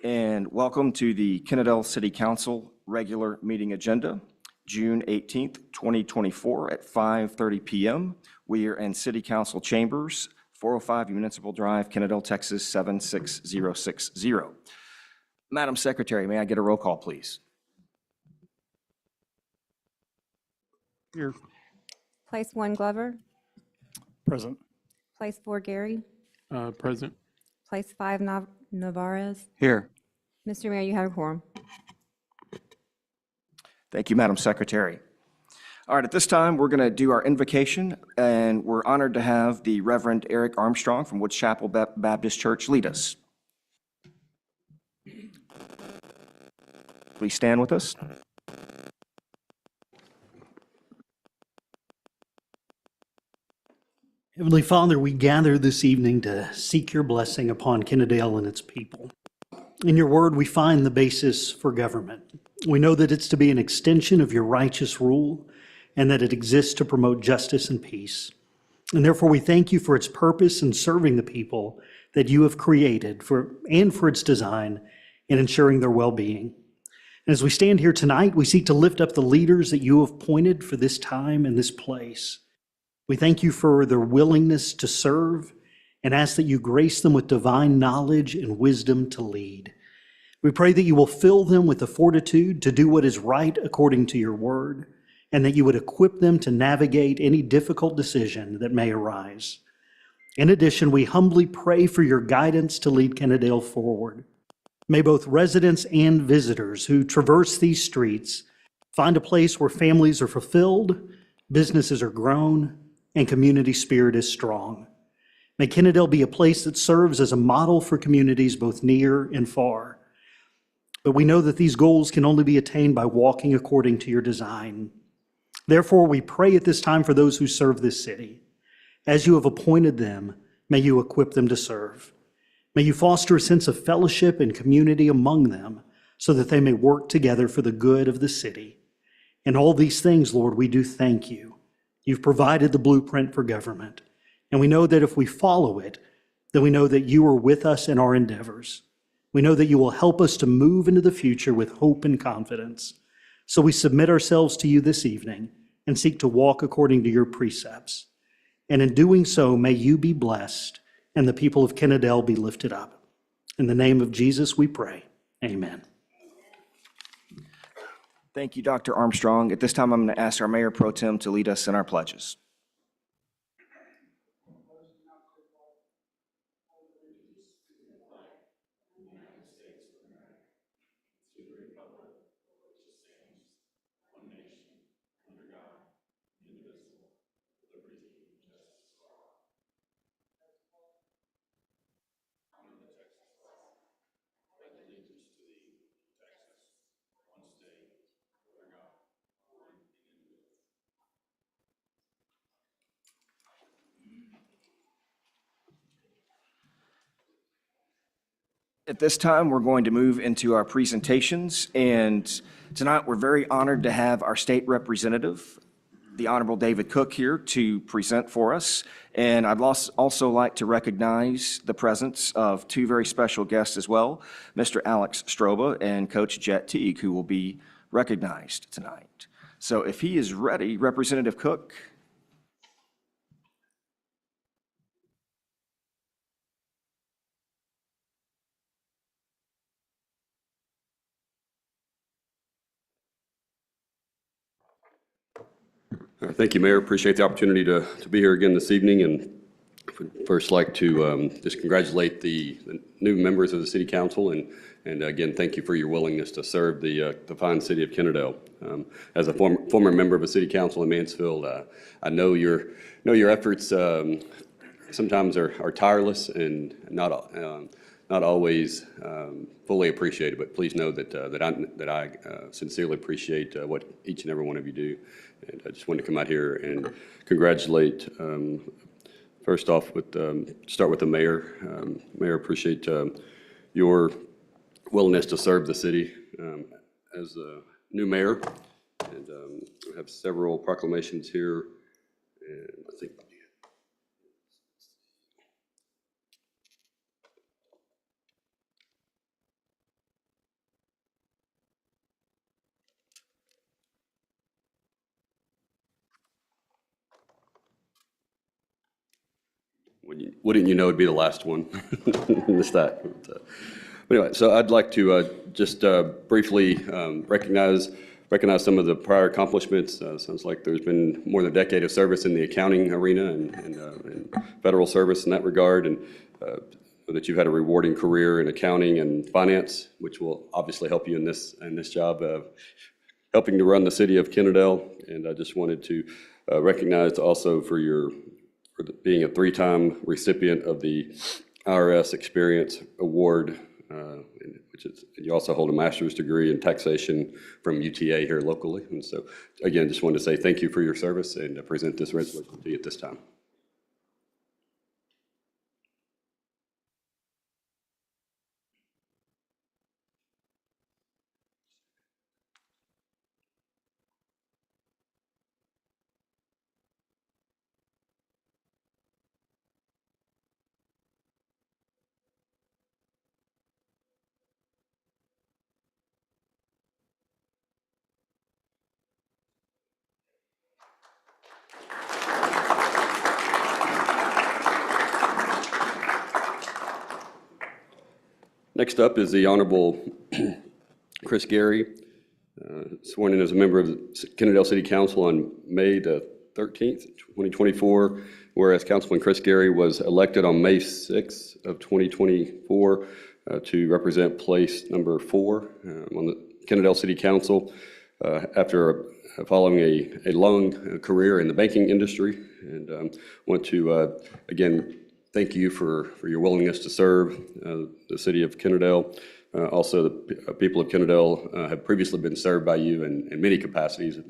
And welcome to the Kennedale City Council regular meeting agenda, June 18th, 2024 at 5:30 p.m. We are in City Council Chambers, 405 Municipal Drive, Kennedale, Texas 76060. Madam Secretary, may I get a roll call, please? Here. Place 1, Glover. Present. Place 4, Gary. Present. Place 5, Navarez. Here. Mr. Mayor, you have a quorum. Thank you, Madam Secretary. All right, at this time, we're going to do our invocation, and we're honored to have the Reverend Eric Armstrong from Woods Chapel Baptist Church lead us. Please stand with us. Heavenly Father, we gather this evening to seek your blessing upon Kennedale and its people. In your word, we find the basis for government. We know that it's to be an extension of your righteous rule and that it exists to promote justice and peace. And therefore, we thank you for its purpose in serving the people that you have created and for its design in ensuring their well-being. And as we stand here tonight, we seek to lift up the leaders that you have appointed for this time and this place. We thank you for their willingness to serve and ask that you grace them with divine knowledge and wisdom to lead. We pray that you will fill them with the fortitude to do what is right according to your word, and that you would equip them to navigate any difficult decision that may arise. In addition, we humbly pray for your guidance to lead Kennedale forward. May both residents and visitors who traverse these streets find a place where families are fulfilled, businesses are grown, and community spirit is strong. May Kennedale be a place that serves as a model for communities both near and far. But we know that these goals can only be attained by walking according to your design. Therefore, we pray at this time for those who serve this city. As you have appointed them, may you equip them to serve. May you foster a sense of fellowship and community among them so that they may work together for the good of the city. In all these things, Lord, we do thank you. You've provided the blueprint for government, and we know that if we follow it, then we know that you are with us in our endeavors. We know that you will help us to move into the future with hope and confidence. So we submit ourselves to you this evening and seek to walk according to your precepts. And in doing so, may you be blessed and the people of Kennedale be lifted up. In the name of Jesus we pray. Amen. Thank you, Dr. Armstrong. At this time, I'm going to ask our Mayor Pro Tem to lead us in our pledges. At this time, we're going to move into our presentations, and tonight we're very honored to have our state representative, the Honorable David Cook, here to present for us. And I'd also like to recognize the presence of two very special guests as well, Mr. Alex Stroba and Coach Jet Teague, who will be recognized tonight. So if he is ready, Representative Cook. Thank you, Mayor. Appreciate the opportunity to be here again this evening, and would first like to just congratulate the new members of the City Council, and again, thank you for your willingness to serve the fine city of Kennedale. As a former member of a City Council in Mansfield, I know your efforts sometimes are tireless and not always fully appreciated, but please know that I sincerely appreciate what each and every one of you do. And I just wanted to come out here and congratulate, first off, start with the mayor. Mayor, appreciate your willingness to serve the city as a new mayor. And we have several proclamations here. And I think wouldn't you know, it'd be the last one in the stack. But anyway, so I'd like to just briefly recognize some of the prior accomplishments. Sounds like there's been more than a decade of service in the accounting arena and federal service in that regard, and that you've had a rewarding career in accounting and finance, which will obviously help you in this job, helping to run the city of Kennedale. And I just wanted to recognize also for being a 3-time recipient of the IRS Experience Award, which is, you also hold a master's degree in taxation from UTA here locally. And so, again, just wanted to say thank you for your service and present this resolution to you at this time. Next up is the Honorable Chris Gary, sworn in as a member of the Kennedale City Council on May the 13th, 2024, whereas Councilman Chris Gary was elected on May 6th of 2024 to represent place number 4 on the Kennedale City Council after following a long career in the banking industry. And want to, again, thank you for your willingness to serve the city of Kennedale. Also, the people of Kennedale have previously been served by you in many capacities,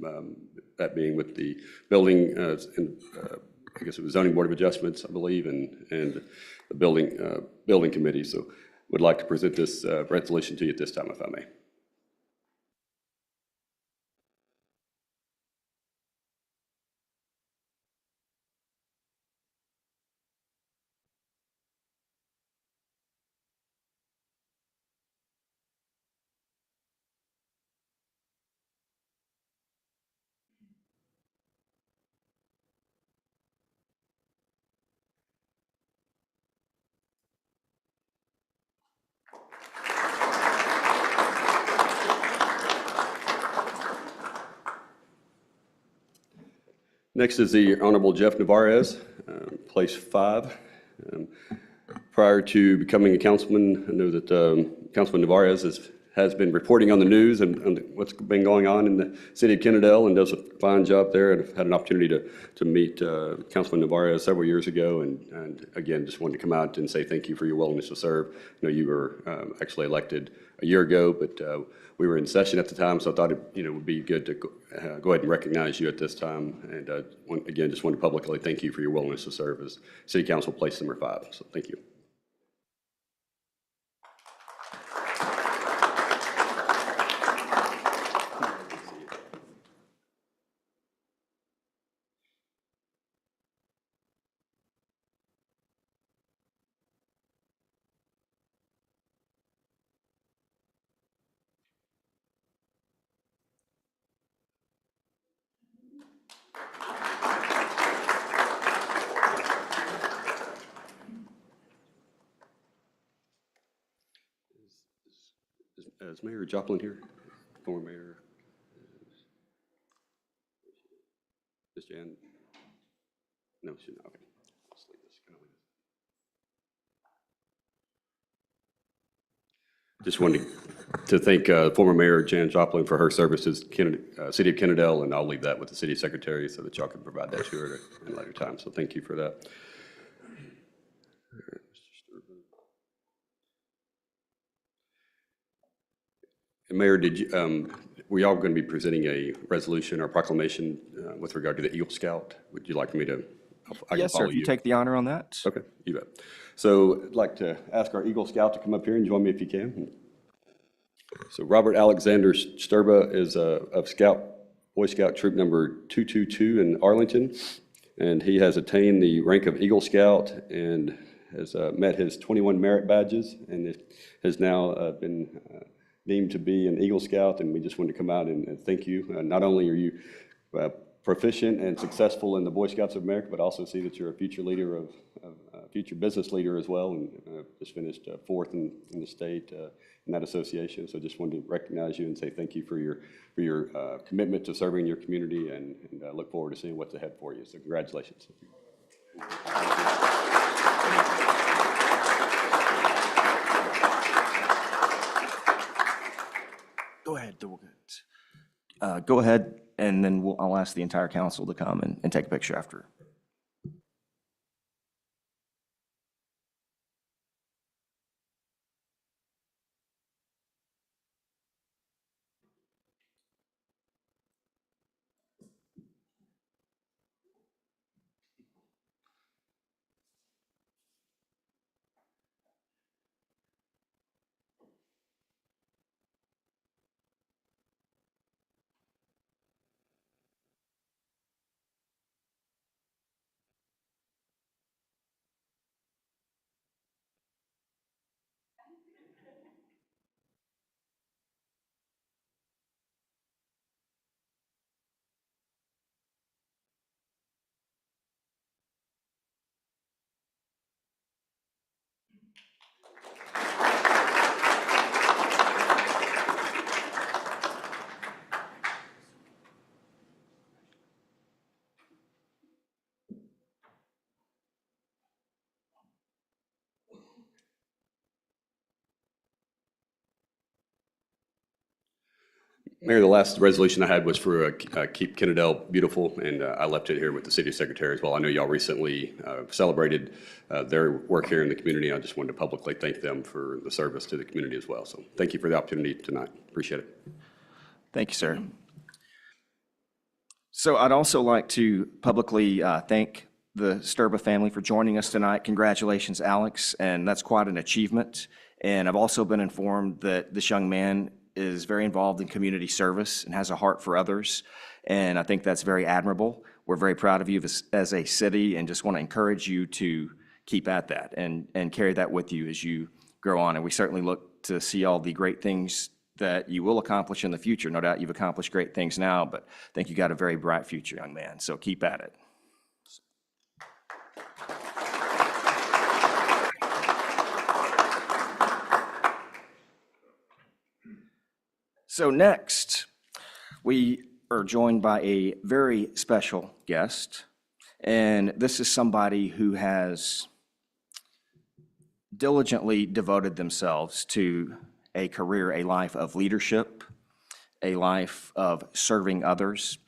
that being with the building, I guess it was zoning board of adjustments, I believe, and the building committee. So would like to present this resolution to you at this time, if I may. Next is the Honorable Jeff Navarez, place 5. Prior to becoming a councilman, I know that Councilman Navarez has been reporting on the news and what's been going on in the city of Kennedale, and does a fine job there. And I've had an opportunity to meet Councilman Navarez several years ago, and again, just wanted to come out and say thank you for your willingness to serve. I know you were actually elected a year ago, but we were in session at the time, so I thought it would be good to go ahead and recognize you at this time. And again, just want to publicly thank you for your willingness to serve as City Council place number 5. So thank you. Is Mayor Joplin here? Former Mayor? Is Jan? No, she's not. Okay. Let's leave this. Just wanted to thank former Mayor Jan Joplin for her services to City of Kennedale, and I'll leave that with the City Secretary so that y'all can provide that to her at a later time. So thank you for that. And Mayor, were y'all going to be presenting a resolution or proclamation with regard to the Eagle Scout? Would you like me to? I can Yes, sir, follow if you take the honor on that. Okay, you bet. So I'd like to ask our Eagle Scout to come up here and join me if you can. So Robert Alexander Sturba is of Boy Scout Troop number 222 in Arlington, and he has attained the rank of Eagle Scout and has met his 21 merit badges, and has now been deemed to be an Eagle Scout. And we just wanted to come out and thank you. Not only are you proficient and successful in the Boy Scouts of America, but also see that you're a future leader of future business leader as well, and just finished fourth in the state in that association. So just wanted to recognize you and say thank you for your commitment to serving your community, and look forward to seeing what's ahead for you. So congratulations. Go ahead, go ahead, and then I'll ask the entire council to come and take a picture after. Mayor, the last resolution I had was for Keep Kennedale Beautiful, and I left it here with the city secretary as well. I know y'all recently celebrated their work here in the community. I just wanted to publicly thank them for the service to the community as well. So thank you for the opportunity tonight. Appreciate it. Thank you, sir. So I'd also like to publicly thank the Sturba family for joining us tonight. Congratulations, Alex, and that's quite an achievement. And I've also been informed that this young man is very involved in community service and has a heart for others, and I think that's very admirable. We're very proud of you as a city, and just want to encourage you to keep at that and carry that with you as you grow on. And we certainly look to see all the great things that you will accomplish in the future. No doubt you've accomplished great things now, but I think you got a very bright future, young man, so keep at it. So next, we are joined by a very special guest, and this is somebody who has diligently devoted themselves to a career, a life of leadership, a life of serving others,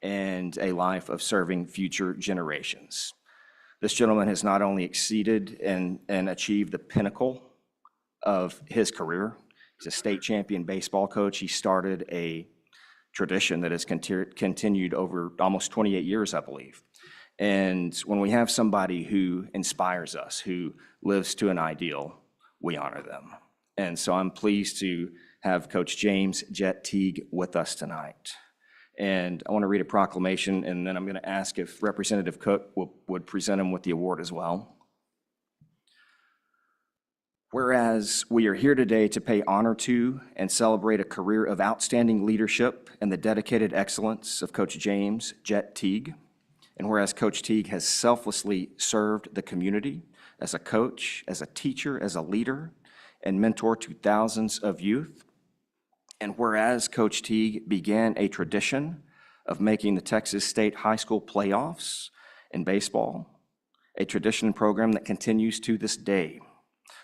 and a life of serving future generations. This gentleman has not only exceeded and achieved the pinnacle of his career. He's a state champion baseball coach. He started a tradition that has continued over almost 28 years, I believe. And when we have somebody who inspires us, who lives to an ideal, we honor them. And so I'm pleased to have Coach James Jet Teague with us tonight. And I want to read a proclamation, and then I'm going to ask if Representative Cook would present him with the award as well. Whereas we are here today to pay honor to and celebrate a career of outstanding leadership and the dedicated excellence of Coach James Jet Teague, and whereas Coach Teague has selflessly served the community as a coach, as a teacher, as a leader, and mentor to thousands of youth, and whereas Coach Teague began a tradition of making the Texas State High School playoffs in baseball, a tradition and program that continues to this day,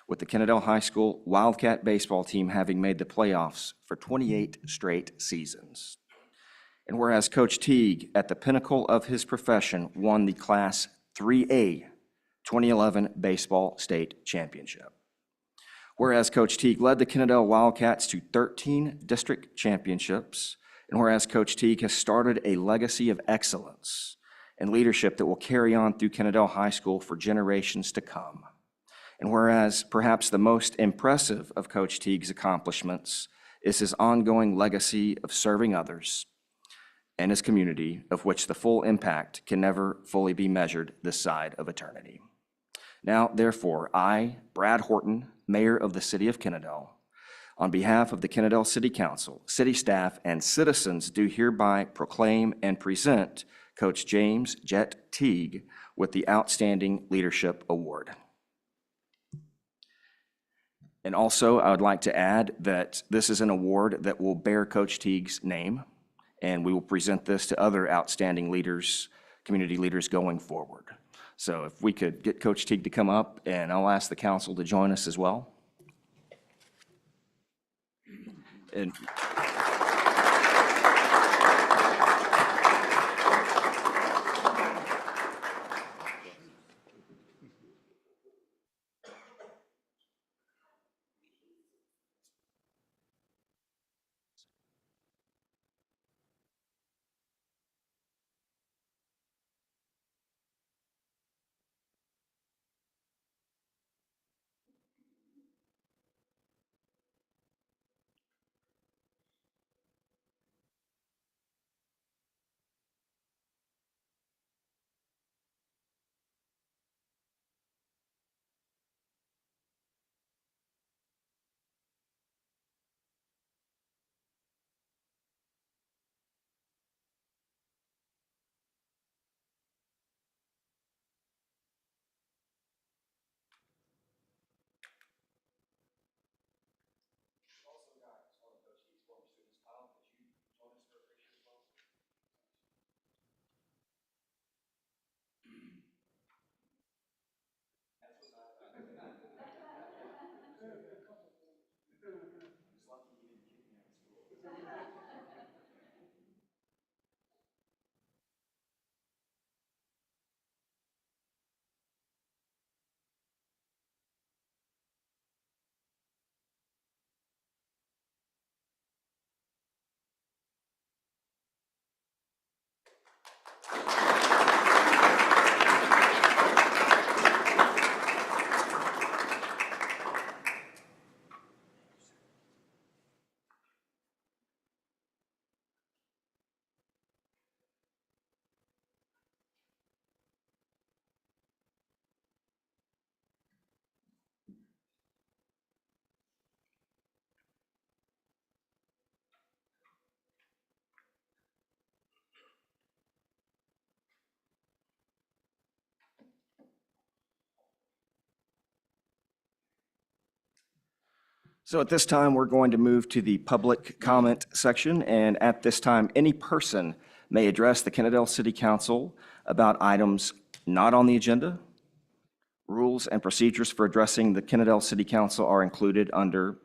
with the Kennedale High School Wildcat baseball team having made the playoffs for 28 straight seasons. And whereas Coach Teague, at the pinnacle of his profession, won the Class 3A 2011 Baseball State Championship. Whereas Coach Teague led the Kennedale Wildcats to 13 district championships, and whereas Coach Teague has started a legacy of excellence and leadership that will carry on through Kennedale High School for generations to come. And whereas perhaps the most impressive of Coach Teague's accomplishments is his ongoing legacy of serving others and his community, of which the full impact can never fully be measured this side of eternity. Now, therefore, I, Brad Horton, Mayor of the City of Kennedale, On behalf of the Kennedale City Council, city staff, and citizens, do hereby proclaim and present Coach James Jet Teague with the Outstanding Leadership Award. And also, I would like to add that this is an award that will bear Coach Teague's name, and we will present this to other outstanding leaders, community leaders going forward. So if we could get Coach Teague to come up, and I'll ask the council to join us as well. And so at this time, we're going to move to the public comment section, and at this time, any person may address the Kennedale City Council about items not on the agenda. Rules and procedures for addressing the Kennedale City Council are included under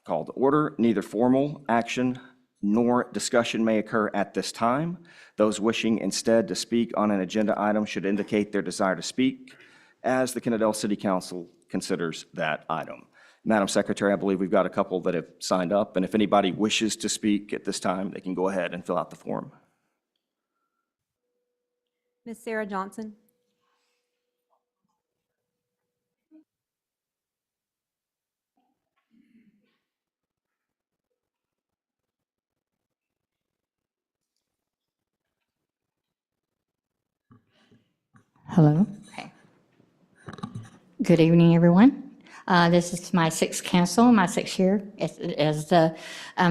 call to order. Neither formal action nor discussion may occur at this time. Those wishing instead to speak on an agenda item should indicate their desire to speak as the Kennedale City Council considers that item. Madam Secretary, I believe we've got a couple that have signed up, and if anybody wishes to speak at this time, they can go ahead and fill out the form. Ms. Sarah Johnson. Hello. Okay. Good evening, everyone. This is my sixth council, my sixth year as the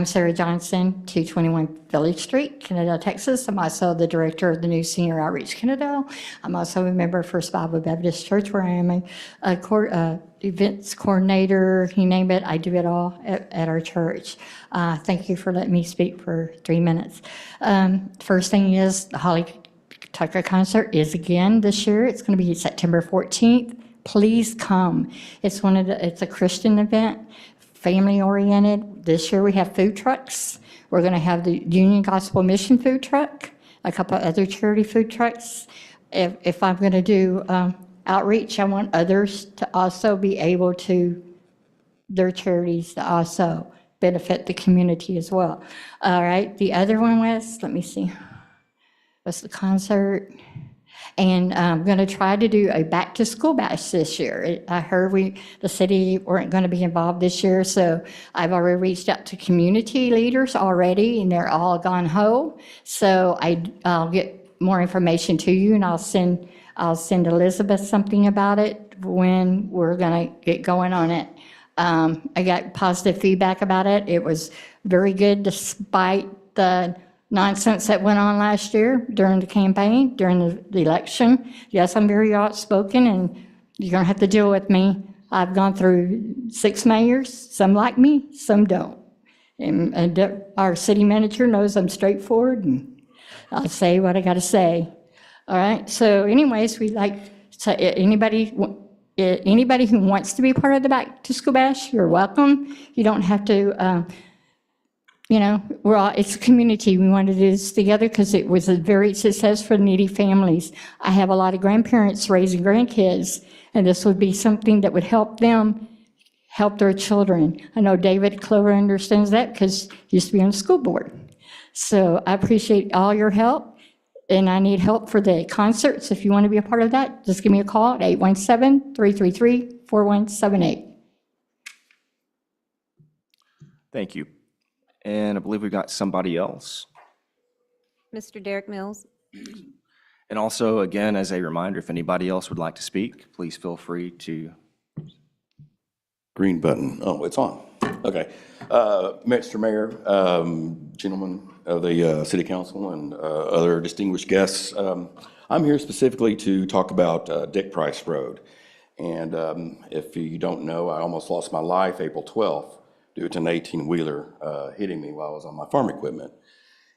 Sarah Johnson, 221 Village Street, Kennedale, Texas. I'm also the director of the new Senior Outreach Kennedale. I'm also a member of First Bible Baptist Church, where I am a events coordinator, you name it, I do it all at our church. Thank you for letting me speak for 3 minutes. First thing is the Holly Tucker concert is again this year. It's going to be September 14th. Please come. It's a Christian event, family oriented. This year we have food trucks. We're going to have the Union Gospel Mission food truck, a couple other charity food trucks. If I'm going to do outreach, I want others to also be able to, their charities to also benefit the community as well. All right, the other one was, let me see, was the concert. And I'm going to try to do a back-to-school bash this year. I heard the city weren't going to be involved this year, so I've already reached out to community leaders already, and they're all gone home. So I'll get more information to you, and I'll send Elizabeth something about it when we're going to get going on it. I got positive feedback about it. It was very good despite the nonsense that went on last year during the campaign, during the election. Yes, I'm very outspoken, and you're going to have to deal with me. I've gone through 6 mayors, some like me, some don't. And our city manager knows I'm straightforward, and I'll say what I got to say. All right, so anyways, we'd like to, anybody who wants to be part of the Back to School Bash, you're welcome. You don't have to, we're all, it's a community. We wanted to do this together because it was a very successful for needy families. I have a lot of grandparents raising grandkids, and this would be something that would help them help their children. I know David Clover understands that because he used to be on the school board. So I appreciate all your help, and I need help for the concerts. If you want to be a part of that, just give me a call at 817-333-4178. Thank you. And I believe we've got somebody else. Mr. Derek Mills. And also, again, as a reminder, if anybody else would like to speak, please feel free to. Green button. Oh, it's on. Okay. Mr. Mayor, gentlemen of the City Council, and other distinguished guests, I'm here specifically to talk about Dick Price Road. And if you don't know, I almost lost my life April 12th due to an 18-wheeler hitting me while I was on my farm equipment.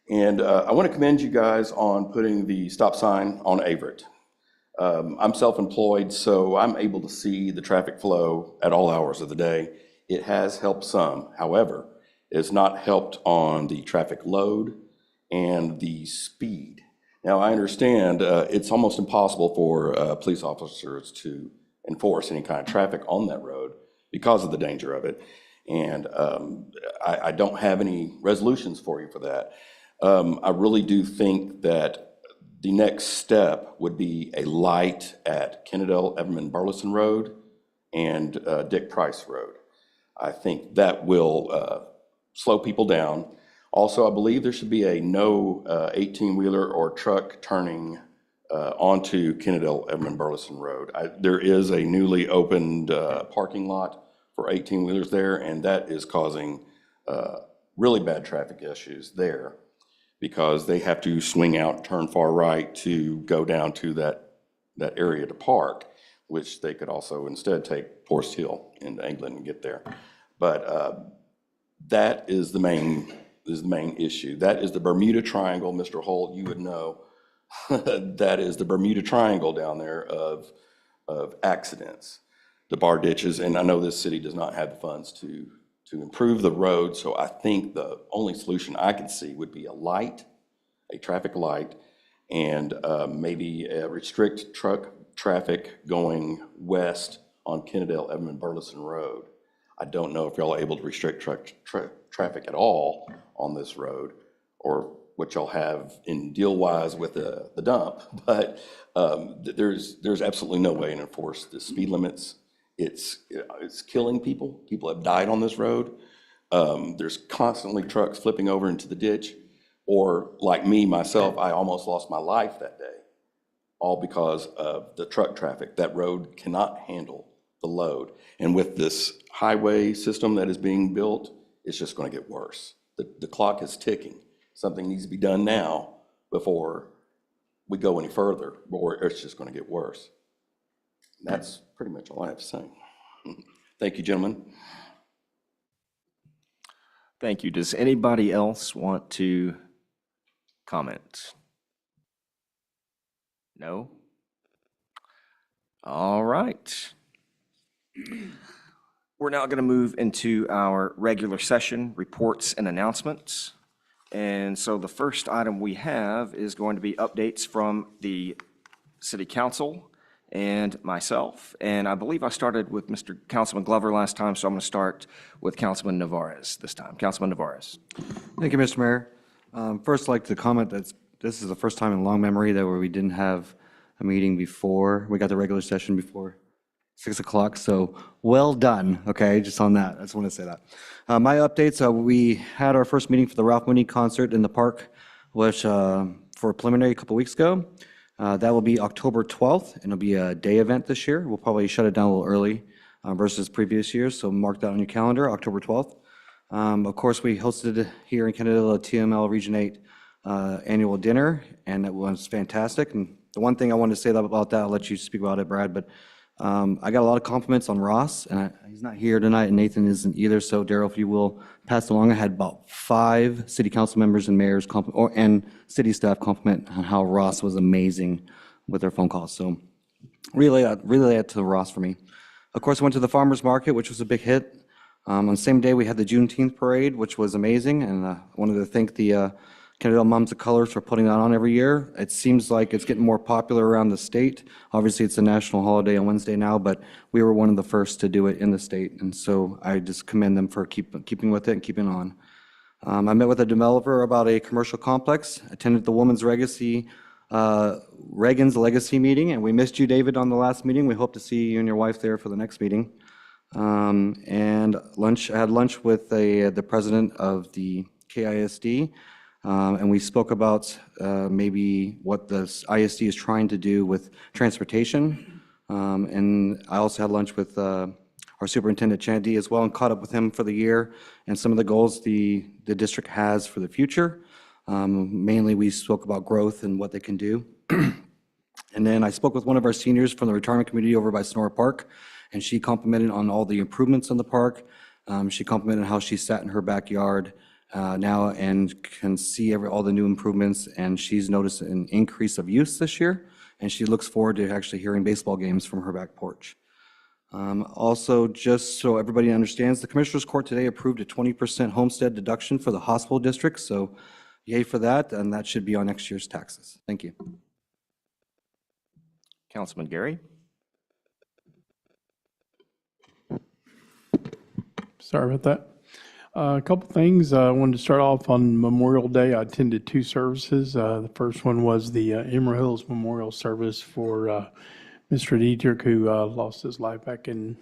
And I want to commend you guys on putting the stop sign on Averett. I'm self-employed, so I'm able to see the traffic flow at all hours of the day. It has helped some. However, it's not helped on the traffic load and the speed. Now, I understand it's almost impossible for police officers to enforce any kind of traffic on that road because of the danger of it. And I don't have any resolutions for you for that. I really do think that the next step would be a light at Kennedale, Everman, Burleson Road and Dick Price Road. I think that will slow people down. Also, I believe there should be a no 18-wheeler or truck turning onto Kennedale, Everman, Burleson Road. There is a newly opened parking lot for 18-wheelers there, and that is causing really bad traffic issues there, because they have to swing out, turn far right to go down to that area to park, which they could also instead take Forest Hill into England and get there. But that is the main issue. That is the Bermuda Triangle, Mr. Holt, you would know. That is the Bermuda Triangle down there of accidents, the bar ditches, and I know this city does not have the funds to improve the road, so I think the only solution I can see would be a light, a traffic light, and maybe restrict truck traffic going west on Kennedale, Everman, Burleson Road. I don't know if y'all are able to restrict traffic at all on this road, or what y'all have in deal-wise with the dump, but there's absolutely no way to enforce the speed limits. It's killing people. People have died on this road. There's constantly trucks flipping over into the ditch, or like me, myself, I almost lost my life that day, all because of the truck traffic. That road cannot handle the load. And with this highway system that is being built, it's just going to get worse. The clock is ticking. Something needs to be done now before we go any further, or it's just going to get worse. That's pretty much all I have to say. Thank you, gentlemen. Thank you. Does anybody else want to comment? No? All right. We're now going to move into our regular session reports and announcements. And so the first item we have is going to be updates from the City Council and myself. And I believe I started with Mr. Councilman Glover last time, so I'm going to start with Councilman Navarez this time. Councilman Navarez. Thank you, Mr. Mayor. First, I'd like to comment that this is the first time in long memory that where we didn't have a meeting before. We got the regular session before 6 o'clock, so well done, okay, just on that. I just want to say that. My updates, we had our first meeting for the Ralph Mooney concert in the park, which for a preliminary a couple weeks ago. That will be October 12th, and it'll be a day event this year. We'll probably shut it down a little early versus previous years, so mark that on your calendar, October 12th. Of course, we hosted here in Kennedale a TML Region 8 annual dinner, and it was fantastic. And the one thing I wanted to say about that, I'll let you speak about it, Brad, but I got a lot of compliments on Ross, and he's not here tonight, and Nathan isn't either, so Daryl, if you will pass along, I had about 5 city council members and mayors and city staff compliment on how Ross was amazing with their phone calls, so relay that to Ross for me. Of course, I went to the farmer's market, which was a big hit. On the same day, we had the Juneteenth parade, which was amazing, and I wanted to thank the Kennedale Moms of Colors for putting that on every year. It seems like it's getting more popular around the state. Obviously, it's a national holiday on Wednesday now, but we were one of the first to do it in the state, and so I just commend them for keeping with it and keeping on. I met with a developer about a commercial complex, attended the Women's Reagan's Legacy meeting, and we missed you, David, on the last meeting. We hope to see you and your wife there for the next meeting. And I had lunch with the president of the KISD, and we spoke about maybe what the ISD is trying to do with transportation. And I also had lunch with our superintendent, Chandy, as well, and caught up with him for the year and some of the goals the district has for the future. Mainly, we spoke about growth and what they can do. And then I spoke with one of our seniors from the retirement community over by Sonora Park, and she complimented on all the improvements in the park. She complimented how she sat in her backyard now and can see all the new improvements, and she's noticed an increase of use this year, and she looks forward to actually hearing baseball games from her back porch. Also, just so everybody understands, the Commissioners Court today approved a 20% homestead deduction for the hospital district, so yay for that, and that should be on next year's taxes. Thank you. Councilman Gary? Sorry about that. A couple things. I wanted to start off on Memorial Day. I attended 2 services. The first one was the Emerald Hills Memorial Service for Mr. Dietrich, who lost his life back in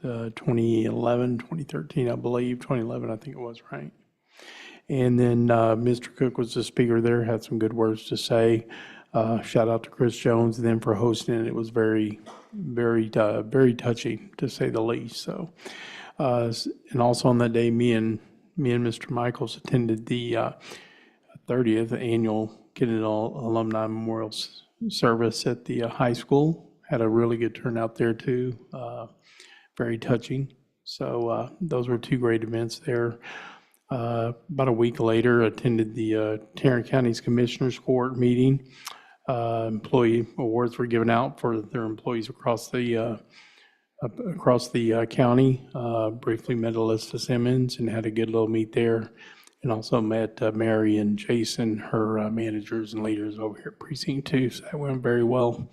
2011, 2013, I believe. 2011, I think it was, right? And then Mr. Cook was the speaker there, had some good words to say. Shout out to Chris Jones and them for hosting it. It was very, very, very touching, to say the least. So, and also on that day, me and Mr. Michaels attended the 30th annual Kennedale Alumni Memorial Service at the high school. Had a really good turnout there too. Very touching. So those were 2 great events there. About a week later, attended the Tarrant County's Commissioners Court meeting. Employee awards were given out for their employees across the county. Briefly met Alyssa Simmons and had a good little meet there, and also met Mary and Jason, her managers and leaders over here at Precinct 2. So that went very well.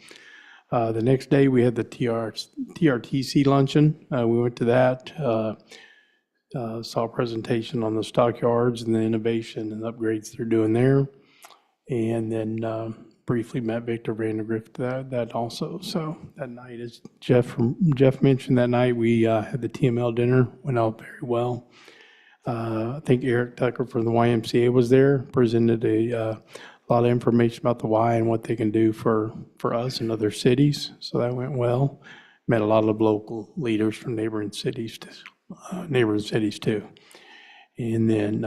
The next day, we had the TRTC luncheon. We went to that. Saw a presentation on the stockyards and the innovation and upgrades they're doing there. And then briefly met Victor Vandergrift that also. So that night, as Jeff mentioned, that night we had the TML dinner, went out very well. I think Eric Tucker from the YMCA was there, presented a lot of information about the Y and what they can do for us and other cities. So that went well. Met a lot of local leaders from neighboring cities too. And then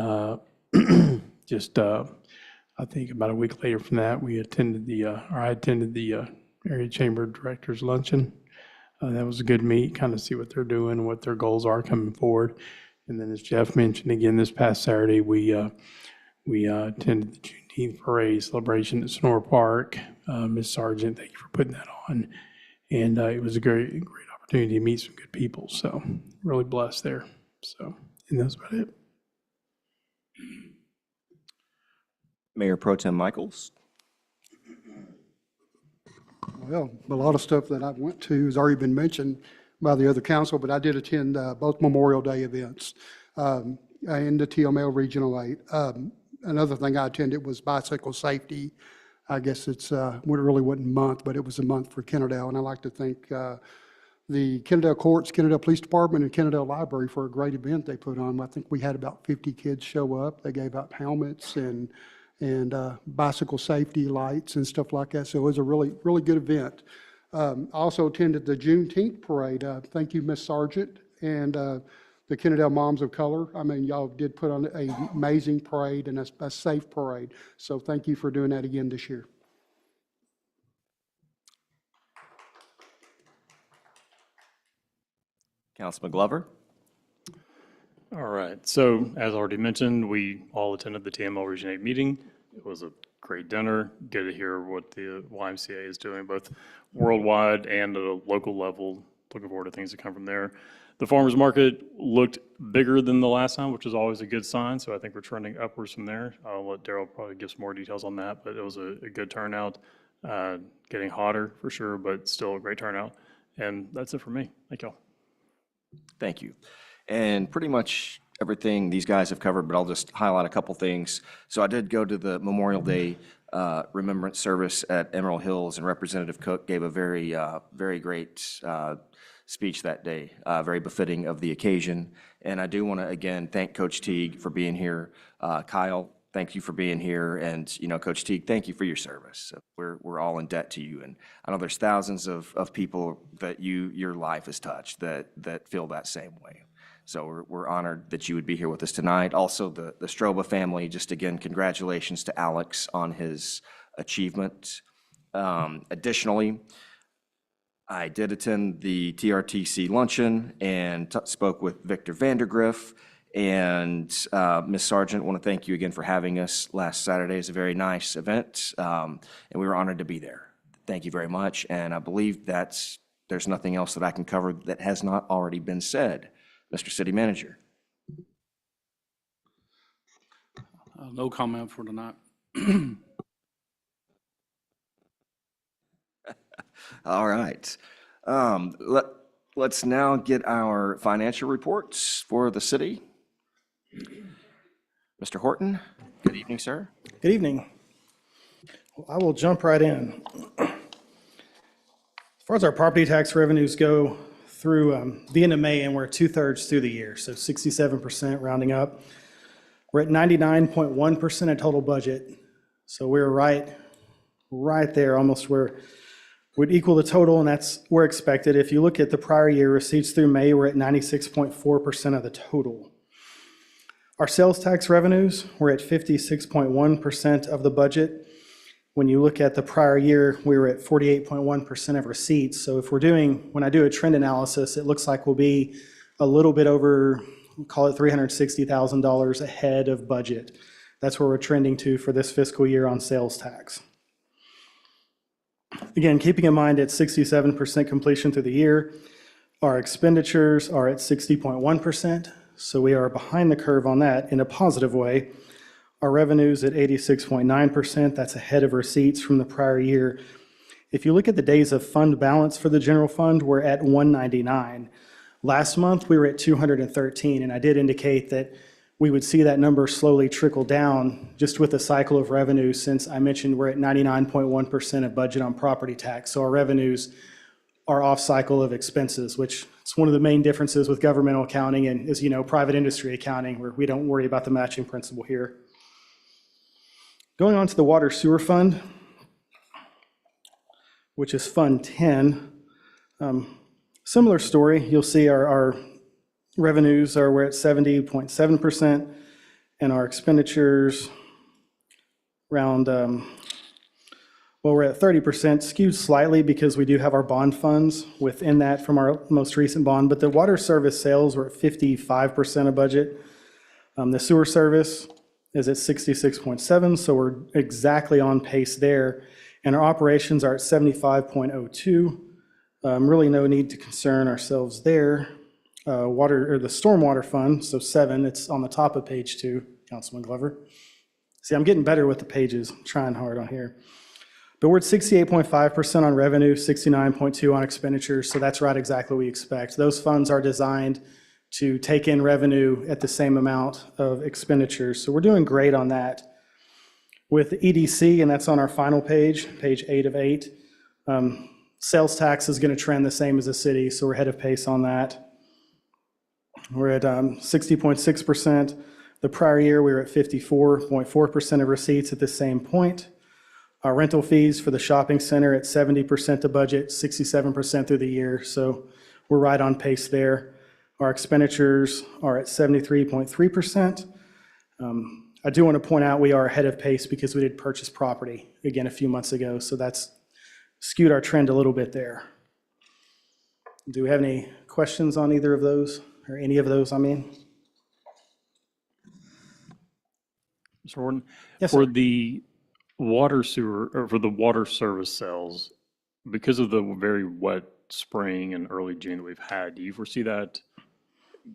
I think about a week later from that, I attended the Area Chamber Directors Luncheon. That was a good meet, kind of see what they're doing, what their goals are coming forward. And then as Jeff mentioned again, this past Saturday, we attended the Juneteenth Parade celebration at Sonora Park. Ms. Sargent, thank you for putting that on. And it was a great opportunity to meet some good people. So really blessed there. So, and that's about it. Mayor Pro Tem Michaels? Well, a lot of stuff that I went to has already been mentioned by the other council, but I did attend both Memorial Day events in the TML Regional 8. Another thing I attended was bicycle safety. I guess it really wasn't a month, but it was a month for Kennedale, and I'd like to thank the Kennedale Courts, Kennedale Police Department, and Kennedale Library for a great event they put on. I think we had about 50 kids show up. They gave out helmets and bicycle safety lights and stuff like that. So it was a really, really good event. I also attended the Juneteenth parade. Thank you, Miss Sargent, and the Kennedale Moms of Color. I mean, y'all did put on an amazing parade and a safe parade. So thank you for doing that again this year. Councilman Glover? All right, so as already mentioned, we all attended the TML Region 8 meeting. It was a great dinner. Good to hear what the YMCA is doing, both worldwide and at a local level. Looking forward to things that come from there. The farmers market looked bigger than the last time, which is always a good sign, so I think we're trending upwards from there. I'll let Daryl probably give some more details on that, but it was a good turnout. Getting hotter for sure, but still a great turnout. And that's it for me. Thank y'all. Thank you. And pretty much everything these guys have covered, but I'll just highlight a couple things. So I did go to the Memorial Day Remembrance Service at Emerald Hills, and Representative Cook gave a very great speech that day, very befitting of the occasion. And I do want to, again, thank Coach Teague for being here. Kyle, thank you for being here. And, you know, Coach Teague, thank you for your service. So we're all in debt to you. And I know there's thousands of people that your life has touched that feel that same way. So we're honored that you would be here with us tonight. Also, the Stroba family, just again, congratulations to Alex on his achievement. Additionally, I did attend the TRTC luncheon and spoke with Victor Vandergriff. And Ms. Sargent, I want to thank you again for having us last Saturday. It was a very nice event, and we were honored to be there. Thank you very much. And I believe there's nothing else that I can cover that has not already been said. Mr. City Manager. No comment for tonight. All right. Let's now get our financial reports for the city. Mr. Horton, good evening, sir. Good evening. Well, I will jump right in. As far as our property tax revenues go, through the end of May, and we're 2/3 through the year, so 67% rounding up. We're at 99.1% of total budget, so we're right there, almost where would equal the total, and that's where expected. If you look at the prior year receipts through May, we're at 96.4% of the total. Our sales tax revenues, we're at 56.1% of the budget. When you look at the prior year, we were at 48.1% of receipts. So when I do a trend analysis, it looks like we'll be a little bit over, call it $360,000 ahead of budget. That's where we're trending to for this fiscal year on sales tax. Again, keeping in mind at 67% completion through the year, our expenditures are at 60.1%. So we are behind the curve on that in a positive way. Our revenues at 86.9%, that's ahead of receipts from the prior year. If you look at the days of fund balance for the general fund, we're at 199. Last month, we were at 213, and I did indicate that we would see that number slowly trickle down just with the cycle of revenue, since I mentioned we're at 99.1% of budget on property tax. So our revenues are off cycle of expenses, which is one of the main differences with governmental accounting and, as you know, private industry accounting, where we don't worry about the matching principle here. Going on to the Water Sewer Fund, which is Fund 10. Similar story, you'll see our revenues we're at 70.7%, and our expenditures around, we're at 30%, skewed slightly because we do have our bond funds within that from our most recent bond, but the water service sales were at 55% of budget. The sewer service is at 66.7, so we're exactly on pace there. And our operations are at 75.02. Really no need to concern ourselves there. The stormwater fund, so 7, it's on the top of page 2, Councilman Glover. See, I'm getting better with the pages, I'm trying hard on here. But we're at 68.5% on revenue, 69.2 on expenditures, so that's right exactly what we expect. Those funds are designed to take in revenue at the same amount of expenditures. So we're doing great on that. With the EDC, and that's on our final page, page 8 of 8, sales tax is going to trend the same as the city, so we're ahead of pace on that. We're at 60.6%. The prior year, we were at 54.4% of receipts at the same point. Our rental fees for the shopping center at 70% of budget, 67% through the year, so we're right on pace there. Our expenditures are at 73.3%. I do want to point out we are ahead of pace because we did purchase property again a few months ago, so that's skewed our trend a little bit there. Do we have any questions on either of those, or any of those, I mean? Mr. Horton? Yes, For sir. the water sewer, or for the water service sales, because of the very wet spring and early June that we've had, do you foresee that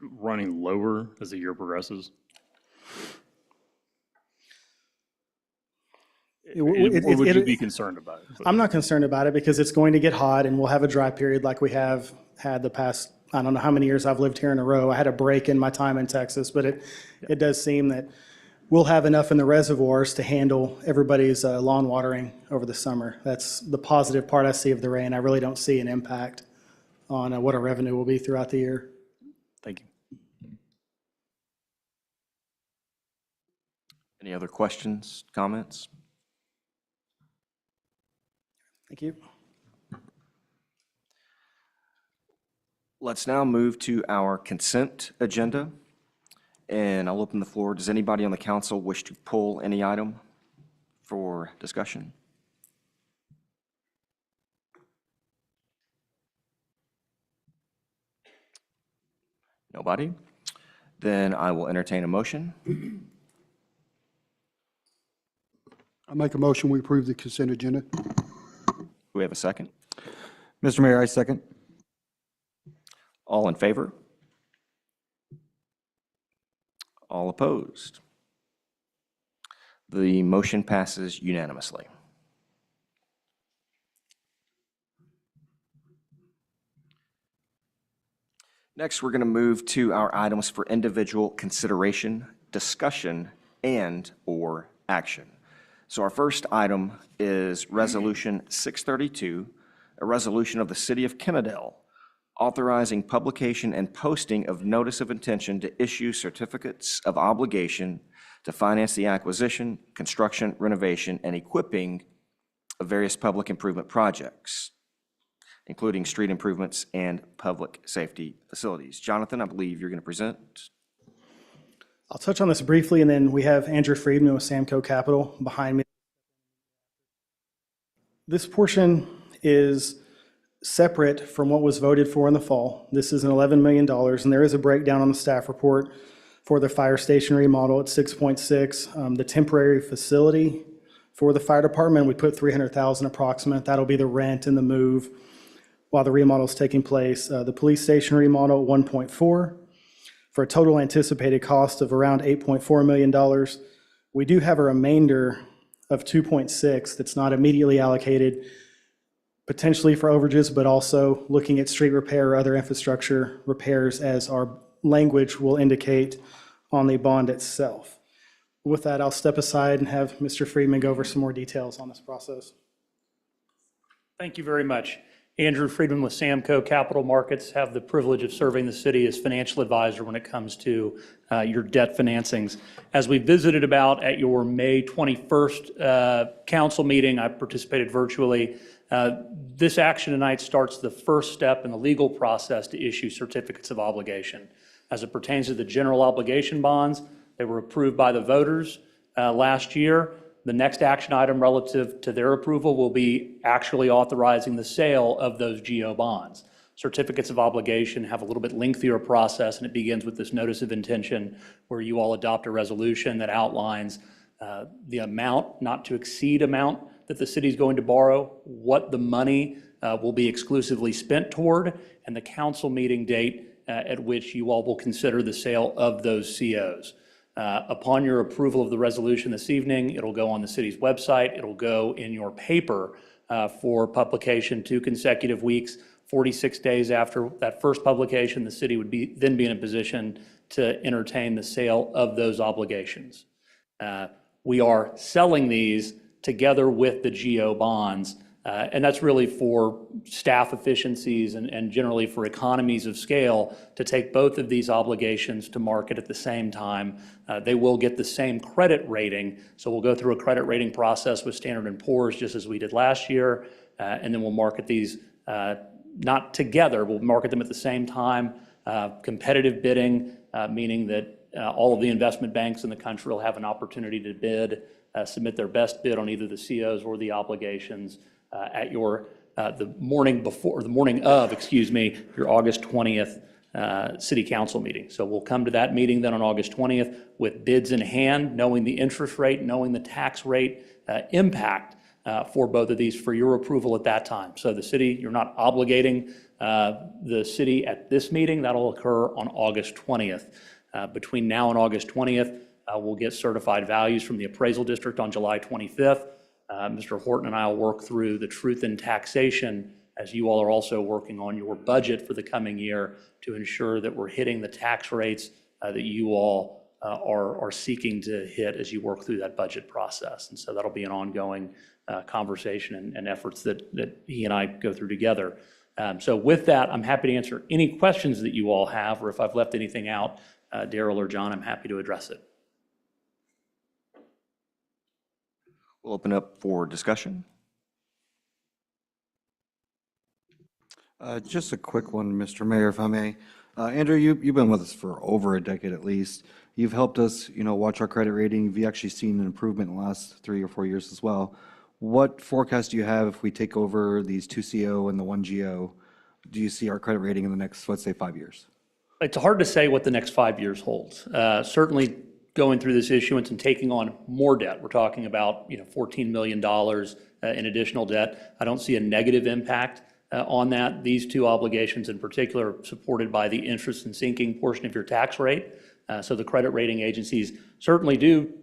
running lower as the year progresses? Or would you be concerned about it? I'm not concerned about it because it's going to get hot and we'll have a dry period like we have had the past, I don't know how many years I've lived here in a row. I had a break in my time in Texas, but it does seem that we'll have enough in the reservoirs to handle everybody's lawn watering over the summer. That's the positive part I see of the rain. I really don't see an impact on what our revenue will be throughout the year. Thank you. Any other questions, comments? Thank you. Let's now move to our consent agenda, and I'll open the floor. Does anybody on the council wish to pull any item for discussion? Nobody? Then I will entertain a motion. I make a motion, we approve the consent agenda. Do we have a second? Mr. Mayor, I second. All in favor? All opposed? The motion passes unanimously. Next, we're going to move to our items for individual consideration, discussion, and/or action. So our first item is Resolution 632, a resolution of the City of Kennedale authorizing publication and posting of notice of intention to issue certificates of obligation to finance the acquisition, construction, renovation, and equipping of various public improvement projects, including street improvements and public safety facilities. Jonathan, I believe you're going to present. I'll touch on this briefly, and then we have Andrew Friedman with Samco Capital behind me. This portion is separate from what was voted for in the fall. This is an $11 million, and there is a breakdown on the staff report for the fire station remodel at 6.6. The temporary facility for the fire department, we put $300,000 approximate. That'll be the rent and the move while the remodel is taking place. The police station remodel, 1.4, for a total anticipated cost of around $8.4 million. We do have a remainder of 2.6 that's not immediately allocated, potentially for overages, but also looking at street repair or other infrastructure repairs as our language will indicate on the bond itself. With that, I'll step aside and have Mr. Friedman go over some more details on this process. Thank you very much. Andrew Friedman with Samco Capital Markets. Have the privilege of serving the city as financial advisor when it comes to your debt financings. As we visited about at your May 21st council meeting, I participated virtually. This action tonight starts the first step in the legal process to issue certificates of obligation. As it pertains to the general obligation bonds, they were approved by the voters last year. The next action item relative to their approval will be actually authorizing the sale of those GO bonds. Certificates of obligation have a little bit lengthier process, and it begins with this notice of intention where you all adopt a resolution that outlines the amount, not to exceed amount that the city is going to borrow, what the money will be exclusively spent toward, and the council meeting date at which you all will consider the sale of those COs. Upon your approval of the resolution this evening, it'll go on the city's website. It'll go in your paper for publication 2 consecutive weeks. 46 days after that first publication, the city would then be in a position to entertain the sale of those obligations. We are selling these together with the GO bonds And that's really for staff efficiencies and generally for economies of scale to take both of these obligations to market at the same time. They will get the same credit rating. So we'll go through a credit rating process with Standard & Poor's just as we did last year. And then we'll market these not together, we'll market them at the same time. Competitive bidding, meaning that all of the investment banks in the country will have an opportunity to bid, submit their best bid on either the COs or the obligations at your the morning of, your August 20th City Council meeting. So we'll come to that meeting then on August 20th with bids in hand, knowing the interest rate, knowing the tax rate impact for both of these for your approval at that time. So the city, you're not obligating the city at this meeting. That'll occur on August 20th. Between now and August 20th, we'll get certified values from the appraisal district on July 25th. Mr. Horton and I will work through the truth in taxation as you all are also working on your budget for the coming year to ensure that we're hitting the tax rates that you all are seeking to hit as you work through that budget process. And so that'll be an ongoing conversation and efforts that he and I go through together. So with that, I'm happy to answer any questions that you all have, or if I've left anything out, Daryl or John, I'm happy to address it. We'll open up for discussion. Just a quick one, Mr. Mayor, if I may. Andrew, you've been with us for over a decade at least. You've helped us, watch our credit rating. You've actually seen an improvement in the last 3 or 4 years as well. What forecast do you have if we take over these 2 CO and the 1 GO? Do you see our credit rating in the next, let's say, 5 years? It's hard to say what the next 5 years holds. Certainly going through this issuance and taking on more debt. We're talking about $14 million in additional debt. I don't see a negative impact on that. These 2 obligations in particular are supported by the interest and sinking portion of your tax rate. So the credit rating agencies certainly do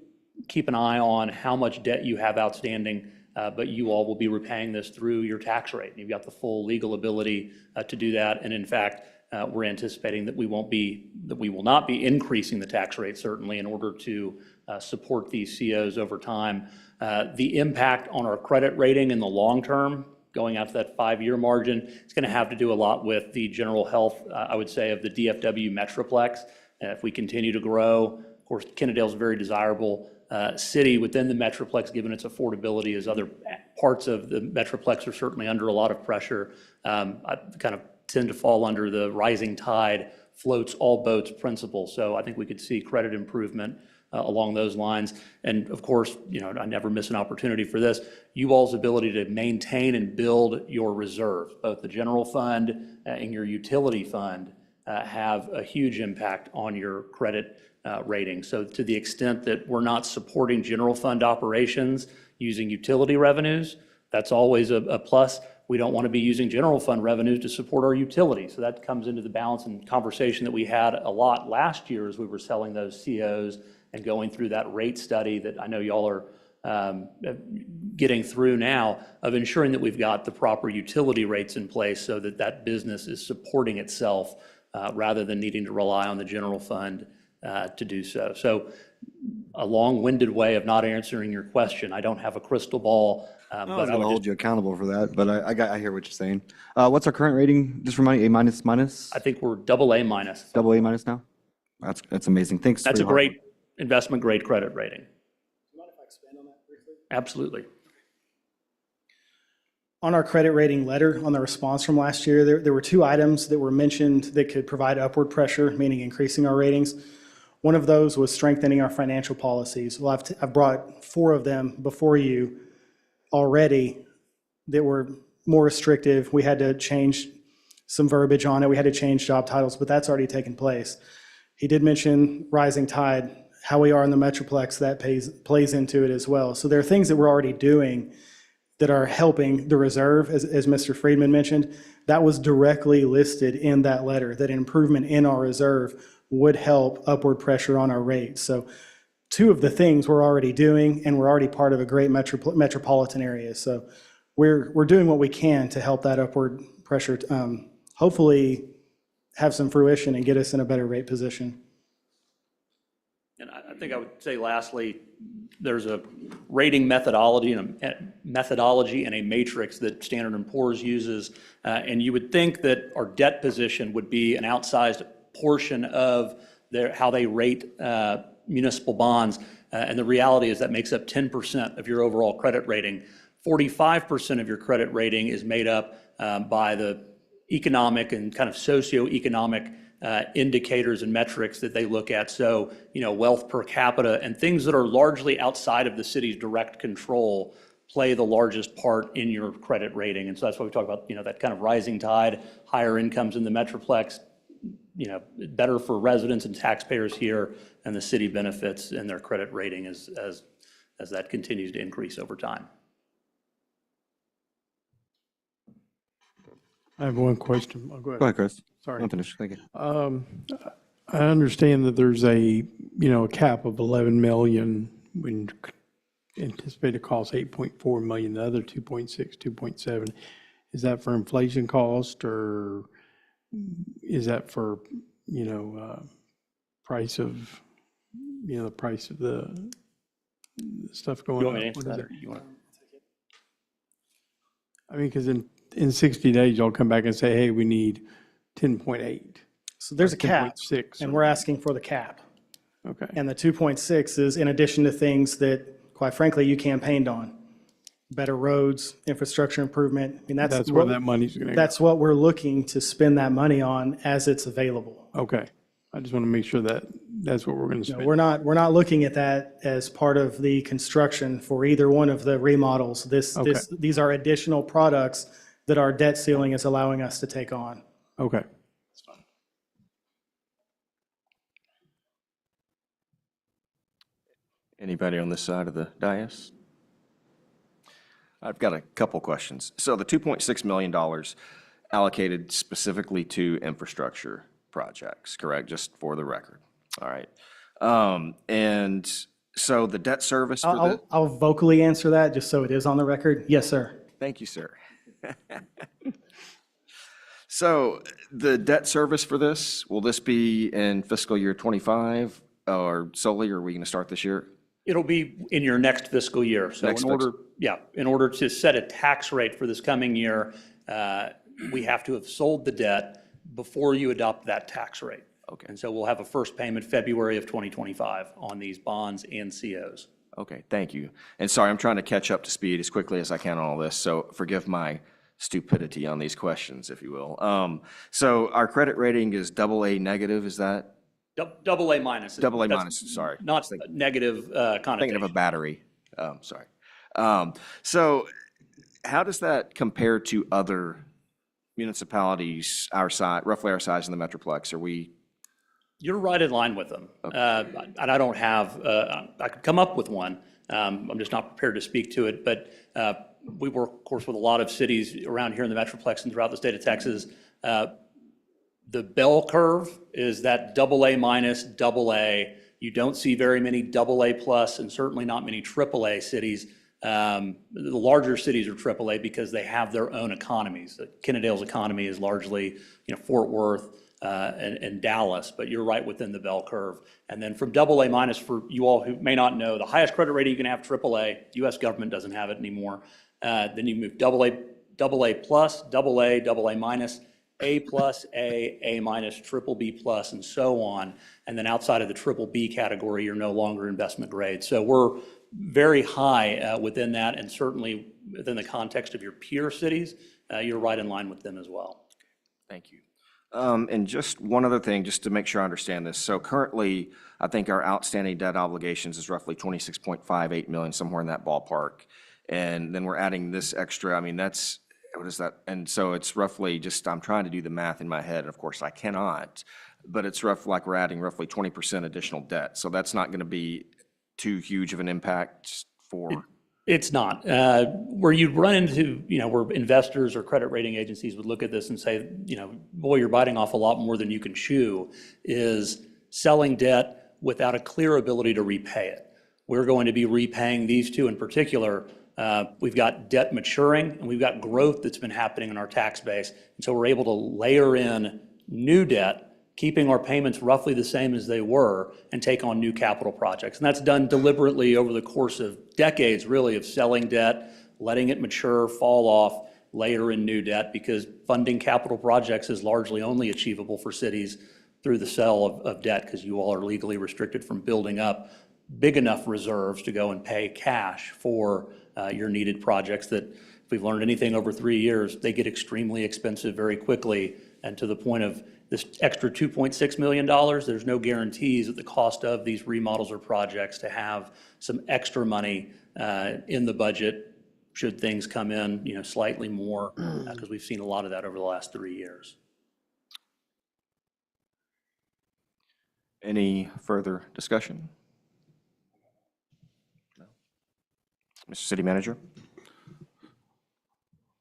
keep an eye on how much debt you have outstanding, but you all will be repaying this through your tax rate. And you've got the full legal ability to do that. And in fact, we're anticipating that we will not be increasing the tax rate, certainly, in order to support these COs over time. The impact on our credit rating in the long term, going out to that 5-year margin, it's going to have to do a lot with the general health, I would say, of the DFW Metroplex. If we continue to grow, of course, Kennedale's a very desirable city within the Metroplex, given its affordability, as other parts of the Metroplex are certainly under a lot of pressure. I kind of tend to fall under the rising tide floats all boats principle. So I think we could see credit improvement along those lines. And of course, I never miss an opportunity for this. You all's ability to maintain and build your reserves, both the general fund and your utility fund, have a huge impact on your credit rating. So to the extent that we're not supporting general fund operations using utility revenues, that's always a plus. We don't want to be using general fund revenues to support our utilities. So that comes into the balance and conversation that we had a lot last year as we were selling those COs and going through that rate study that I know y'all are getting through now, of ensuring that we've got the proper utility rates in place so that that business is supporting itself rather than needing to rely on the general fund to do so. So a long-winded way of not answering your question. I don't have a crystal ball. I was going to hold you accountable for that, but I hear what you're saying. What's our current rating? Just remind me, A minus minus? I think we're AA minus. Double A minus now? That's amazing. Thanks. That's a great investment grade credit rating. Do you mind if I expand on that briefly? Absolutely. On our credit rating letter, on the response from last year, there were 2 items that were mentioned that could provide upward pressure, meaning increasing our ratings. One of those was strengthening our financial policies. Well, I've brought 4 of them before you already that were more restrictive. We had to change some verbiage on it. We had to change job titles, but that's already taken place. He did mention rising tide, how we are in the Metroplex, that plays into it as well. So there are things that we're already doing that are helping the reserve, as Mr. Friedman mentioned. That was directly listed in that letter, that an improvement in our reserve would help upward pressure on our rates. So 2 of the things we're already doing, and we're already part of a great metropolitan area. So we're doing what we can to help that upward pressure hopefully have some fruition and get us in a better rate position. And I think I would say lastly, there's a rating methodology and a matrix that Standard & Poor's uses. And you would think that our debt position would be an outsized portion of how they rate municipal bonds. And the reality is that makes up 10% of your overall credit rating. 45% of your credit rating is made up by the economic and kind of socioeconomic indicators and metrics that they look at. So, wealth per capita and things that are largely outside of the city's direct control play the largest part in your credit rating. And so that's why we talk about, that kind of rising tide, higher incomes in the Metroplex, better for residents and taxpayers here, and the city benefits in their credit rating as that continues to increase over time. I have one question. Go Go ahead, Chris. Sorry. I'm finished. Thank you. I understand that there's a cap of 11 million when anticipated cost 8.4 million, the other 2.6, 2.7. Is that for inflation cost, or is that for, price of, the price of the stuff going You up? want me to answer What is that, it? or you want? I mean, because in 60 days, y'all come back and say, hey, we need 10.8. So there's a cap, 10.6. and we're asking for the cap. Okay. And the 2.6 is in addition to things that, quite frankly, you campaigned on. Better roads, infrastructure improvement. I mean, That's where that money's going to go. That's what we're looking to spend that money on as it's available. Okay. I just want to make sure that that's what we're going to No, spend. we're not looking at that as part of the construction for either one of the remodels. These are additional products that our debt ceiling is allowing us to take on. Okay. Anybody on this side of the dais? I've got a couple questions. So the $2.6 million allocated specifically to infrastructure projects, correct? Just for the record. All right. And so the debt service for the, I'll vocally answer that just so it is on the record. Yes, sir. thank you, sir. So the debt service for this, will this be in fiscal year 25 or solely, or are we going to start this year? It'll be in your next fiscal year. So Next in order to set a tax rate for this coming year, we have to have sold the debt before you adopt that tax rate. Okay. And so we'll have a first payment February of 2025 on these bonds and COs. Okay, thank you. And sorry, I'm trying to catch up to speed as quickly as I can on all this, so forgive my stupidity on these questions, if you will. So our credit rating is AA negative, is that? Double A minus. AA That's minus, sorry. Not negative connotation. Thinking of a battery, sorry. So how does that compare to other municipalities our size, roughly our size in the Metroplex? Are we? You're right in line with them. And I don't have, I could come up with one. I'm just not prepared to speak to it. But we work, of course, with a lot of cities around here in the Metroplex and throughout the state of Texas. The bell curve is that AA minus, AA. You don't see very many AA plus and certainly not many AAA cities. The larger cities are AAA because they have their own economies. Kennedale's economy is largely, Fort Worth and Dallas, but you're right within the bell curve. And then from AA minus, for you all who may not know, the highest credit rating you can have AAA. U.S. government doesn't have it anymore. Then you move AA plus, AA minus, A plus, A minus, triple B plus, and so on. And then outside of the triple B category, you're no longer investment grade. So we're very high within that, and certainly within the context of your peer cities, you're right in line with them as well. Thank you. And just one other thing, just to make sure I understand this. So currently, I think our outstanding debt obligations is roughly 26.58 million, somewhere in that ballpark. And then we're adding this extra, I mean, that's, what is that? And so it's roughly just, I'm trying to do the math in my head, and of course I cannot, but it's like we're adding roughly 20% additional debt. So that's not going to be too huge of an impact for. It's not. Where you'd run into, where investors or credit rating agencies would look at this and say, boy, you're biting off a lot more than you can chew, is selling debt without a clear ability to repay it. We're going to be repaying these two in particular. We've got debt maturing, and we've got growth that's been happening in our tax base. And so we're able to layer in new debt, keeping our payments roughly the same as they were and take on new capital projects. And that's done deliberately over the course of decades, really, of selling debt, letting it mature, fall off, layer in new debt, because funding capital projects is largely only achievable for cities through the sale of debt, because you all are legally restricted from building up big enough reserves to go and pay cash for your needed projects that, if we've learned anything over 3 years, they get extremely expensive very quickly. And to the point of this extra $2.6 million, there's no guarantees that the cost of these remodels or projects to have some extra money in the budget should things come in, slightly more, because we've seen a lot of that over the last 3 years. Any further discussion? No. Mr. City Manager?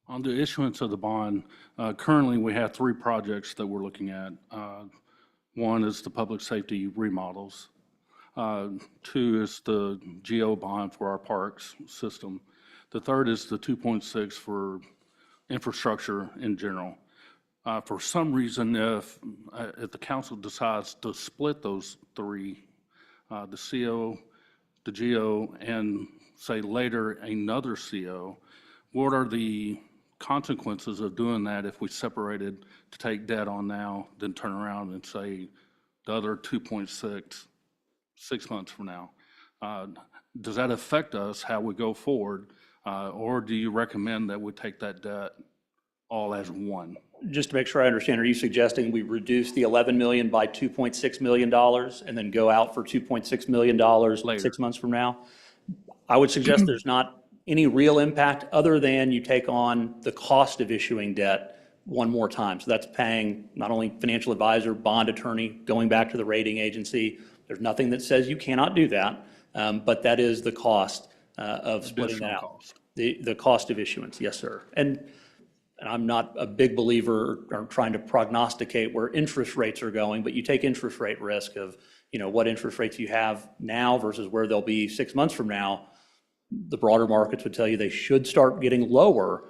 On the issuance of the bond, currently we have 3 projects that we're looking at. One is the public safety remodels. 2 is the GO bond for our parks system. The third is the 2.6 for infrastructure in general. For some reason, if the council decides to split those 3, the CO, the GO, and say later another CO, what are the consequences of doing that if we separated to take debt on now, then turn around and say the other 2.6 6 months from now? Does that affect us, how we go forward, or do you recommend that we take that debt all as one? Just to make sure I understand, are you suggesting we reduce the 11 million by $2.6 million and then go out for $2.6 million Later. 6 months from now? I would suggest there's not any real impact other than you take on the cost of issuing debt one more time. So that's paying not only financial advisor, bond attorney, going back to the rating agency. There's nothing that says you cannot do that, but that is the cost of splitting that out. The cost of issuance, yes, sir. And I'm not a big believer or trying to prognosticate where interest rates are going, but you take interest rate risk of, what interest rates you have now versus where they'll be 6 months from now. The broader markets would tell you they should start getting lower,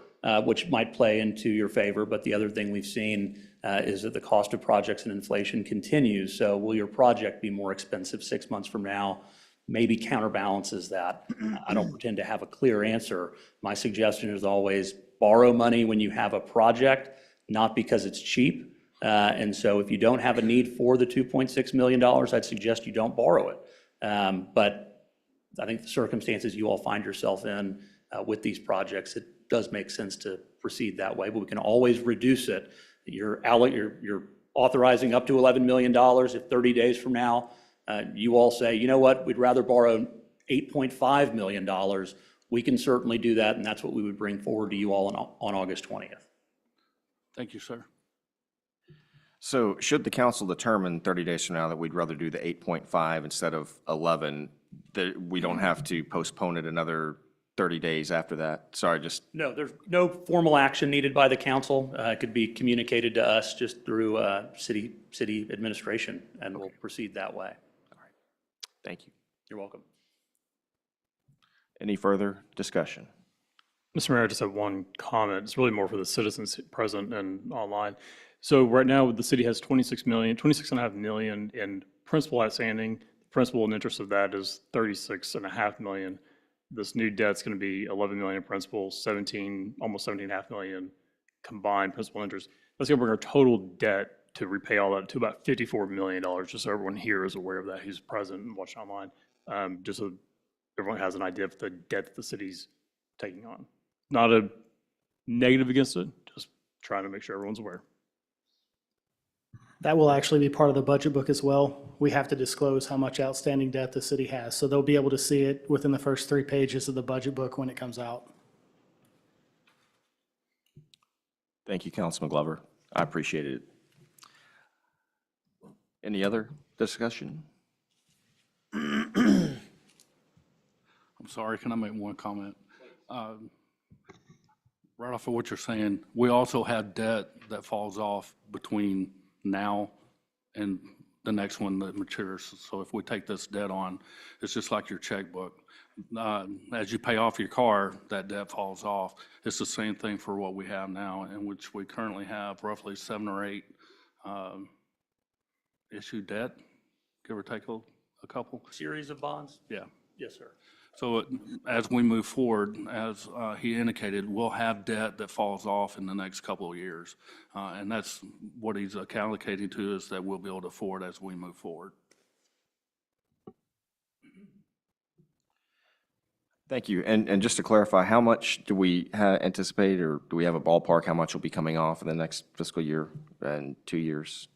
which might play into your favor. But the other thing we've seen is that the cost of projects and inflation continues. So will your project be more expensive 6 months from now? Maybe counterbalances that. I don't pretend to have a clear answer. My suggestion is always borrow money when you have a project, not because it's cheap. And so if you don't have a need for the $2.6 million, I'd suggest you don't borrow it. But I think the circumstances you all find yourself in with these projects, it does make sense to proceed that way, but we can always reduce it. You're authorizing up to $11 million. If 30 days from now, you all say, you know what, we'd rather borrow $8.5 million, we can certainly do that, and that's what we would bring forward to you all on August 20th. Thank you, sir. So should the council determine 30 days from now that we'd rather do the 8.5 instead of 11, that we don't have to postpone it another 30 days after that? Sorry, just. No, there's no formal action needed by the council. It could be communicated to us just through city administration, and we'll proceed that way. All right. Thank you. You're welcome. Any further discussion? Mr. Mayor, I just have one comment. It's really more for the citizens present and online. So right now, the city has 26.5 million in principal outstanding. Principal and interest of that is 36.5 million. This new debt's going to be 11 million in principal, almost 17.5 million combined principal interest. That's going to bring our total debt to repay all that to about $54 million, just so everyone here is aware of that, who's present and watching online, just so everyone has an idea of the debt that the city's taking on. Not a negative against it, just trying to make sure everyone's aware. That will actually be part of the budget book as well. We have to disclose how much outstanding debt the city has, so they'll be able to see it within the first 3 pages of the budget book when it comes out. Thank you, Councilman Glover. I appreciate it. Any other discussion? I'm sorry, can I make one comment? Right off of what you're saying, we also have debt that falls off between now and the next one that matures. So if we take this debt on, it's just like your checkbook. As you pay off your car, that debt falls off. It's the same thing for what we have now, in which we currently have roughly 7 or 8 issue debt, give or take a couple. Series of bonds? Yeah. Yes, sir. So as we move forward, as he indicated, we'll have debt that falls off in the next couple of years. And that's what he's allocating to us that we'll be able to afford as we move forward. Thank you. And just to clarify, how much do we anticipate, or do we have a ballpark, how much will be coming off in the next fiscal year and 2 years?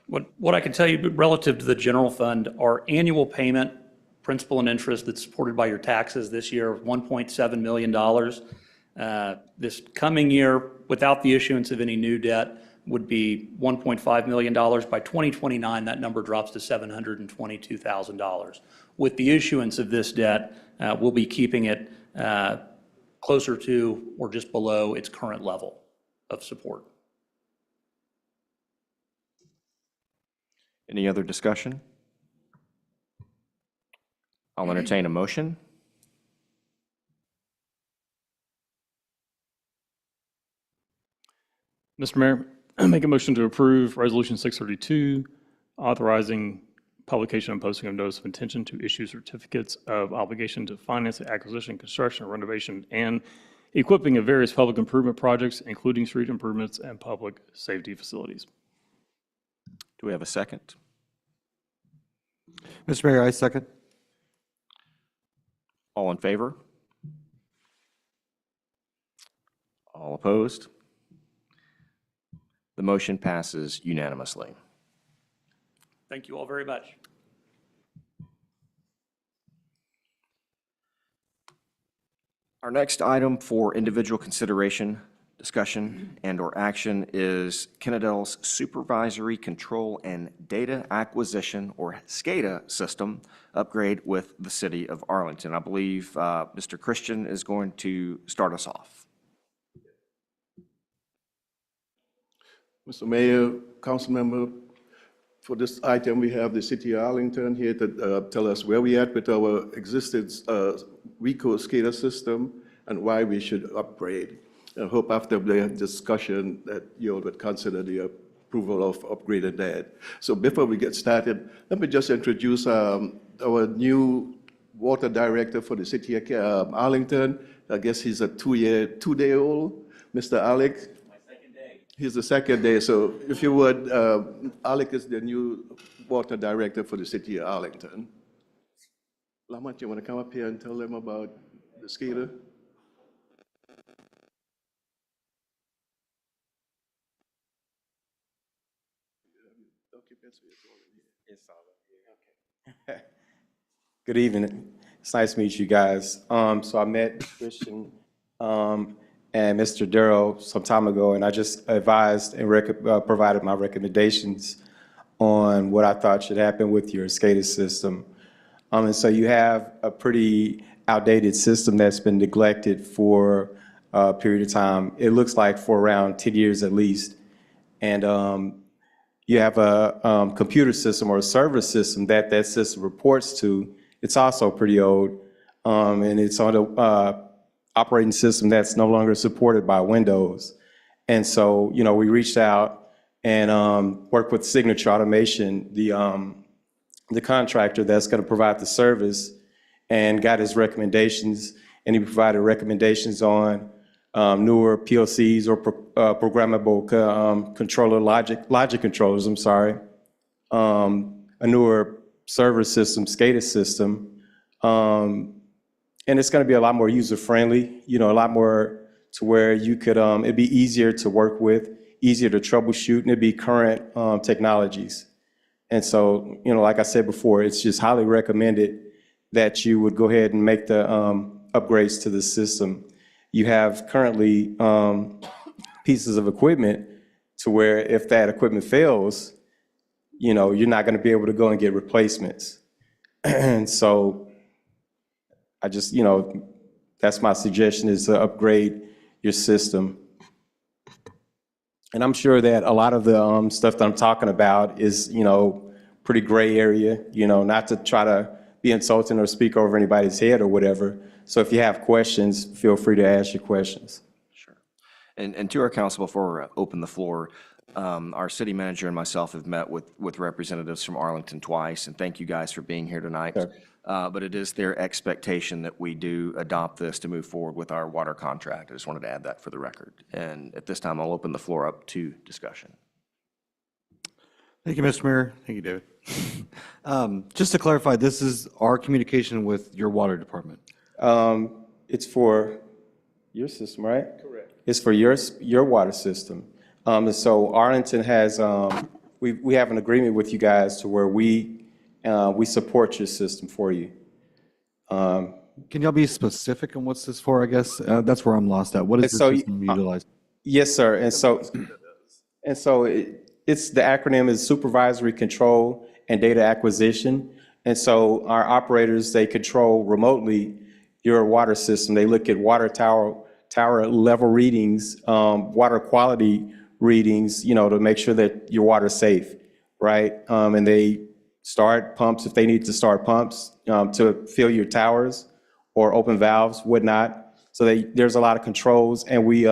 What I can tell you relative to the general fund, our annual payment, principal and interest that's supported by your taxes this year, $1.7 million. This coming year, without the issuance of any new debt, would be $1.5 million. By 2029, that number drops to $722,000. With the issuance of this debt, we'll be keeping it closer to or just below its current level of support. Any other discussion? I'll entertain a motion. Mr. Mayor, I make a motion to approve Resolution 632, authorizing publication and posting of notice of intention to issue certificates of obligation to finance the acquisition, construction, renovation, and equipping of various public improvement projects, including street improvements and public safety facilities. Do we have a second? Mr. Mayor, I second. All in favor? All opposed? The motion passes unanimously. Thank you all very much. Our next item for individual consideration, discussion, and/or action is Kennedale's Supervisory Control and Data Acquisition, or SCADA, system upgrade with the City of Arlington. I believe Mr. Christian is going to start us off. Mr. Mayor, council member, for this item, we have the City of Arlington here to tell us where we at with our existing RICO SCADA system and why we should upgrade. I hope after the discussion that you all would consider the approval of upgraded that. So before we get started, let me just introduce our new water director for the City of Arlington. I guess he's a two-day-old, Mr. Alec. He's the second day, so if you would, Alec is the new water director for the City of Arlington. Lamont, you want to come up here and tell them about the SCADA? Good evening. It's nice to meet you guys. So I met Christian and Mr. Darrow some time ago, and I just advised and provided my recommendations on what I thought should happen with your SCADA system. And so you have a pretty outdated system that's been neglected for a period of time. It looks like for around 10 years at least. And you have a computer system or a server system that system reports to. It's also pretty old, and it's on a operating system that's no longer supported by Windows. And so, you know, we reached out and worked with Signature Automation, the contractor that's going to provide the service, and got his recommendations. And he provided recommendations on newer PLCs or programmable controller logic controllers, I'm sorry, a newer server system, SCADA system, and it's going to be a lot more user-friendly, you know, a lot more to where you could, it'd be easier to work with, easier to troubleshoot, and it'd be current technologies. And so, you know, like I said before, it's just highly recommended that you would go ahead and make the upgrades to the system. You have currently pieces of equipment to where if that equipment fails, you know, you're not going to be able to go and get replacements. And so I just, you know, that's my suggestion, is to upgrade your system. And I'm sure that a lot of the stuff that I'm talking about is, you know, pretty gray area, you know, not to try to be insulting or speak over anybody's head or whatever. So if you have questions, feel free to ask your questions. Sure. And to our council, before I open the floor, our city manager and myself have met with representatives from Arlington twice, and thank you guys for being here tonight. But it is their expectation that we do adopt this to move forward with our water contract. I just wanted to add that for the record. And at this time, I'll open the floor up to discussion. Thank you, Mr. Mayor. Thank you, David. Just to clarify, this is our communication with your water department. It's for your system, right? Correct. It's for your water system. And so Arlington has, we have an agreement with you guys to where we support your system for you. Can y'all be specific on what's this for, I guess? That's where I'm lost at. What is the system you utilize? Yes, sir. And so it's the acronym is Supervisory Control and Data Acquisition. And so our operators, they control remotely your water system. They look at water tower level readings, water quality readings, to make sure that your water's safe, right? And they start pumps if they need to start pumps to fill your towers or open valves, whatnot. So there's a lot of controls, and we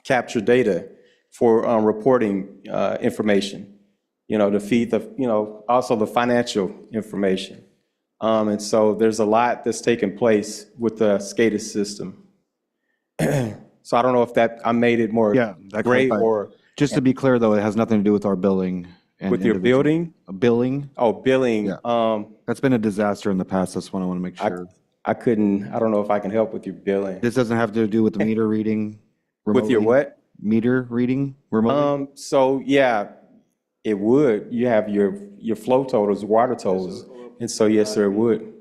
capture data for reporting information, to feed also the financial information. And so there's a lot that's taking place with the SCADA system. So I don't know if I made it more great or. Just to be clear, though, it has nothing to do with our billing. With your building? Billing? Oh, billing. Yeah. That's been a disaster in the past. That's what I want to make sure. I don't know if I can help with your billing. This doesn't have to do with the meter reading remotely? With your what? Meter reading remotely? So yeah, it would. You have your flow totals, water totals. And so, yes, sir, it would.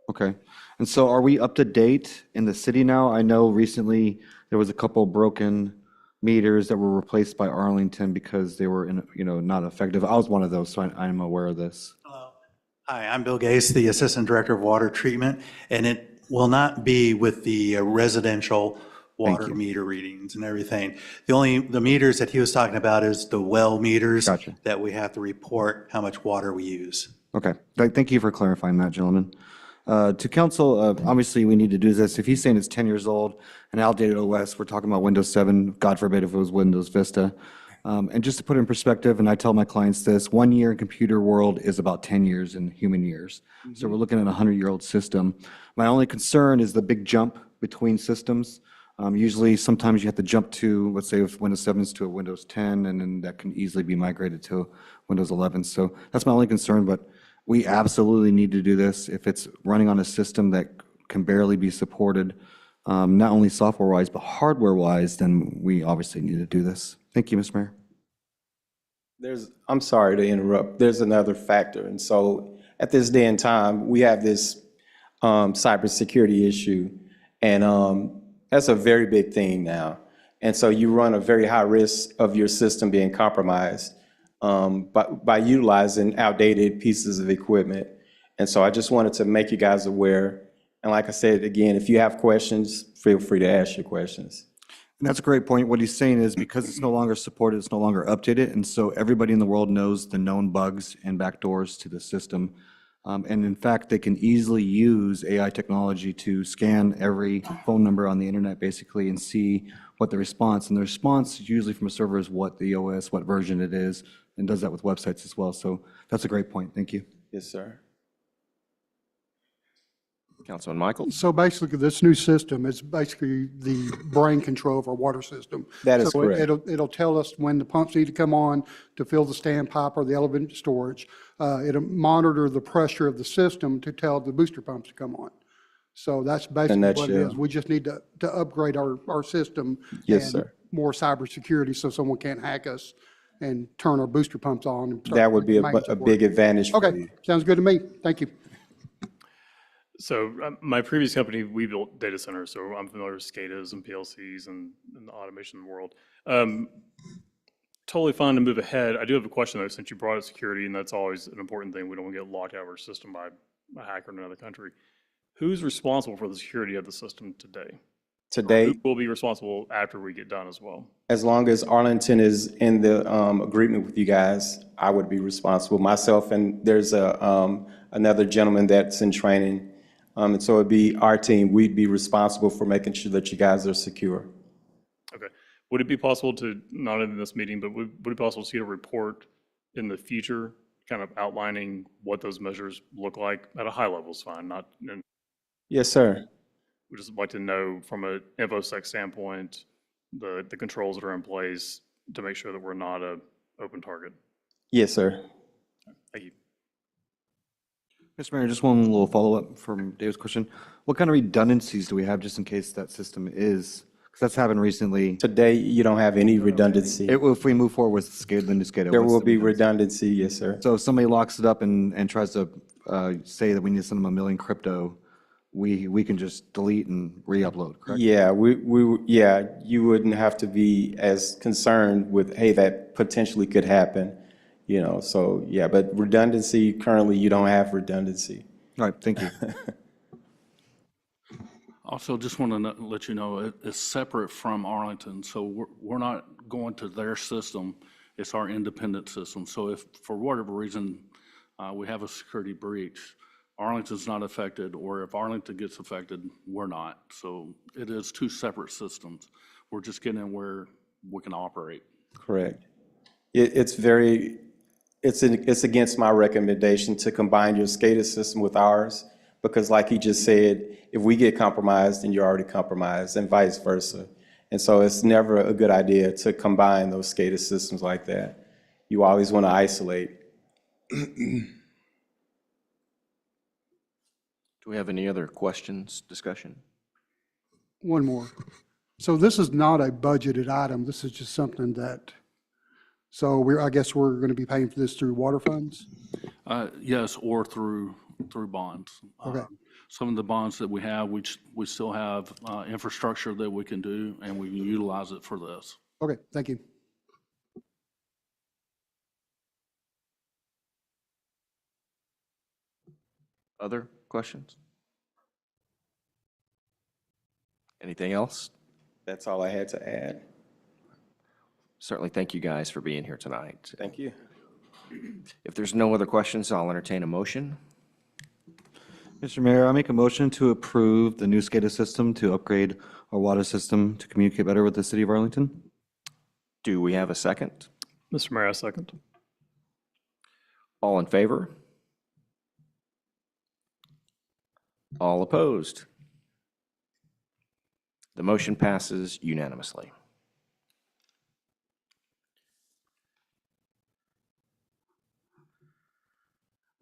Okay. And so are we up to date in the city now? I know recently there was a couple broken meters that were replaced by Arlington because they were not effective. I was one of those, so I'm aware of this. Hello. Hi, I'm Bill Gase, the Assistant Director of Water Treatment, and it will not be with the residential water meter readings and everything. The meters that he was talking about is the well meters that we have to report how much water we use. Okay. Thank you for clarifying that, gentlemen. To council, obviously we need to do this. If he's saying it's 10 years old, an outdated OS, we're talking about Windows 7, God forbid if it was Windows Vista. And just to put it in perspective, and I tell my clients this, 1 year in computer world is about 10 years in human years. So we're looking at a 100-year-old system. My only concern is the big jump between systems. Usually, sometimes you have to jump to, let's say, if Windows 7 is to a Windows 10, and then that can easily be migrated to Windows 11. So that's my only concern, but we absolutely need to do this. If it's running on a system that can barely be supported, not only software-wise, but hardware-wise, then we obviously need to do this. Thank you, Mr. Mayor. I'm sorry to interrupt. There's another factor. And so at this day and time, we have this cybersecurity issue, and that's a very big thing now. And so you run a very high risk of your system being compromised by utilizing outdated pieces of equipment. And so I just wanted to make you guys aware. And like I said, again, if you have questions, feel free to ask your questions. And that's a great point. What he's saying is because it's no longer supported, it's no longer updated. And so everybody in the world knows the known bugs and backdoors to the system. And in fact, they can easily use AI technology to scan every phone number on the internet basically and see what the response. And the response usually from a server is what the OS, what version it is, and does that with websites as well. So that's a great point. Thank you. Yes, sir. Councilman Michael? So basically, this new system is basically the brain control of our water system. That is So correct. It'll tell us when the pumps need to come on to fill the standpipe or the elevated storage. It'll monitor the pressure of the system to tell the booster pumps to come on. So that's basically what it nutshell. is. We just need to upgrade our system. Yes, and sir. more cybersecurity so someone can't hack us and turn our booster pumps on. And start That would be maintenance a work. big advantage for Okay, you. sounds good to me. Thank you. So my previous company, we built data centers, so I'm familiar with SCADAs and PLCs and the automation world. Totally fine to move ahead. I do have a question though, since you brought up security, and that's always an important thing. We don't want to get locked out of our system by a hacker in another country. Who's responsible for the security of the system today? Today, Who will be responsible after we get done as well? as long as Arlington is in the agreement with you guys, I would be responsible. Myself and there's another gentleman that's in training. And so it'd be our team. We'd be responsible for making sure that you guys are secure. Okay. Would it be possible to, not in this meeting, but would it be possible to see a report in the future, kind of outlining what those measures look like at a high level is fine, not, and Yes, sir. we just like to know from a InfoSec standpoint, the controls that are in place to make sure that we're not a open target. Yes, sir. Thank you. Mr. Mayor, just one little follow-up from Dave's question. What kind of redundancies do we have just in case that system is, because that's happened recently. Today, you don't have any redundancy. If we move forward with SCADA, then SCADA. There what's will the be redundancy? redundancy, yes, sir. So if somebody locks it up and tries to say that we need to send them 1 million crypto, we can just delete and re-upload, correct? Yeah, yeah, you wouldn't have to be as concerned with, hey, that potentially could happen, you know, so, yeah, but redundancy, currently, you don't have redundancy. All right, thank you. Also, just want to let you know, it's separate from Arlington, so we're not going to their system. It's our independent system. So if, for whatever reason, we have a security breach, Arlington's not affected, or if Arlington gets affected, we're not. So it is two separate systems. We're just getting where we can operate. Correct. It's against my recommendation to combine your SCADA system with ours, because like he just said, if we get compromised, then you're already compromised, and vice versa. And so it's never a good idea to combine those SCADA systems like that. You always want to isolate. Do we have any other questions, discussion? One more. So this is not a budgeted item. This is just something that, so I guess we're going to be paying for this through water funds? Yes, or through bonds. Okay. Some of the bonds that we have, we still have infrastructure that we can do, and we can utilize it for this. Okay, thank you. Other questions? Anything else? That's all I had to add. Certainly, thank you guys for being here tonight. Thank you. If there's no other questions, I'll entertain a motion. Mr. Mayor, I make a motion to approve the new SCADA system to upgrade our water system to communicate better with the city of Arlington. Do we have a second? Mr. Mayor, I second. All in favor? All opposed? The motion passes unanimously.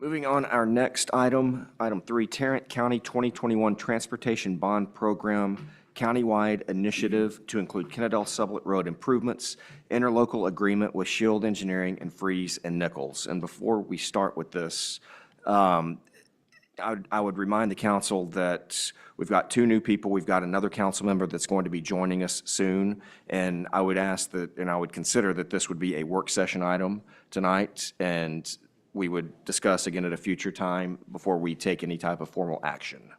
Moving on, our next item, item 3, Tarrant County 2021 Transportation Bond Program countywide initiative to include Kennedale Sublette Road improvements, interlocal agreement with Shield Engineering and Freeze and Nichols. And before we start with this, I would remind the council that we've got 2 new people. We've got another council member that's going to be joining us soon. And I would ask that, and I would consider that this would be a work session item tonight, and we would discuss again at a future time before we take any type of formal action.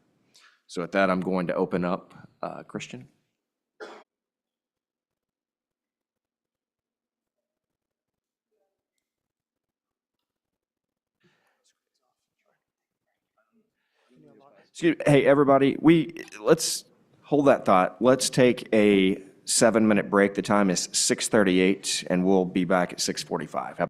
So at that, I'm going to open up. Christian? Hey, everybody, let's hold that thought. Let's take a 7-minute break. The time is 6:38, and we'll be back at 6:45.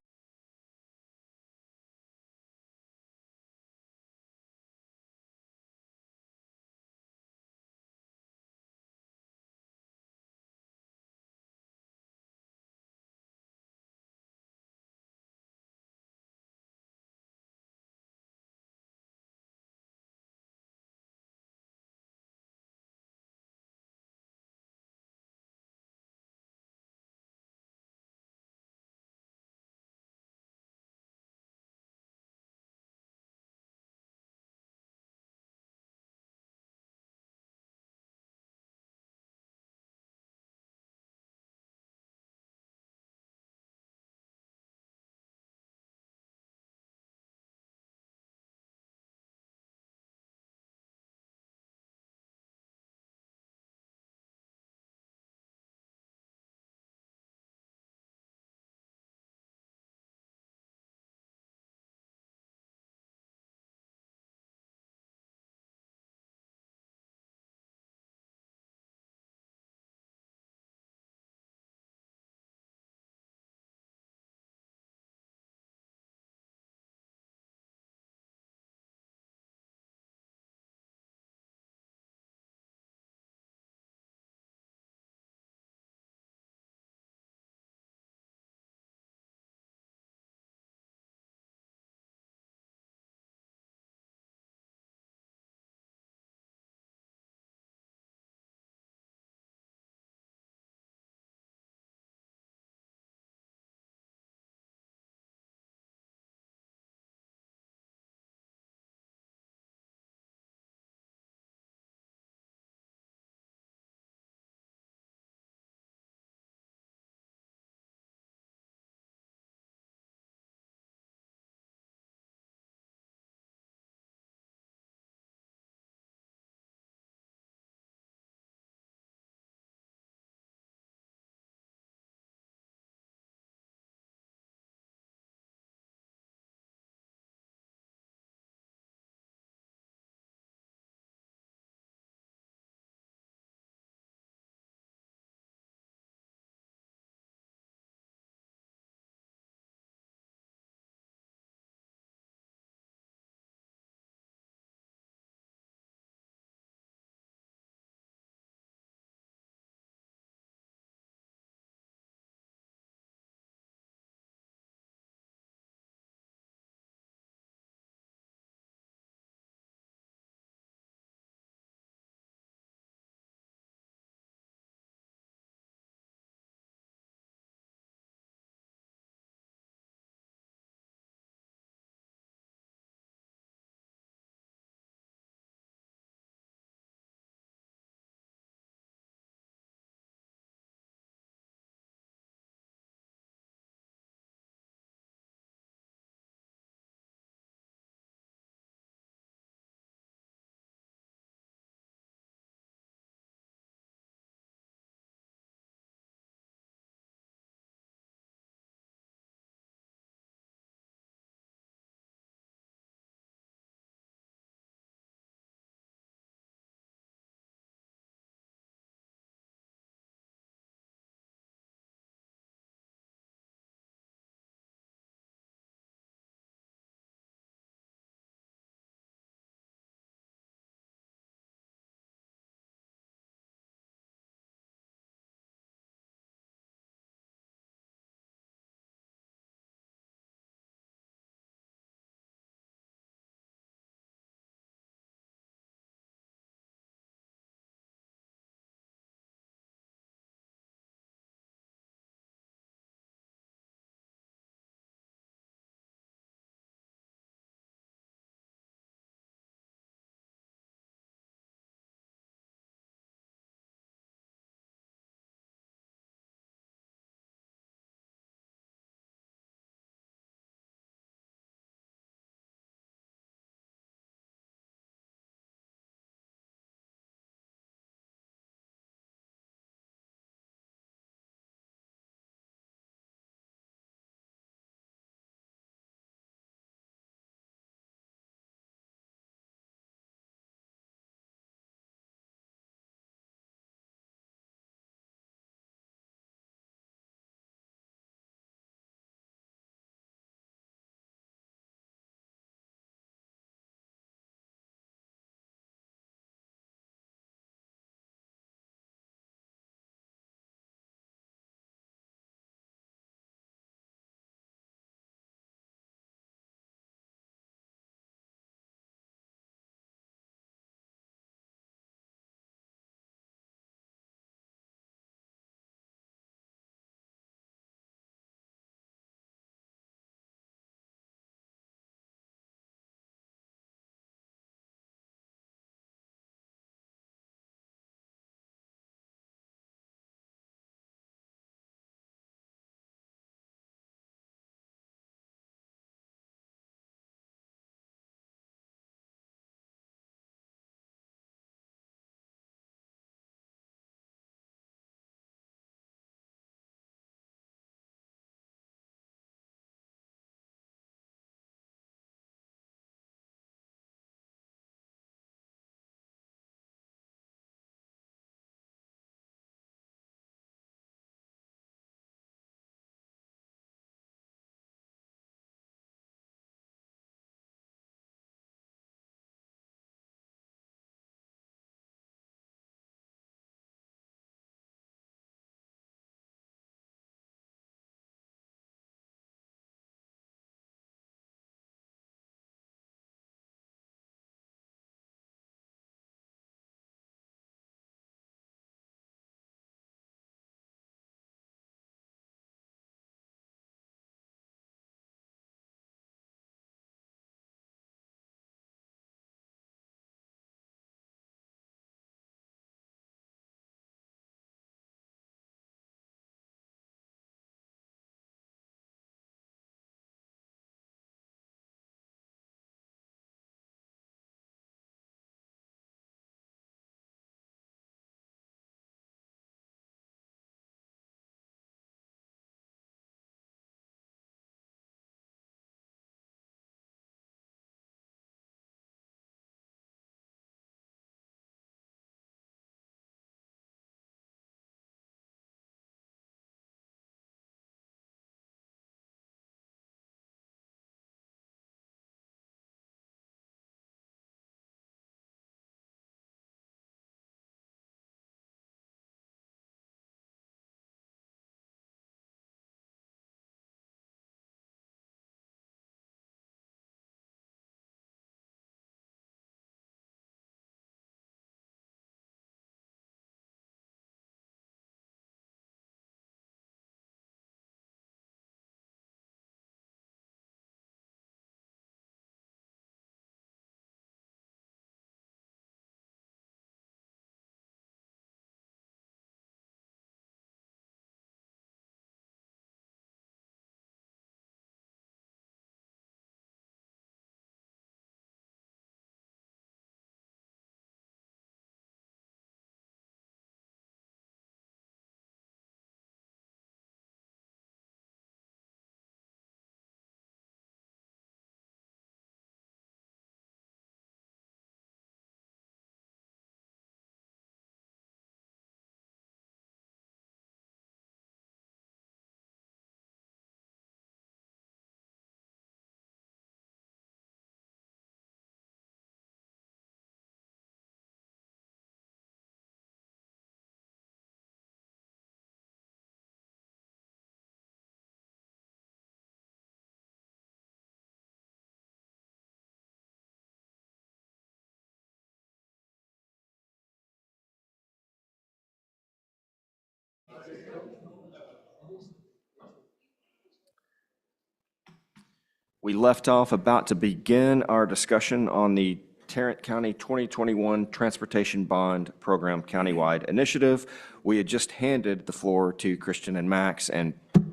We left off about to begin our discussion on the Tarrant County 2021 Transportation Bond Program Countywide Initiative. We had just handed the floor to Christian and Max, and here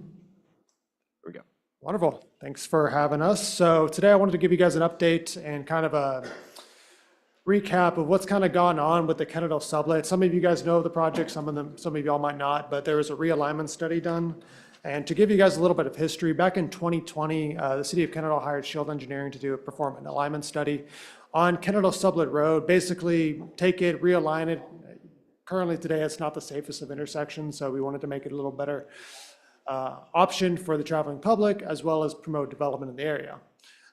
we go. Wonderful. Thanks for having us. So today I wanted to give you guys an update and kind of a recap of what's kind of gone on with the Kennedale sublet. Some of you guys know the project, some of y'all might not, but there was a realignment study done. And to give you guys a little bit of history, back in 2020, the city of Kennedale hired Shield Engineering to perform an alignment study on Kennedale Sublet Road. Basically, take it, realign it. Currently today, it's not the safest of intersections, so we wanted to make it a little better option for the traveling public, as well as promote development in the area.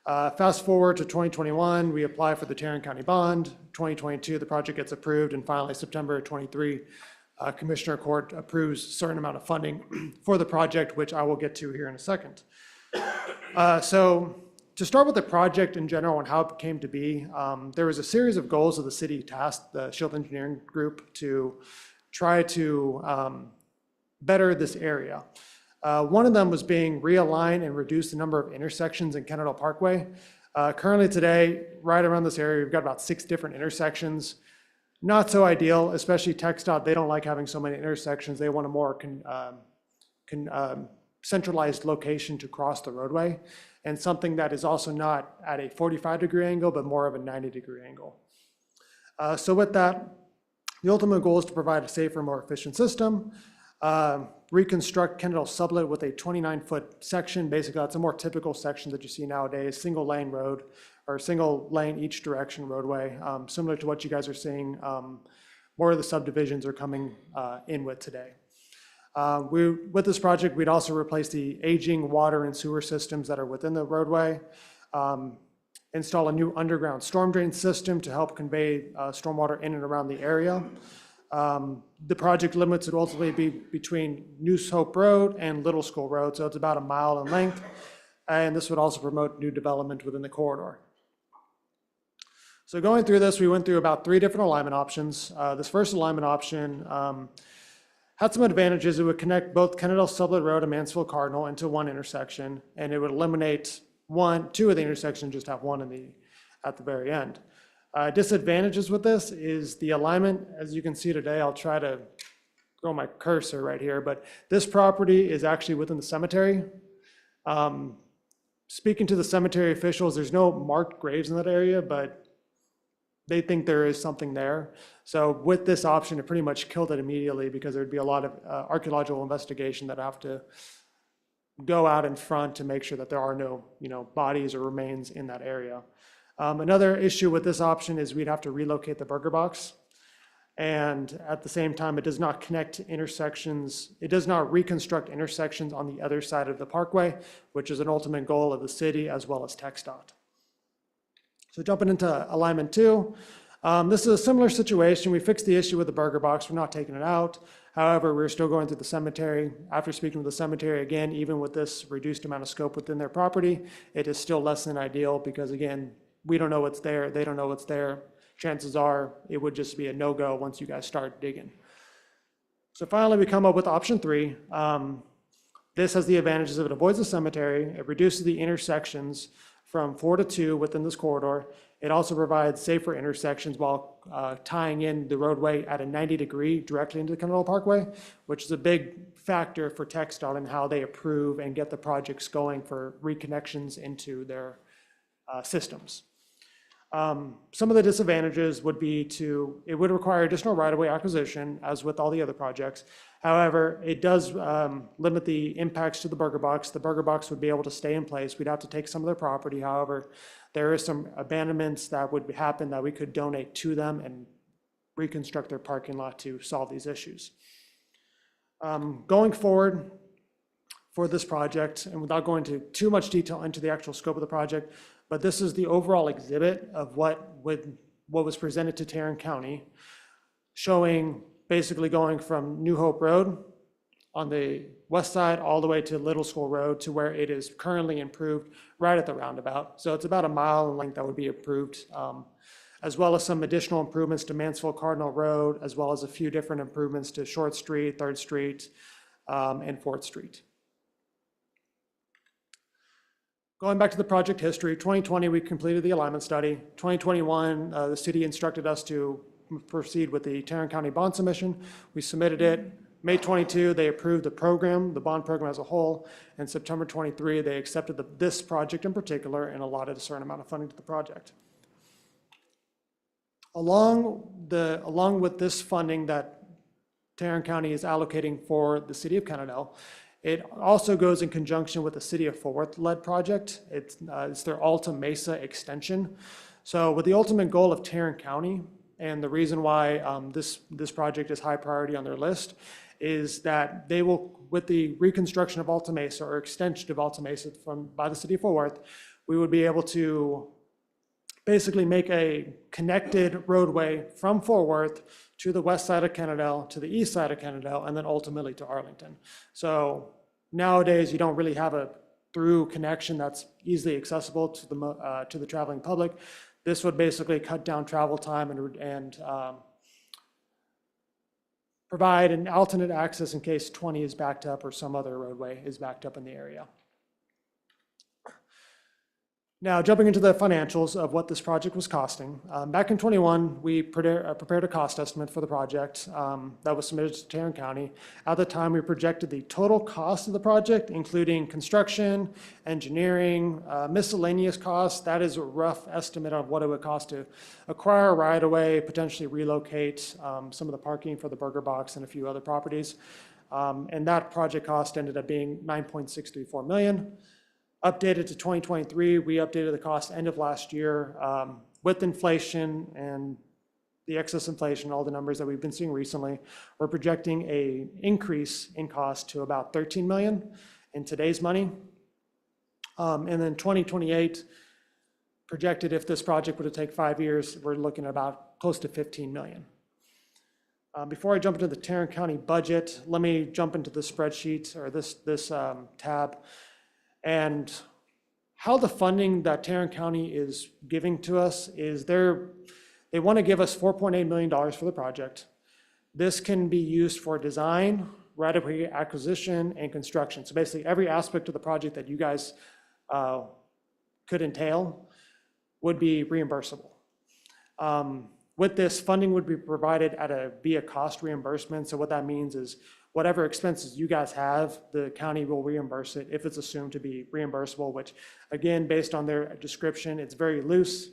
Fast forward to 2021, we apply for the Tarrant County bond. 2022, the project gets approved, and finally September 23, Commissioner Court approves a certain amount of funding for the project, which I will get to here in a second. So to start with the project in general and how it came to be, there was a series of goals of the city tasked the Shield Engineering Group to try to better this area. One of them was being realign and reduce the number of intersections in Kennedale Parkway. Currently today, right around this area, we've got about 6 different intersections. Not so ideal, especially TxDOT. They don't like having so many intersections. They want a more centralized location to cross the roadway, and something that is also not at a 45-degree angle, but more of a 90-degree angle. So with that, the ultimate goal is to provide a safer, more efficient system. Reconstruct Kennedale Sublet with a 29-foot section. Basically, that's a more typical section that you see nowadays, single lane road, or single lane each direction roadway, similar to what you guys are seeing. More of the subdivisions are coming in with today. With this project, we'd also replace the aging water and sewer systems that are within the roadway, install a new underground storm drain system to help convey stormwater in and around the area. The project limits would ultimately be between New Hope Road and Little School Road, so it's about a mile in length, and this would also promote new development within the corridor. So going through this, we went through about 3 different alignment options. This first alignment option had some advantages. It would connect both Kennedale Sublet Road and Mansfield Cardinal into one intersection, and it would eliminate 2 of the intersections, just have one at the very end. Disadvantages with this is the alignment. As you can see today, I'll try to throw my cursor right here, but this property is actually within the cemetery. Speaking to the cemetery officials, there's no marked graves in that area, but they think there is something there. So with this option, it pretty much killed it immediately, because there'd be a lot of archaeological investigation that have to go out in front to make sure that there are no, bodies or remains in that area. Another issue with this option is we'd have to relocate the burger box. And at the same time, it does not connect intersections. It does not reconstruct intersections on the other side of the parkway, which is an ultimate goal of the city as well as TxDOT. So jumping into alignment 2, this is a similar situation. We fixed the issue with the burger box. We're not taking it out. However, we're still going through the cemetery. After speaking with the cemetery, again, even with this reduced amount of scope within their property, it is still less than ideal, because again, we don't know what's there. They don't know what's there. Chances are it would just be a no-go once you guys start digging. So finally, we come up with option 3. This has the advantages of it avoids the cemetery. It reduces the intersections from 4 to 2 within this corridor. It also provides safer intersections while tying in the roadway at a 90-degree directly into the Kennedale Parkway, which is a big factor for TxDOT and how they approve and get the projects going for reconnections into their systems. Some of the disadvantages would be it would require additional right-of-way acquisition, as with all the other projects. However, it does limit the impacts to the burger box. The burger box would be able to stay in place. We'd have to take some of their property. However, there is some abandonments that would happen that we could donate to them and reconstruct their parking lot to solve these issues. Going forward for this project, and without going into too much detail into the actual scope of the project, but this is the overall exhibit of what was presented to Tarrant County, showing basically going from New Hope Road on the west side all the way to Little School Road, to where it is currently improved right at the roundabout. So it's about a mile in length that would be approved, as well as some additional improvements to Mansfield Cardinal Road, as well as a few different improvements to Short Street, 3rd Street, and 4th Street. Going back to the project history, 2020, we completed the alignment study. 2021, the city instructed us to proceed with the Tarrant County bond submission. We submitted it. May 22, they approved the program, the bond program as a whole. And September 23, they accepted this project in particular and allotted a certain amount of funding to the project. Along with this funding that Tarrant County is allocating for the city of Kennedale, it also goes in conjunction with the City of Fort Worth-led project. It's their Alta Mesa extension. So with the ultimate goal of Tarrant County, and the reason why this project is high priority on their list, is that they will, with the reconstruction of Alta Mesa or extension of Alta Mesa by the City of Fort Worth, we would be able to basically make a connected roadway from Fort Worth to the west side of Kennedale, to the east side of Kennedale, and then ultimately to Arlington. So nowadays, you don't really have a through connection that's easily accessible to the traveling public. This would basically cut down travel time and provide an alternate access in case 20 is backed up or some other roadway is backed up in the area. Now, jumping into the financials of what this project was costing. Back in 21, we prepared a cost estimate for the project that was submitted to Tarrant County. At the time, we projected the total cost of the project, including construction, engineering, miscellaneous costs. That is a rough estimate of what it would cost to acquire a right-of-way, potentially relocate some of the parking for the Burger Box and a few other properties. And that project cost ended up being $9.634 million. Updated to 2023, we updated the cost end of last year with inflation and the excess inflation, all the numbers that we've been seeing recently. We're projecting an increase in cost to about $13 million in today's money. And then 2028, projected if this project were to take 5 years, we're looking at about close to $15 million. Before I jump into the Tarrant County budget, let me jump into the spreadsheet or this tab. And how the funding that Tarrant County is giving to us is they want to give us $4.8 million for the project. This can be used for design, right-of-way acquisition, and construction. So basically every aspect of the project that you guys could entail would be reimbursable. With this, funding would be provided via cost reimbursement. So what that means is whatever expenses you guys have, the county will reimburse it if it's assumed to be reimbursable, which again, based on their description, it's very loose,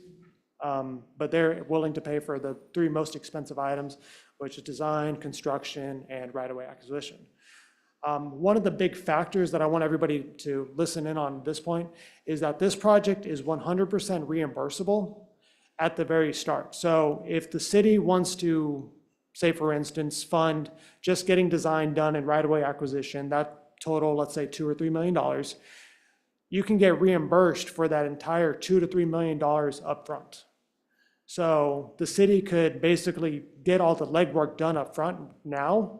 but they're willing to pay for the 3 most expensive items, which is design, construction, and right-of-way acquisition. One of the big factors that I want everybody to listen in on this point is that this project is 100% reimbursable at the very start. So if the city wants to, say for instance, fund just getting design done and right-of-way acquisition, that total, let's say $2 or $3 million, you can get reimbursed for that entire $2 to $3 million upfront. So the city could basically get all the legwork done up front now,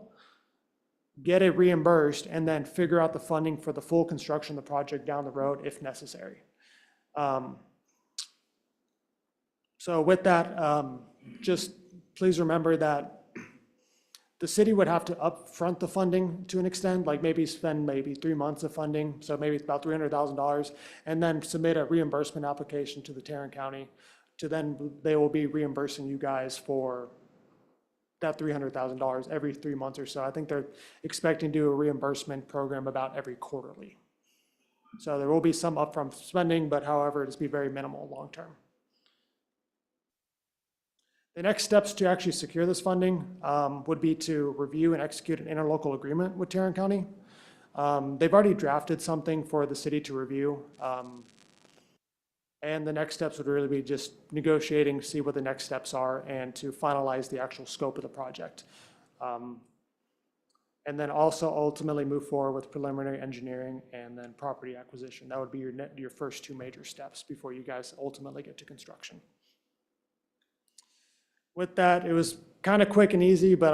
get it reimbursed, and then figure out the funding for the full construction of the project down the road if necessary. So with that, just please remember that the city would have to upfront the funding to an extent, like maybe spend 3 months of funding, so maybe it's about $300,000, and then submit a reimbursement application to the Tarrant County to then they will be reimbursing you guys for that $300,000 every 3 months or so. I think they're expecting to do a reimbursement program about every quarterly. So there will be some upfront spending, but however, it'll be very minimal long term. The next steps to actually secure this funding would be to review and execute an interlocal agreement with Tarrant County. They've already drafted something for the city to review. And the next steps would really be just negotiating, see what the next steps are, and to finalize the actual scope of the project. And then also ultimately move forward with preliminary engineering and then property acquisition. That would be your first 2 major steps before you guys ultimately get to construction. With that, it was kind of quick and easy, but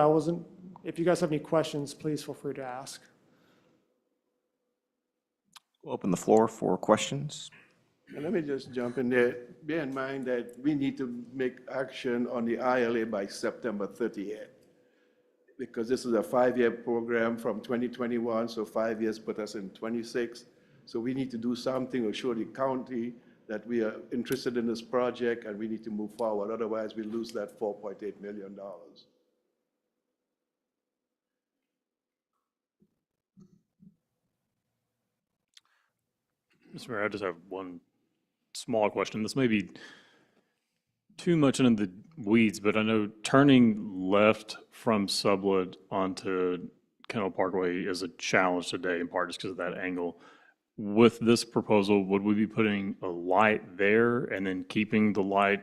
if you guys have any questions, please feel free to ask. We'll open the floor for questions. And let me just jump in there. Bear in mind that we need to make action on the ILA by September 30th, because this is a 5-year program from 2021, so 5 years put us in 26. So we need to do something or show the county that we are interested in this project and we need to move forward. Otherwise, we lose that $4.8 million. Mr. Mayor, I just have one small question. This may be too much into the weeds, but I know turning left from Sublet onto Kendall Parkway is a challenge today, in part just because of that angle. With this proposal, would we be putting a light there and then keeping the light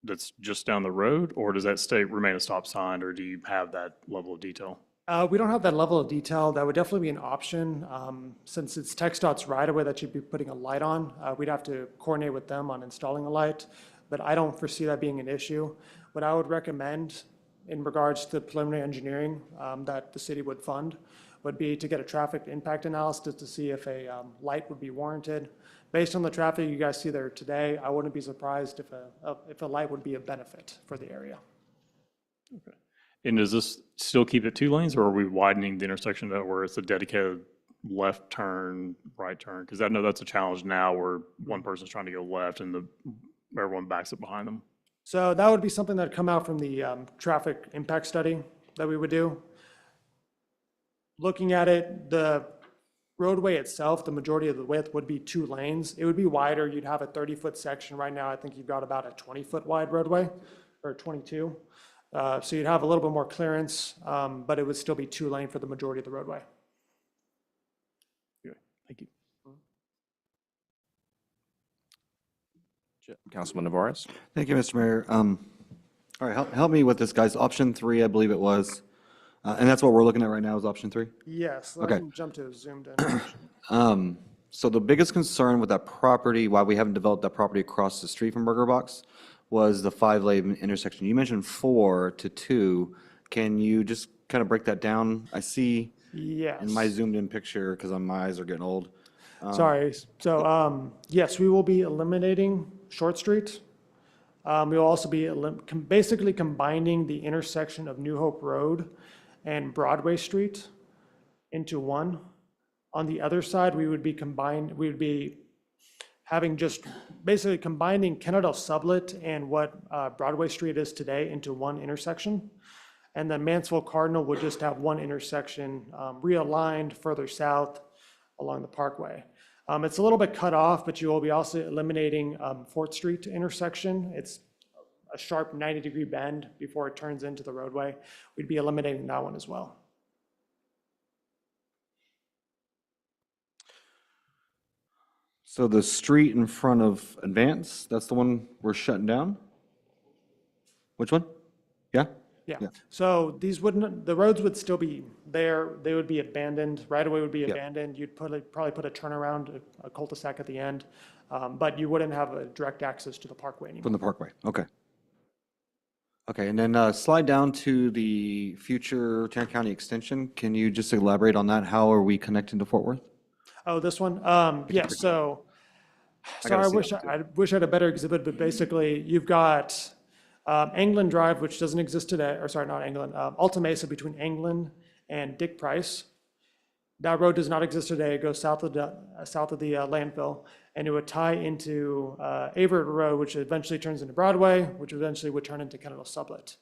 that's just down the road, or does that remain a stop sign, or do you have that level of detail? We don't have that level of detail. That would definitely be an option. Since it's TxDOT's right-of-way that you'd be putting a light on, we'd have to coordinate with them on installing a light, but I don't foresee that being an issue. What I would recommend in regards to preliminary engineering that the city would fund would be to get a traffic impact analysis to see if a light would be warranted. Based on the traffic you guys see there today, I wouldn't be surprised if a light would be a benefit for the area. Okay. And does this still keep it 2 lanes, or are we widening the intersection to where it's a dedicated left turn, right turn? Because I know that's a challenge now where one person's trying to go left and everyone backs up behind them. So that would be something that would come out from the traffic impact study that we would do. Looking at it, the roadway itself, the majority of the width would be 2 lanes. It would be wider. You'd have a 30-foot section. Right now, I think you've got about a 20-foot wide roadway, or 22. So you'd have a little bit more clearance, but it would still be 2 lane for the majority of the roadway. Okay. Thank you. Councilman Navarez? Thank you, Mr. Mayor. All right, help me with this, guys. Option 3, I believe it was, and that's what we're looking at right now is option 3? Yes, let Okay. me jump to a zoomed in. So the biggest concern with that property, why we haven't developed that property across the street from Burger Box, was the 5-lane intersection. You mentioned 4 to 2. Can you just kind of break that down? I see Yes. in my zoomed in picture, because my eyes are getting old. Sorry. So, yes, we will be eliminating Short Street. We will also be basically combining the intersection of New Hope Road and Broadway Street into one. On the other side, we would be having just basically combining Kennedale Sublet and what Broadway Street is today into one intersection. And then Mansfield Cardinal would just have one intersection realigned further south along the Parkway. It's a little bit cut off, but you will be also eliminating Fort Street intersection. It's a sharp 90-degree bend before it turns into the roadway. We'd be eliminating that one as well. So the street in front of Advance, that's the one we're shutting down? Which one? Yeah? Yeah, so the roads would still be there, they would be abandoned, right-of-way would be abandoned, you'd probably put a turnaround, a cul-de-sac at the end, but you wouldn't have a direct access to the parkway anymore. From the Parkway, okay. Okay, and then slide down to the future Tarrant County extension. Can you just elaborate on that? How are we connecting to Fort Worth? Oh, this one? Yeah, so, sorry, I wish I had a better exhibit, but basically, you've got Anglin Drive, which doesn't exist today, or sorry, not Anglin, Alta Mesa between Anglin and Dick Price. That road does not exist today. It goes south of the landfill, and it would tie into Averitt Road, which eventually turns into Broadway, which eventually would turn into Kennedale Sublet.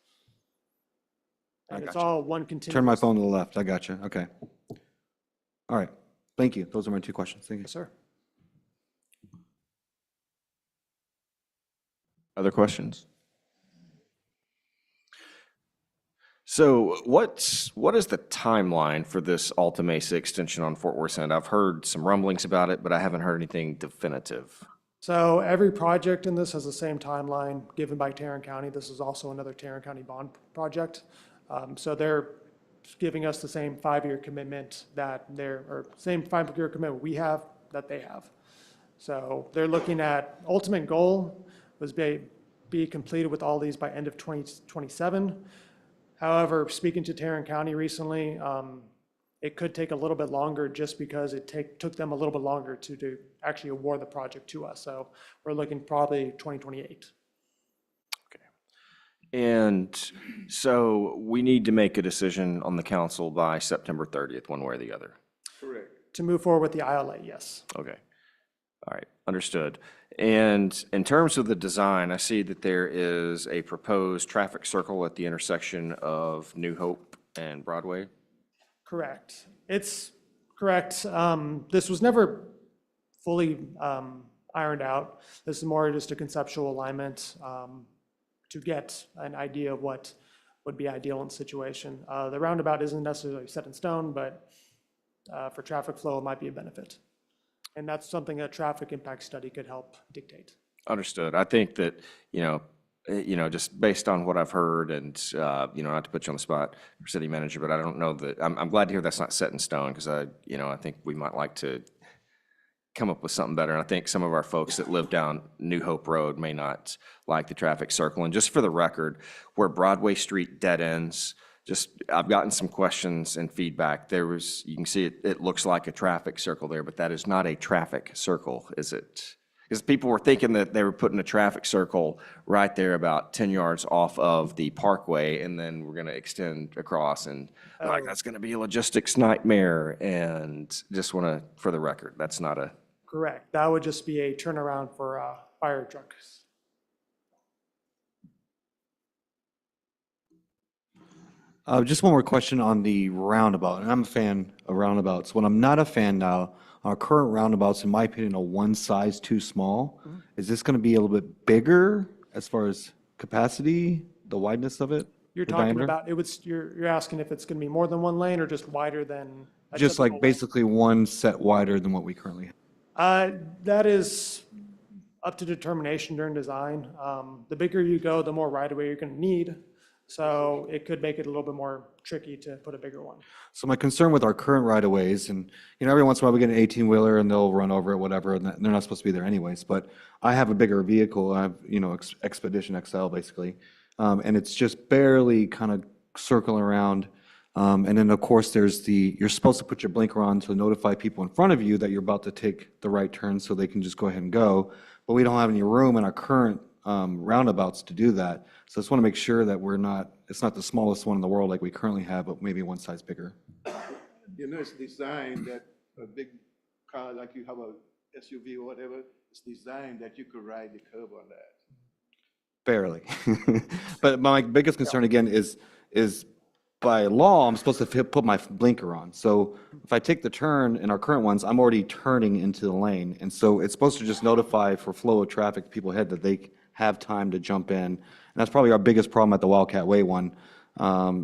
And it's all one continuous. Turn my phone to the left, I got you, okay. All right, thank you. Those are my 2 questions, thank you. Yes, sir. Other questions? So what is the timeline for this Alta Mesa extension on Fort Worth End? I've heard some rumblings about it, but I haven't heard anything definitive. So every project in this has the same timeline given by Tarrant County. This is also another Tarrant County bond project. So they're giving us the same 5-year commitment same 5-year commitment we have that they have. So they're looking at, ultimate goal was be completed with all these by end of 2027. However, speaking to Tarrant County recently, it could take a little bit longer just because it took them a little bit longer to actually award the project to us. So we're looking probably 2028. Okay. And so we need to make a decision on the council by September 30th, one way or the other. Correct. To move forward with the ILA, yes. Okay. All right, understood. And in terms of the design, I see that there is a proposed traffic circle at the intersection of New Hope and Broadway. Correct. It's correct. This was never fully ironed out. This is more just a conceptual alignment to get an idea of what would be ideal in the situation. The roundabout isn't necessarily set in stone, but for traffic flow, it might be a benefit. And that's something a traffic impact study could help dictate. Understood. I think that, just based on what I've heard and, not to put you on the spot for city manager, but I don't know that, I'm glad to hear that's not set in stone because I think we might like to come up with something better. And I think some of our folks that live down New Hope Road may not like the traffic circle. And just for the record, where Broadway Street dead ends, I've gotten some questions and feedback. You can see it looks like a traffic circle there, but that is not a traffic circle, is it? Because people were thinking that they were putting a traffic circle right there about 10 yards off of the parkway, and then we're going to extend across, and like, that's going to be a logistics nightmare. And just want to, for the record, that's not a... Correct. That would just be a turnaround for fire trucks. Just one more question on the roundabout, and I'm a fan of roundabouts. What I'm not a fan now, our current roundabouts, in my opinion, are one size too small. Is this going to be a little bit bigger as far as capacity, the wideness of it? You're the talking diameter? about, you're asking if it's going to be more than one lane or just wider than? a Just like typical lane? basically one set wider than what we currently have. That is up to determination during design. The bigger you go, the more right-of-way you're going to need. So it could make it a little bit more tricky to put a bigger one. So my concern with our current right-of-ways, and, every once in a while we get an 18-wheeler and they'll run over it, whatever, and they're not supposed to be there anyways, but I have a bigger vehicle, I have, Expedition XL basically, and it's just barely kind of circling around. And then, of course, you're supposed to put your blinker on to notify people in front of you that you're about to take the right turn so they can just go ahead and go, but we don't have any room in our current roundabouts to do that. So I just want to make sure that it's not the smallest one in the world like we currently have, but maybe one size bigger. It's designed that a big car, like you have a SUV or whatever, it's designed that you could ride the curb on that. Barely. But my biggest concern again is by law, I'm supposed to put my blinker on. So if I take the turn in our current ones, I'm already turning into the lane. And so it's supposed to just notify for flow of traffic, people ahead, that they have time to jump in. And that's probably our biggest problem at the Wildcat Way one,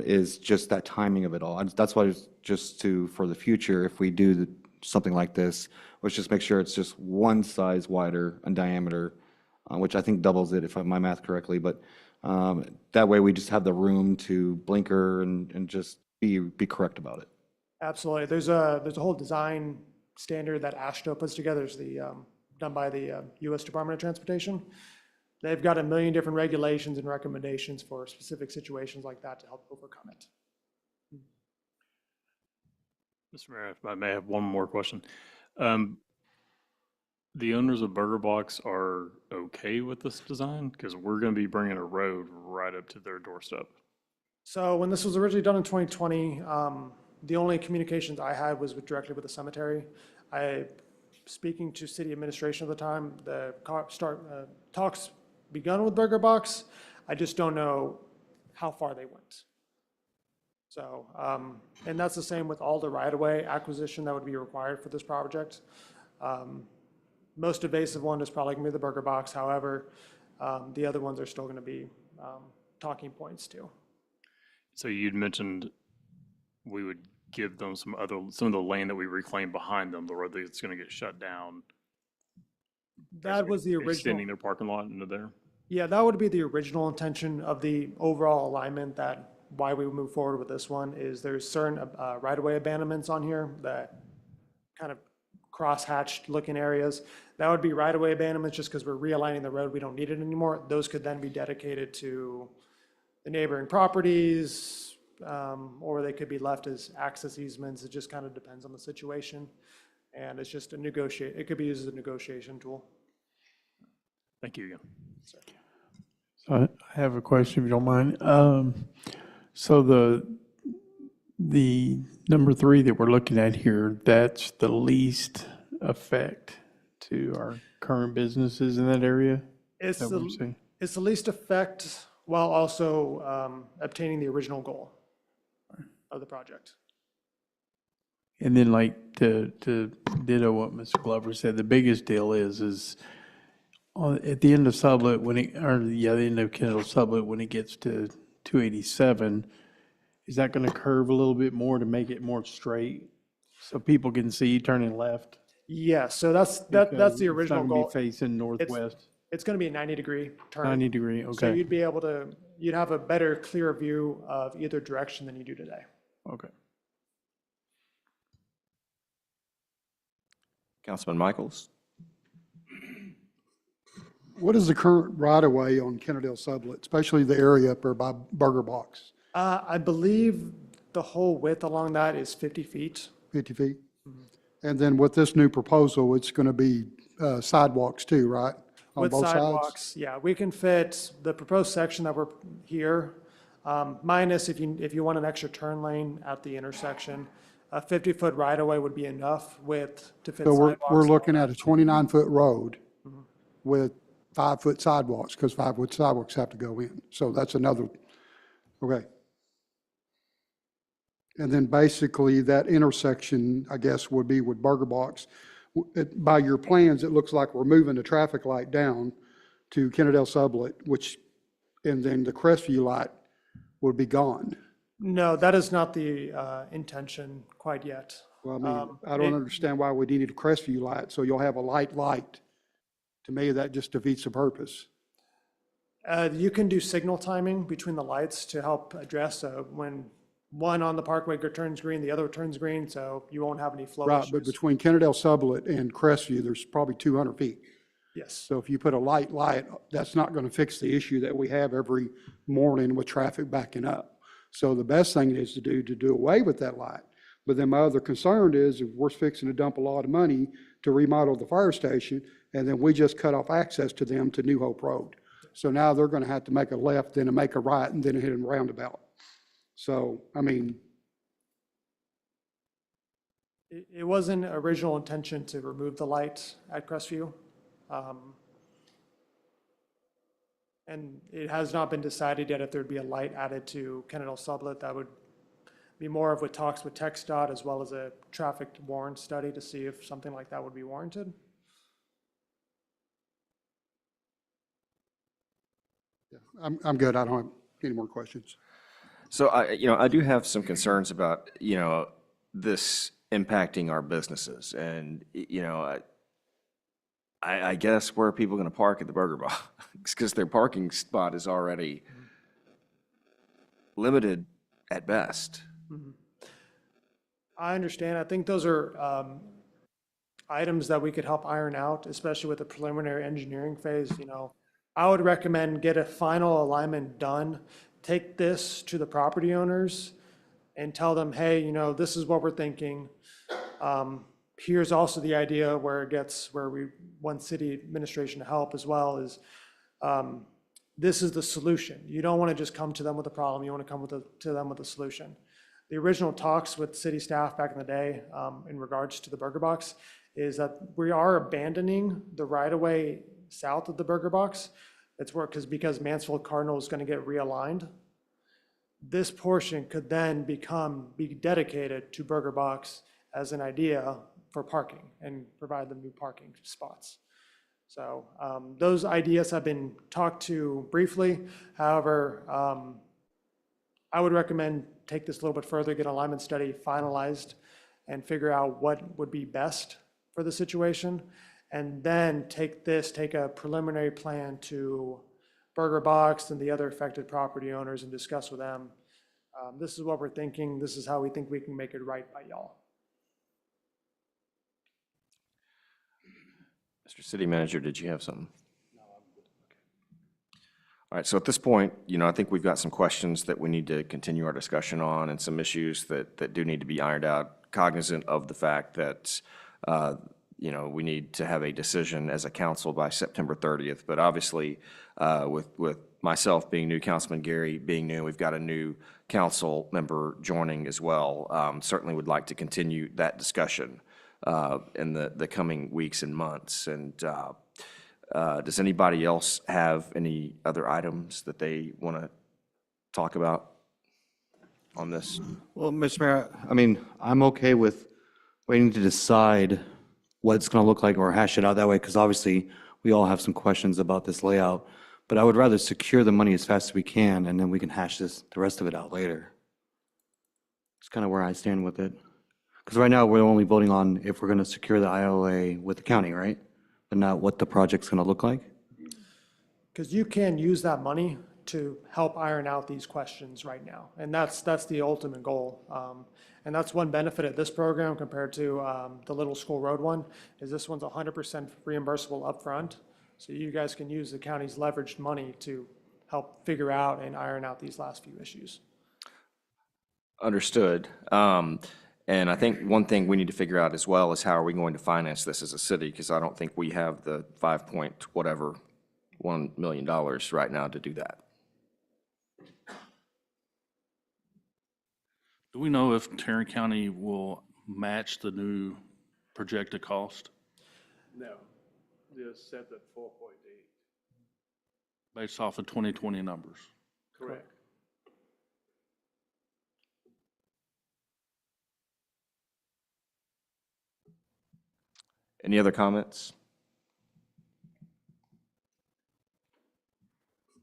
is just that timing of it all. And that's why for the future, if we do something like this, let's just make sure it's just one size wider in diameter, which I think doubles it if I my math correctly. But that way we just have the room to blinker and just be correct about it. Absolutely. There's a whole design standard that AASHTO puts together. It's done by the U.S. Department of Transportation. They've got a million different regulations and recommendations for specific situations like that to help overcome it. Mr. Mayor, if I may have one more question. The owners of Burger Box are okay with this design? Because we're going to be bringing a road right up to their doorstep. So when this was originally done in 2020, the only communications I had was directly with the cemetery. Speaking to city administration at the time, the talks begun with Burger Box. I just don't know how far they went. So, and that's the same with all the right-of-way acquisition that would be required for this project. Most invasive one is probably going to be the Burger Box. However, the other ones are still going to be talking points too. So you'd mentioned we would give them some of the land that we reclaim behind them, the road that's going to get shut down. That was the original. Extending their parking lot into there? Yeah, that would be the original intention of the overall alignment. That why we move forward with this one is there's certain right-of-way abandonments on here that kind of cross-hatched looking areas. That would be right-of-way abandonments just because we're realigning the road. We don't need it anymore. Those could then be dedicated to the neighboring properties, or they could be left as access easements. It just kind of depends on the situation. And it's just it could be used as a negotiation tool. Thank you again. So I have a question, if you don't mind. So the Number 3 that we're looking at here, that's the least effect to our current businesses in that area? It's Is that what you're saying? it's the least effect while also obtaining the original goal of the project. And then like to ditto what Mr. Glover said, the biggest deal is at the end of Sublet, the end of Kendall Sublet, when it gets to 287, is that going to curve a little bit more to make it more straight so people can see turning left? Yeah, so that's the original It's not goal. going to be facing northwest, It's going to be a 90-degree turn. 90 degree, So okay, you'd have a better, clearer view of either direction than you do today. okay. Councilman Michaels? What is the current right-of-way on Kennedale Sublet, especially the area up there by Burger Box? I believe the whole width along that is 50 feet. 50 feet? And then with this new proposal, it's going to be sidewalks too, right? On With both sides? sidewalks, yeah, we can fit the proposed section that we're here, minus if you want an extra turn lane at the intersection. A 50-foot right-of-way would be enough width to fit So sidewalks. we're looking at a 29-foot road with 5-foot sidewalks, because 5-foot sidewalks have to go in. So that's another, okay. And then basically that intersection, I guess, would be with Burger Box. By your plans, it looks like we're moving the traffic light down to Kennedale Sublet, and then the Crestview light would be gone. No, that is not the intention quite yet. Well, I mean, I don't understand why we needed a Crestview light, so you'll have a light. To me, that just defeats the purpose. You can do signal timing between the lights to help address when one on the Parkway turns green, the other turns green, so you won't have any flow Right, issues. but between Kennedale Sublet and Crestview, there's probably 200 feet. Yes. So if you put a light, that's not going to fix the issue that we have every morning with traffic backing up. So the best thing is to do away with that light. But then my other concern is if we're fixing to dump a lot of money to remodel the fire station, and then we just cut off access to them to New Hope Road. So now they're going to have to make a left, then make a right, and then hit a roundabout. So, I mean, It wasn't original intention to remove the light at Crestview. And it has not been decided yet if there'd be a light added to Kennedale Sublet. That would be more of what talks with TxDOT as well as a traffic warrant study to see if something like that would be warranted. I'm good. I don't have any more questions. So I do have some concerns about, this impacting our businesses. And, I guess where are people going to park at the Burger Box? Because their parking spot is already limited at best. I understand. I think those are items that we could help iron out, especially with the preliminary engineering phase. I would recommend get a final alignment done, take this to the property owners and tell them, hey, this is what we're thinking. Here's also the idea where we want city administration to help as well is, this is the solution. You don't want to just come to them with a problem. You want to come to them with a solution. The original talks with city staff back in the day in regards to the Burger Box is that we are abandoning the right-of-way south of the Burger Box. Because Mansfield Cardinal is going to get realigned. This portion could then be dedicated to Burger Box as an idea for parking and provide them new parking spots. So those ideas have been talked to briefly. However, I would recommend take this a little bit further, get an alignment study finalized and figure out what would be best for the situation. And then take a preliminary plan to Burger Box and the other affected property owners and discuss with them. This is what we're thinking. This is how we think we can make it right by y'all. Mr. City Manager, did you have something? No, I'm good. All right, so at this point, I think we've got some questions that we need to continue our discussion on and some issues that do need to be ironed out, cognizant of the fact that we need to have a decision as a council by September 30th. But obviously, with myself being new, Councilman Gary being new, we've got a new council member joining as well. Certainly would like to continue that discussion in the coming weeks and months. And does anybody else have any other items that they want to talk about on this? Well, Mr. Mayor, I mean, I'm okay with waiting to decide what it's going to look like or hash it out that way, because obviously we all have some questions about this layout. But I would rather secure the money as fast as we can, and then we can hash the rest of it out later. It's kind of where I stand with it. Because right now, we're only voting on if we're going to secure the ILA with the county, right? But not what the project's going to look like? Because you can use that money to help iron out these questions right now. And that's the ultimate goal. And that's one benefit of this program compared to the Little School Road one, is this one's 100% reimbursable upfront. So you guys can use the county's leveraged money to help figure out and iron out these last few issues. Understood. And I think one thing we need to figure out as well is how are we going to finance this as a city? Because I don't think we have the $5.1 million right now to do that. Do we know if Tarrant County will match the new projected cost No, they're set at 4.8. based off of 2020 numbers? Correct. Any other comments?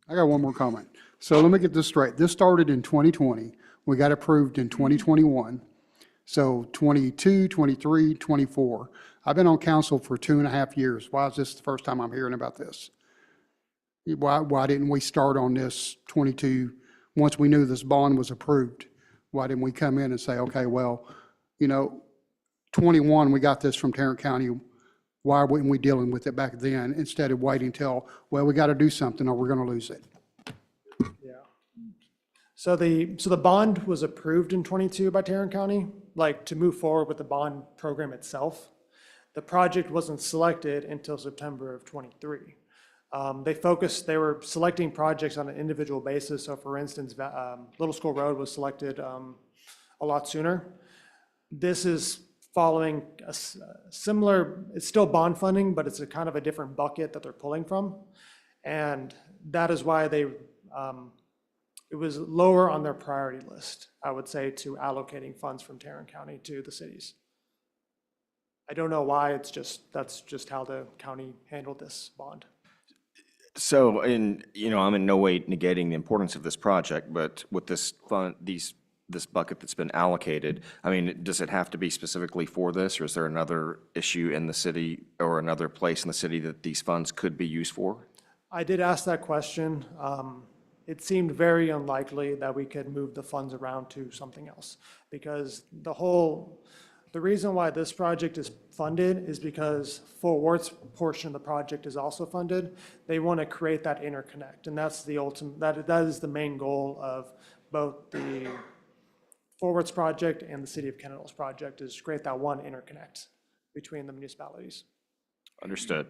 I got one more comment. So let me get this straight. This started in 2020. We got approved in 2021. So 22, 23, 24. I've been on council for 2.5 years. Why is this the first time I'm hearing about this? Why didn't we start on this 22, once we knew this bond was approved? Why didn't we come in and say, okay, well, 21, we got this from Tarrant County. Why weren't we dealing with it back then instead of waiting till, well, we got to do something or we're going to lose it? Yeah. So the bond was approved in 22 by Tarrant County, like to move forward with the bond program itself. The project wasn't selected until September of 23. They were selecting projects on an individual basis. So for instance, Little School Road was selected a lot sooner. This is following a similar, it's still bond funding, but it's a kind of a different bucket that they're pulling from. And that is why it was lower on their priority list, I would say, to allocating funds from Tarrant County to the cities. I don't know why, that's just how the county handled this bond. So, I'm in no way negating the importance of this project, but with this fund, this bucket that's been allocated, I mean, does it have to be specifically for this, or is there another issue in the city or another place in the city that these funds could be used for? I did ask that question. It seemed very unlikely that we could move the funds around to something else, because the reason why this project is funded is because Fort Worth's portion of the project is also funded. They want to create that interconnect, and that's the ultimate, that is the main goal of both the Fort Worth's project and the City of Kennedall's project, is to create that one interconnect between the municipalities. Understood.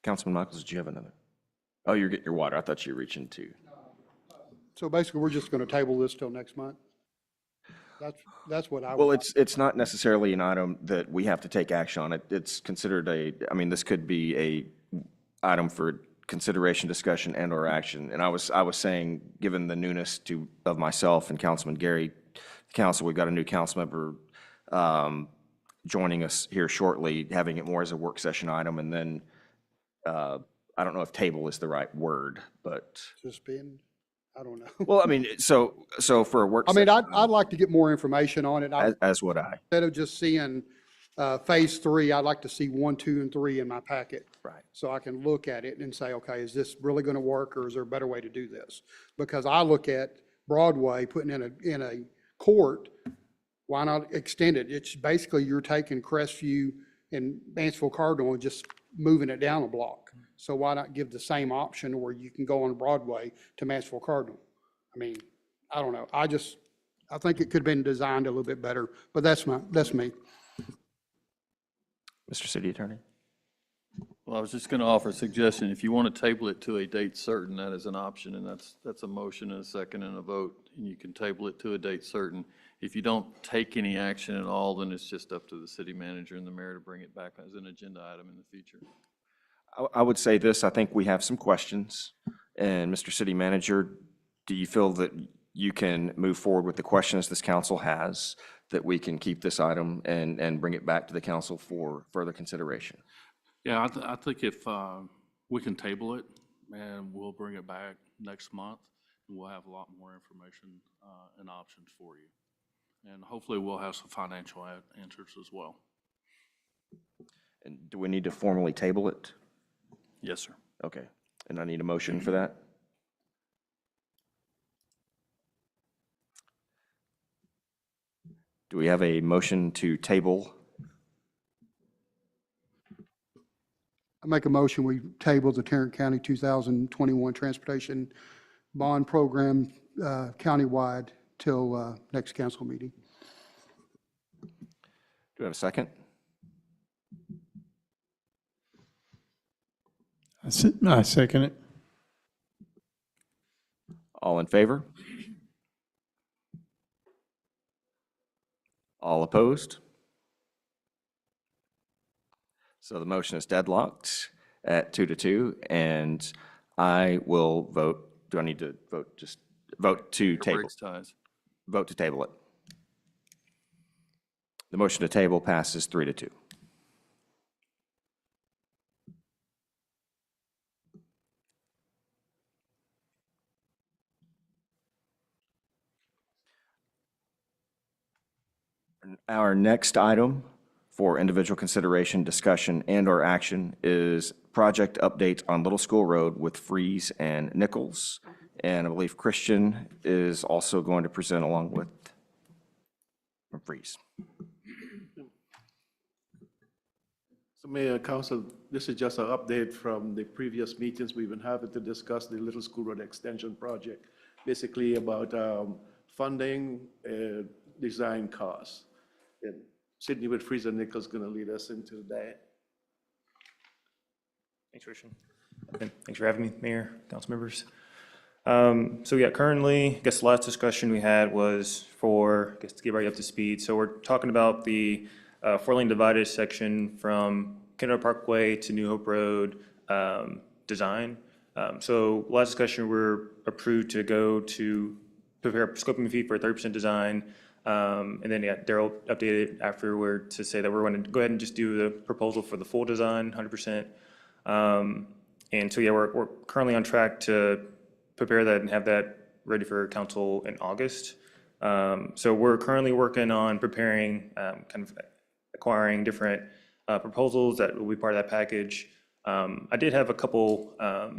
Councilman Michaels, did you have another? Oh, you're getting your water. I thought you were reaching to. So basically, we're just going to table this till next month? That's what I would. Well, it's not necessarily an item that we have to take action on. It's considered this could be a item for consideration, discussion, and/or action. And I was saying, given the newness of myself and Councilman Gary, council, we've got a new council member joining us here shortly, having it more as a work session item, and then I don't know if table is the right word, but Suspend? I don't know. well, I mean, so for a work. I mean, session I'd like to get more information on it. as would I. Instead of just seeing phase 3, I'd like to see 1, 2, and 3 in my packet. Right. So I can look at it and say, okay, is this really going to work, or is there a better way to do this? Because I look at Broadway putting in a court, why not extend it? It's basically you're taking Crestview and Mansfield Cardinal and just moving it down a block. So why not give the same option where you can go on Broadway to Mansfield Cardinal? I mean, I don't know. I think it could have been designed a little bit better, but that's me. Mr. City Attorney? Well, I was just going to offer a suggestion. If you want to table it to a date certain, that is an option, and that's a motion and a second and a vote, and you can table it to a date certain. If you don't take any action at all, then it's just up to the city manager and the mayor to bring it back as an agenda item in the future. I would say this, I think we have some questions. And Mr. City Manager, do you feel that you can move forward with the questions this council has, that we can keep this item and bring it back to the council for further consideration? Yeah, I think if we can table it and we'll bring it back next month, and we'll have a lot more information and options for you. And hopefully we'll have some financial answers as well. And do we need to formally table it? Yes, sir. Okay, and I need a motion for that? Do we have a motion to table? I make a motion, we table the Tarrant County 2021 Transportation Bond Program countywide till next council meeting. Do we have a second? I second it. All in favor? All opposed? So the motion is deadlocked at 2-2, and I will vote. Do I need to vote? Just vote to table. Breaks ties. Vote to table it. The motion to table passes 3-2. Our next item for individual consideration, discussion, and/or action is project update on Little School Road with Freeze and Nichols. And I believe Christian is also going to present along with Freeze. So Mayor, Council, this is just an update from the previous meetings we've been having to discuss the Little School Road Extension project, basically about funding, design costs. And Sydney with Freeze and Nichols going to lead us into that. Thanks, Christian. And thanks for having me, Mayor, council members. So yeah, currently, I guess the last discussion we had was for, I guess to get right up to speed. So we're talking about the 4-lane divided section from Kendall Parkway to New Hope Road design. So last discussion, we're approved to go to prepare a scoping fee for a 30% design. And then, yeah, Daryl updated afterward to say that we're going to go ahead and just do the proposal for the full design, 100%. And so, yeah, we're currently on track to prepare that and have that ready for council in August. So we're currently working on preparing, kind of acquiring different proposals that will be part of that package. I did have a couple, I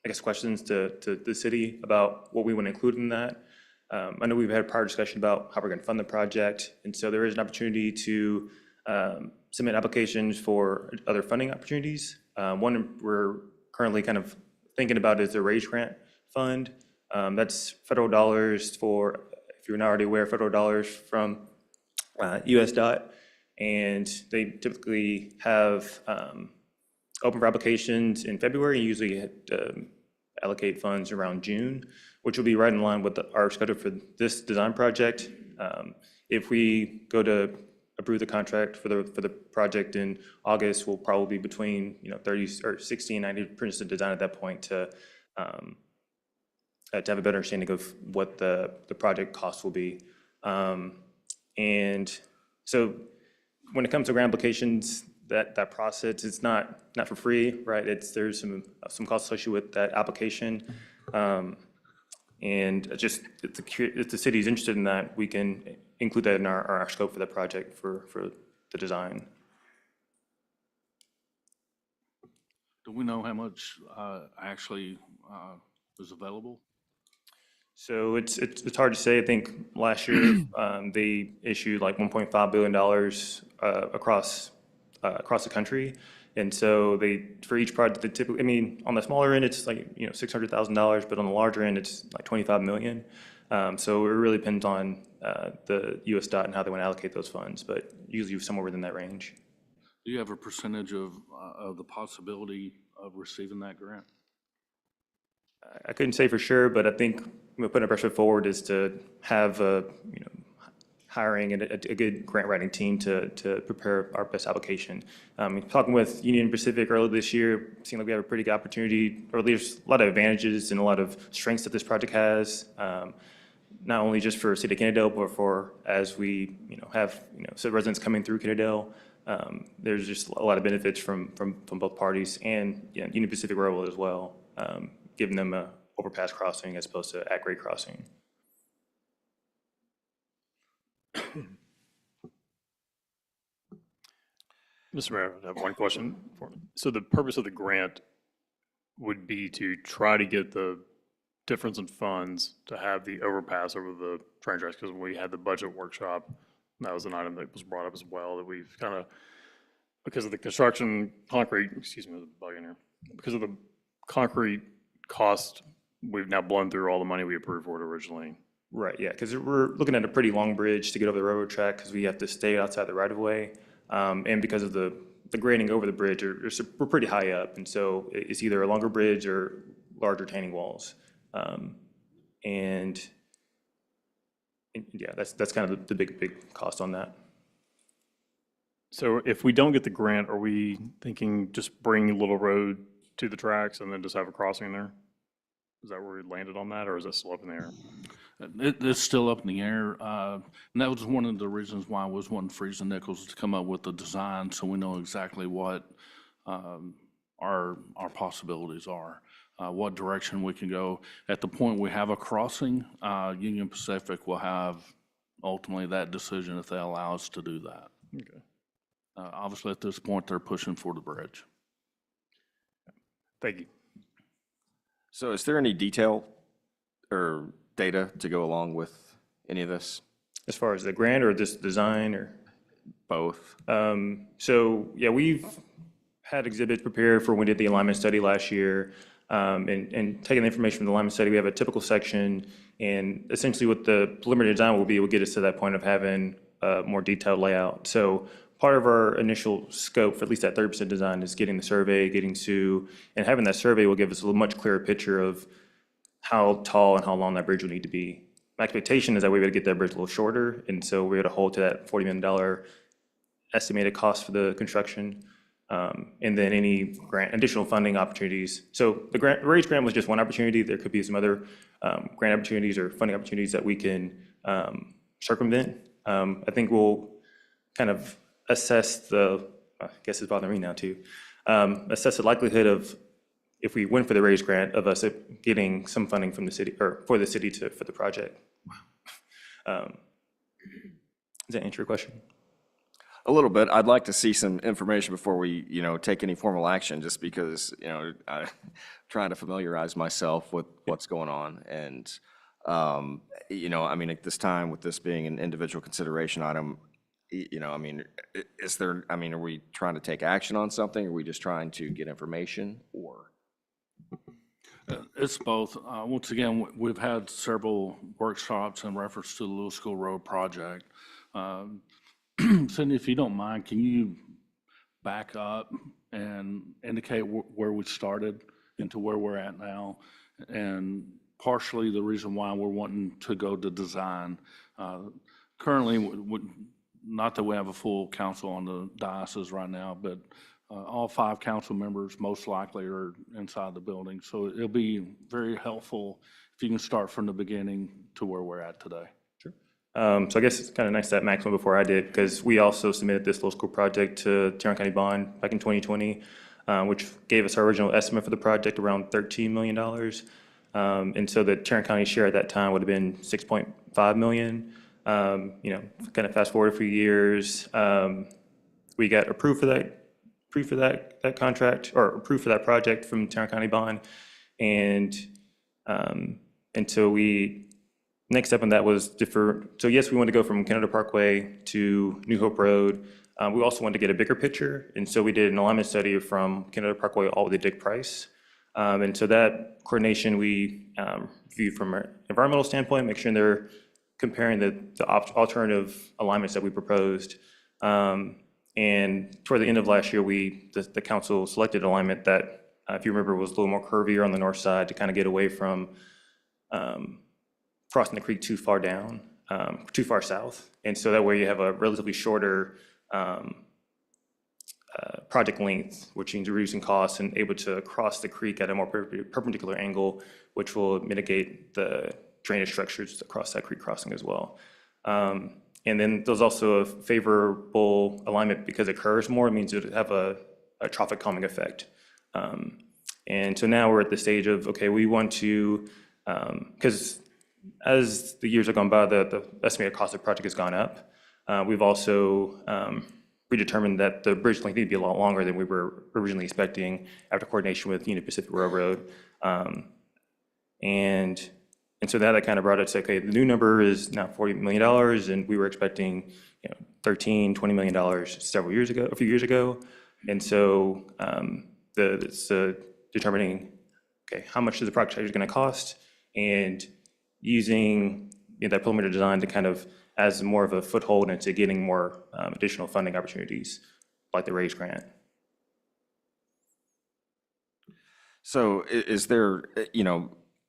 guess, questions to the city about what we want to include in that. I know we've had a prior discussion about how we're going to fund the project, and so there is an opportunity to submit applications for other funding opportunities. One we're currently kind of thinking about is the RAISE grant fund. That's federal dollars for, if you're not already aware, federal dollars from USDOT, and they typically have open for applications in February, and usually allocate funds around June, which will be right in line with our schedule for this design project. If we go to approve the contract for the project in August, we'll probably be between 30 or 60 and 90% design at that point to have a better understanding of what the project cost will be. And so when it comes to grant applications, that process, it's not for free, right? There's some costs associated with that application. And just if the city is interested in that, we can include that in our scope for the project for the design. Do we know how much actually is available? So it's hard to say. I think last year they issued like $1.5 billion across the country. And so for each project, they typically, I mean, on the smaller end, it's like, $600,000, but on the larger end, it's like 25 million. So it really depends on the USDOT and how they want to allocate those funds, but usually somewhere within that range. Do you have a percentage of the possibility of receiving that grant? I couldn't say for sure, but I think putting our best foot forward is to have hiring and a good grant writing team to prepare our best application. Talking with Union Pacific earlier this year, seemed like we have a pretty good opportunity, or there's a lot of advantages and a lot of strengths that this project has, not only just for City of Kennedale, but for as we have so residents coming through Kennedale. There's just a lot of benefits from both parties, and Union Pacific Railroad as well, giving them a overpass crossing as opposed to at-grade crossing. Mr. Mayor, I have one question. So the purpose of the grant would be to try to get the difference in funds to have the overpass over the train tracks, because when we had the budget workshop, that was an item that was brought up as well, that we've kind of, because of the construction concrete, excuse me, there's a bug in here, because of the concrete cost, we've now blown through all the money we approved for it originally. Right, yeah, because we're looking at a pretty long bridge to get over the railroad track, because we have to stay outside the right-of-way. And because of the grading over the bridge, we're pretty high up, and so it's either a longer bridge or larger retaining walls. And yeah, that's kind of the big cost on that. So if we don't get the grant, are we thinking just bring Little Road to the tracks and then just have a crossing there? Is that where we landed on that, or is that still up in the air? It's still up in the air, and that was one of the reasons why I was wanting Freeze and Nichols to come up with the design, so we know exactly what our possibilities are, what direction we can go. At the point we have a crossing, Union Pacific will have ultimately that decision if they allow us to do that. Okay. Obviously, at this point, they're pushing for the bridge. Thank you. So is there any detail or data to go along with any of this? As far as the grant or this design, or? Both. So yeah, we've had exhibits prepared for when we did the alignment study last year. And taking the information from the alignment study, we have a typical section, and essentially what the preliminary design will be will get us to that point of having a more detailed layout. So part of our initial scope for at least that 30% design is getting the survey, getting Sue, and having that survey will give us a much clearer picture of how tall and how long that bridge will need to be. My expectation is that we're able to get that bridge a little shorter, and so we're able to hold to that $40 million estimated cost for the construction, and then any additional funding opportunities. So the RAISE grant was just one opportunity. There could be some other grant opportunities or funding opportunities that we can circumvent. I think we'll kind of assess I guess it's bothering me now too, assess the likelihood of, if we went for the RAISE grant, of us getting some funding from the city, or for the city for the project. Does that answer your question? A little bit. I'd like to see some information before we, take any formal action, just because, I'm trying to familiarize myself with what's going on. And, at this time, with this being an individual consideration item, are we trying to take action on something? Are we just trying to get information, or? It's both. Once again, we've had several workshops in reference to the Little School Road project. Cindy, if you don't mind, can you back up and indicate where we started into where we're at now? And partially the reason why we're wanting to go to design. Currently, not that we have a full council on the diocese right now, but all 5 council members most likely are inside the building. So it'll be very helpful if you can start from the beginning to where we're at today. So I guess it's kind of nice that Max went before I did, because we also submitted this Little School project to Tarrant County Bond back in 2020, which gave us our original estimate for the project around $13 million. And so the Tarrant County share at that time would have been $6.5 million. Kind of fast forward a few years, we got approved for that contract, or approved for that project from Tarrant County Bond. And so next step on that was defer. So yes, we wanted to go from Kennedale Parkway to New Hope Road. We also wanted to get a bigger picture, and so we did an alignment study from Kennedale Parkway all the way to Dick Price. And so that coordination we viewed from an environmental standpoint, make sure they're comparing the alternative alignments that we proposed. And toward the end of last year, the council selected alignment that, if you remember, was a little more curvier on the north side to kind of get away from crossing the creek too far down, too far south. And so that way you have a relatively shorter project length, which means reducing costs and able to cross the creek at a more perpendicular angle, which will mitigate the drainage structures across that creek crossing as well. And then there's also a favorable alignment because it curves more. It means it would have a traffic calming effect. And so now we're at the stage of, okay, we want to, because as the years have gone by, the estimated cost of the project has gone up. We've also predetermined that the bridge length need to be a lot longer than we were originally expecting after coordination with Union Pacific Railroad. And so that kind of brought us to, okay, the new number is now $40 million, and we were expecting, $13, $20 million a few years ago. And so it's determining, okay, how much is the project actually going to cost, and using that preliminary design to kind of as more of a foothold into getting more additional funding opportunities, like the RAISE grant. So is there,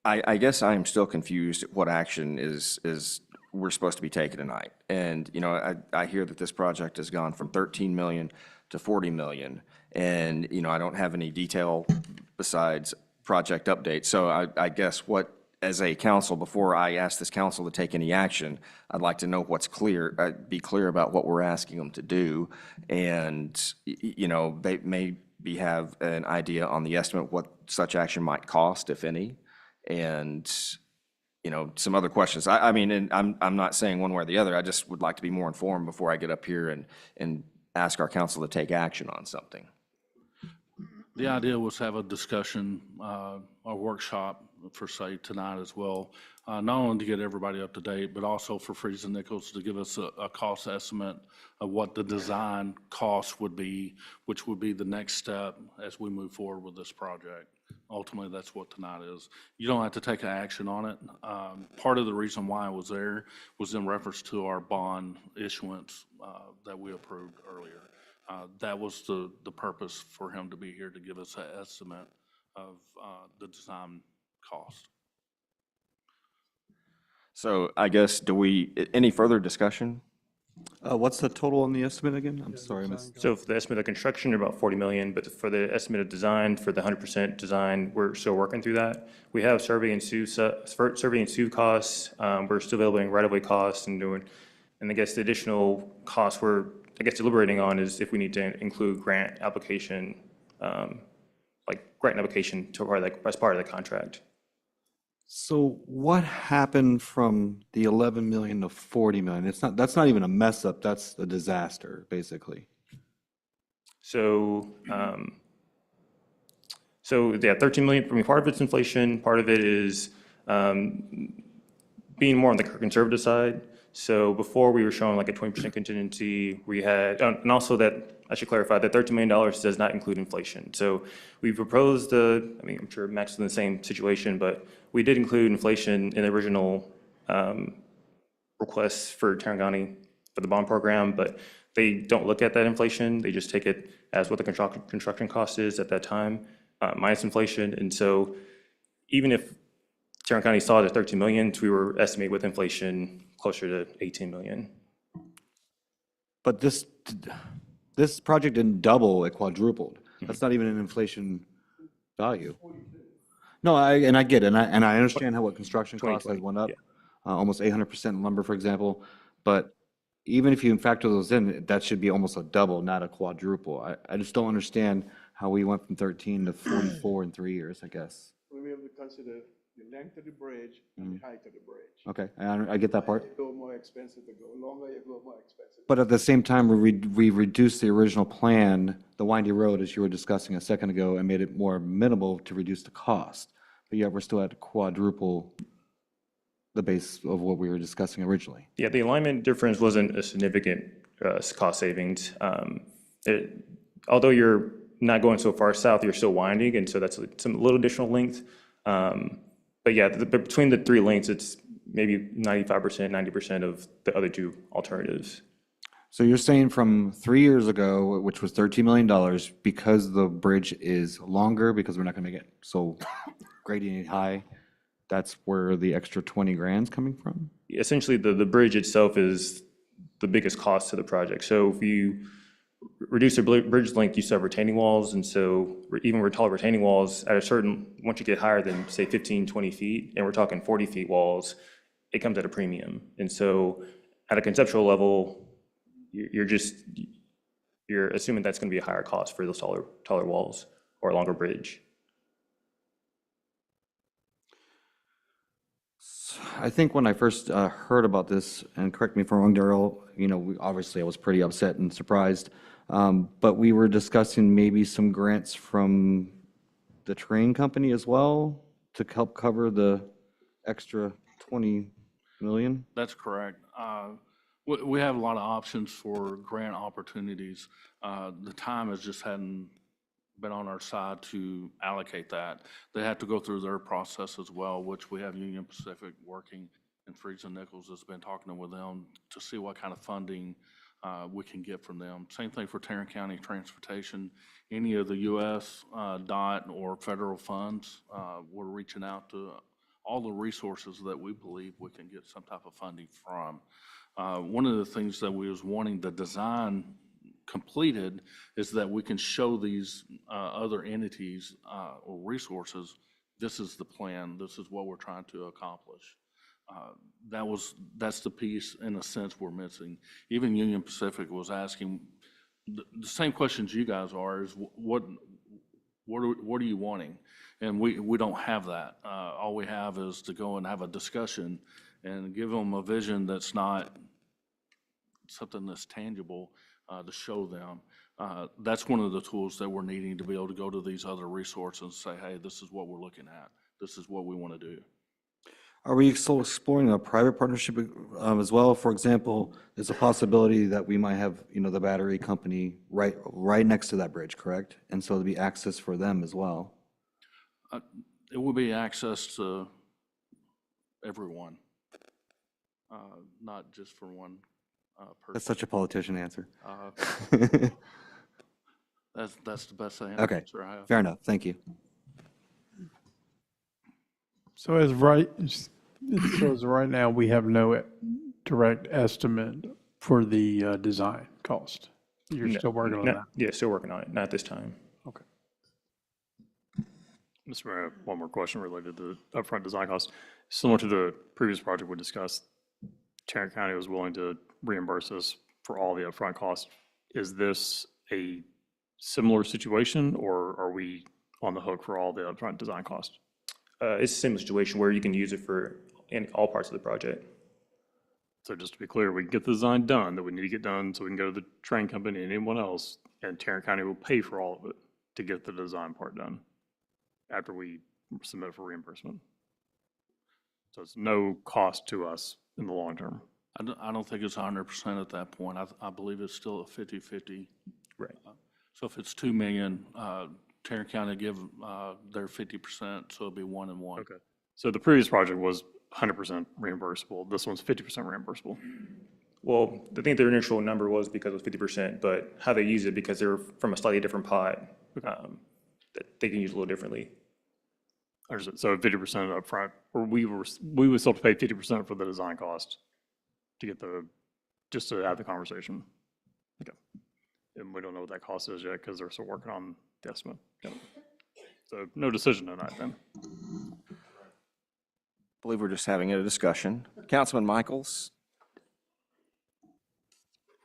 I guess I'm still confused at what action is we're supposed to be taking tonight. And, I hear that this project has gone from 13 million to 40 million. And, I don't have any detail besides project updates. So I guess as a council, before I ask this council to take any action, I'd like to know what's clear, be clear about what we're asking them to do. And, they maybe have an idea on the estimate what such action might cost, if any. And, some other questions. I mean, and I'm not saying one way or the other. I just would like to be more informed before I get up here and ask our council to take action on something. The idea was to have a discussion, a workshop for say tonight as well, not only to get everybody up to date, but also for Freese and Nichols to give us a cost estimate of what the design cost would be, which would be the next step as we move forward with this project. Ultimately, that's what tonight is. You don't have to take action on it. Part of the reason why I was there was in reference to our bond issuance that we approved earlier. That was the purpose for him to be here, to give us an estimate of the design cost. So I guess, any further discussion? What's the total on the estimate again? I'm sorry, I missed. So for the estimate of construction, about 40 million, but for the estimate of design, for the 100% design, we're still working through that. We have survey and sue costs. We're still evaluating right-of-way costs and I guess the additional costs we're, deliberating on is if we need to include grant application, as part of the contract. So what happened from the 11 million to 40 million? That's not even a mess up, that's a disaster, basically. So, 13 million, part of it's inflation, part of it is being more on the conservative side. So before we were showing like a 20% contingency, we had, and also that, I should clarify, that $13 million does not include inflation. So we proposed I'm sure Max is in the same situation, but we did include inflation in the original requests for Tarrant County for the bond program, but they don't look at that inflation. They just take it as what the construction cost is at that time, minus inflation. And so even if Tarrant County saw it at 13 million, we were estimating with inflation closer to 18 million. But this project didn't double, it quadrupled. That's not even an inflation value. No, I get it, and I understand what construction costs has went up, almost 800% in lumber, for example. But even if you factor those in, that should be almost a double, not a quadruple. I just don't understand how we went from 13 to 44 in 3 years, I guess. We have to consider the length of the bridge and the height of the bridge. Okay, I get that part. It go more expensive, it go longer, it go more expensive. But at the same time, we reduced the original plan, the windy road, as you were discussing a second ago, and made it more minimal to reduce the cost. But yet we're still at quadruple the base of what we were discussing originally. Yeah, the alignment difference wasn't a significant cost savings. Although you're not going so far south, you're still winding, and so that's some little additional length. But yeah, between the three lengths, it's maybe 95%, 90% of the other two alternatives. So you're saying from 3 years ago, which was $13 million, because the bridge is longer, because we're not gonna make it so gradient high, that's where the extra 20 grand's coming from? Essentially, the bridge itself is the biggest cost to the project. So if you reduce the bridge length, you still have retaining walls, and so even with tall retaining walls, at a certain, once you get higher than, say, 15, 20 feet, and we're talking 40 feet walls, it comes at a premium. And so at a conceptual level, you're assuming that's going to be a higher cost for those taller walls or a longer bridge. I think when I first heard about this, and correct me if I'm wrong, Daryl, obviously I was pretty upset and surprised, but we were discussing maybe some grants from the train company as well to help cover the extra 20 million? That's correct. We have a lot of options for grant opportunities. The time has just hadn't been on our side to allocate that. They have to go through their process as well, which we have Union Pacific working, and Friesen Nichols has been talking with them to see what kind of funding we can get from them. Same thing for Tarrant County Transportation. Any of the U.S. DOT or federal funds, we're reaching out to all the resources that we believe we can get some type of funding from. One of the things that we was wanting the design completed is that we can show these other entities or resources, this is the plan, this is what we're trying to accomplish. That's the piece, in a sense, we're missing. Even Union Pacific was asking the same questions you guys are, is what are you wanting? And we don't have that. All we have is to go and have a discussion and give them a vision that's not something that's tangible, to show them. That's one of the tools that we're needing to be able to go to these other resources and say, hey, this is what we're looking at. This is what we want to do. Are we still exploring a private partnership as well? For example, there's a possibility that we might have, the battery company right next to that bridge, correct? And so there'll be access for them as well. It will be access to everyone, not just for one person. That's such a politician answer. That's the best answer Okay, I have. fair enough. Thank you. So as right now, we have no direct estimate for the design cost. You're still working on that? Yeah, still working on it, not this time. Okay. Mr. Mayor, one more question related to upfront design costs. Similar to the previous project we discussed, Tarrant County was willing to reimburse us for all the upfront costs. Is this a similar situation, or are we on the hook for all the upfront design costs? It's a similar situation where you can use it for all parts of the project. So just to be clear, we can get the design done that we need to get done so we can go to the train company and anyone else, and Tarrant County will pay for all of it to get the design part done after we submit for reimbursement. So it's no cost to us in the long term. I don't think it's 100% at that point. I believe it's still a 50-50. Right. So if it's 2 million, Tarrant County give their 50%, so it'll be 1 and 1. Okay. So the previous project was 100% reimbursable. This one's 50% reimbursable. Well, I think their initial number was because it was 50%, but how they use it, because they're from a slightly different pot, that they can use a little differently. So 50% upfront, or we would still have to pay 50% for the design cost to get just to have the conversation. Okay. And we don't know what that cost is yet because they're still working on the estimate. Okay. So no decision tonight then. I believe we're just having a discussion. Councilman Michaels?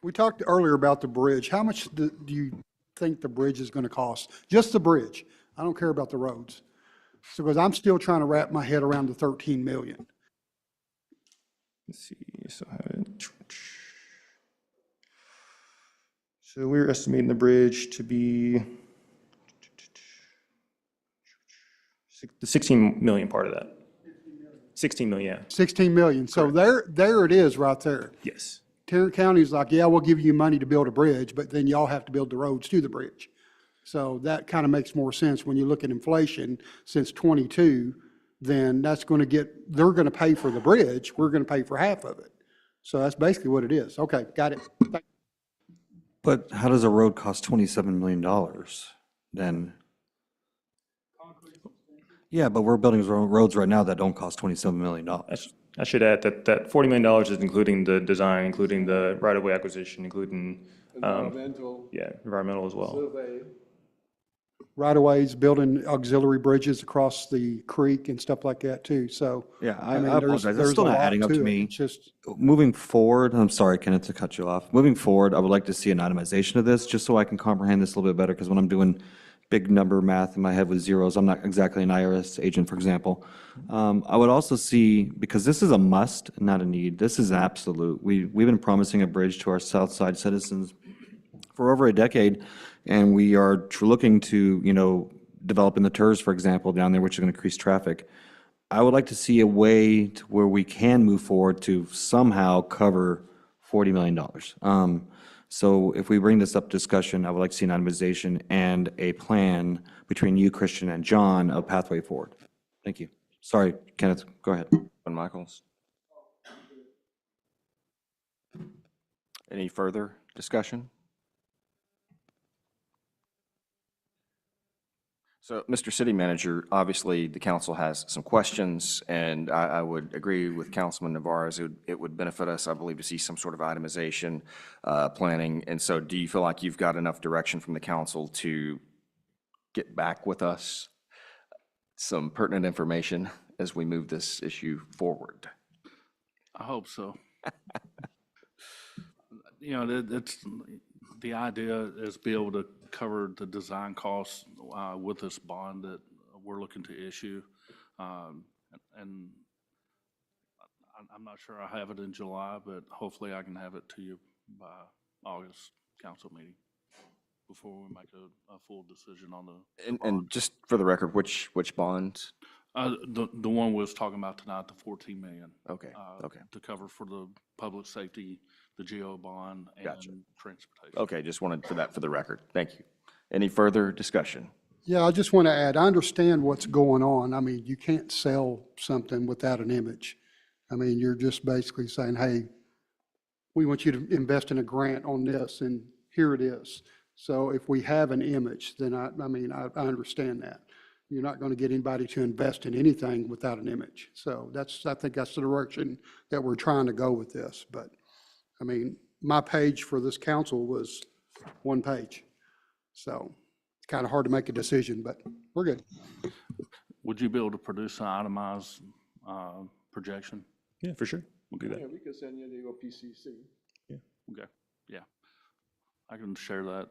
We talked earlier about the bridge. How much do you think the bridge is going to cost? Just the bridge. I don't care about the roads. So, because I'm still trying to wrap my head around the 13 million. Let's see, so we're estimating the bridge to be the 16 million part of that. 16 million, yeah. 16 million. So there it is right there. Yes. Tarrant County's like, yeah, we'll give you money to build a bridge, but then y'all have to build the roads to the bridge. So that kind of makes more sense when you look at inflation since 22, then that's going to they're going to pay for the bridge. We're going to pay for half of it. So that's basically what it is. Okay, got it. But how does a road cost $27 million then? Yeah, but we're building roads right now that don't cost $27 million. I should add that $40 million is including the design, including the right-of-way acquisition, including, environmental as well. Survey. Right-of-ways, building auxiliary bridges across the creek and stuff like that too, so. Yeah, I mean, apologize. It's there's still a not lot adding up to it. me. It's just, Moving forward, I'm sorry, Kenneth, to cut you off. Moving forward, I would like to see an itemization of this, just so I can comprehend this a little bit better, because when I'm doing big number math in my head with zeros, I'm not exactly an IRS agent, for example. I would also see, because this is a must, not a need, this is absolute. We've been promising a bridge to our South Side citizens for over a decade, and we are looking to, develop in the TERS, for example, down there, which is going to increase traffic. I would like to see a way to where we can move forward to somehow cover $40 million. So if we bring this up discussion, I would like to see an itemization and a plan between you, Christian, and John of pathway forward. Thank you. Sorry, Kenneth, go ahead. Michaels. Any further discussion? So, Mr. City Manager, obviously, the council has some questions, and I would agree with Councilman Navarez. It would benefit us, I believe, to see some sort of itemization, planning. And so do you feel like you've got enough direction from the council to get back with us some pertinent information as we move this issue forward? I hope so. It's, the idea is be able to cover the design costs with this bond that we're looking to issue. And I'm not sure I have it in July, but hopefully I can have it to you by August council meeting before we make a full decision on the. And just for the record, which bonds? The one we was talking about tonight, the 14 million. Okay, okay. To cover for the public safety, the GO bond, and transportation. Okay, just wanted for the record. Thank you. Any further discussion? yeah, I just want to add, I understand what's going on. I mean, you can't sell something without an image. I mean, you're just basically saying, hey, we want you to invest in a grant on this, and here it is. So if we have an image, then I understand that. You're not going to get anybody to invest in anything without an image. So I think that's the direction that we're trying to go with this. But, I mean, my page for this council was one page. So it's kind of hard to make a decision, but we're good. Would you be able to produce an itemized projection? Yeah, for sure. We'll do that. Yeah, we can send you your PCC. Okay, yeah. I can share that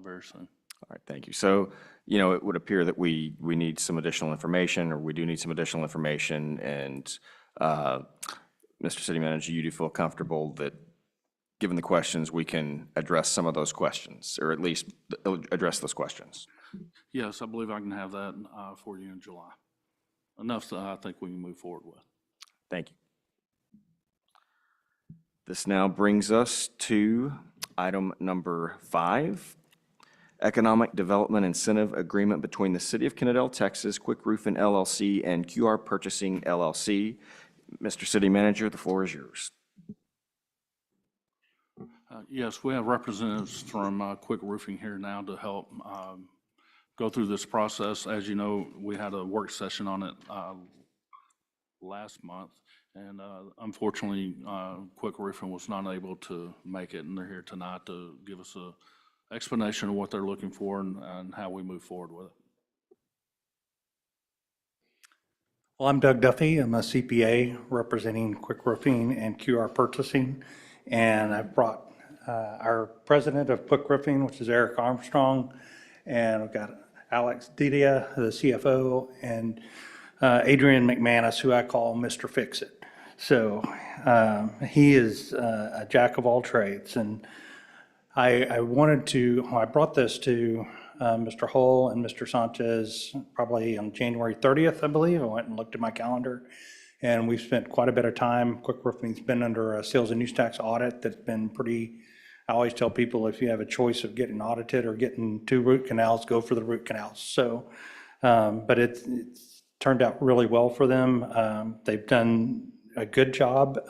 very soon. All right, thank you. So, it would appear that we need some additional information, or we do need some additional information, and Mr. City Manager, you do feel comfortable that, given the questions, we can address some of those questions, or at least address those questions? Yes, I believe I can have that for you in July. Enough that I think we can move forward with. Thank you. This now brings us to item number 5, Economic Development Incentive Agreement between the City of Kennedale, Texas, Quick Roofing LLC, and QR Purchasing LLC. Mr. City Manager, the floor is yours. Yes, we have representatives from Quick Roofing here now to help go through this process. As you know, we had a work session on it last month, and unfortunately, Quick Roofing was not able to make it, and they're here tonight to give us an explanation of what they're looking for and how we move forward with it. Well, I'm Doug Duffy. I'm a CPA representing Quick Roofing and QR Purchasing, and I've brought our president of Quick Roofing, which is Eric Armstrong, and we've got Alex Didia, the CFO, and Adrian McManus, who I call Mr. Fix-It. So he is a jack of all trades, and I brought this to Mr. Hull and Mr. Sanchez probably on January 30th, I believe. I went and looked at my calendar, and we've spent quite a bit of time. Quick Roofing's been under a sales and use tax audit that's been pretty. I always tell people, if you have a choice of getting audited or getting 2 root canals, go for the root canals. So, but it's turned out really well for them. They've done a good job,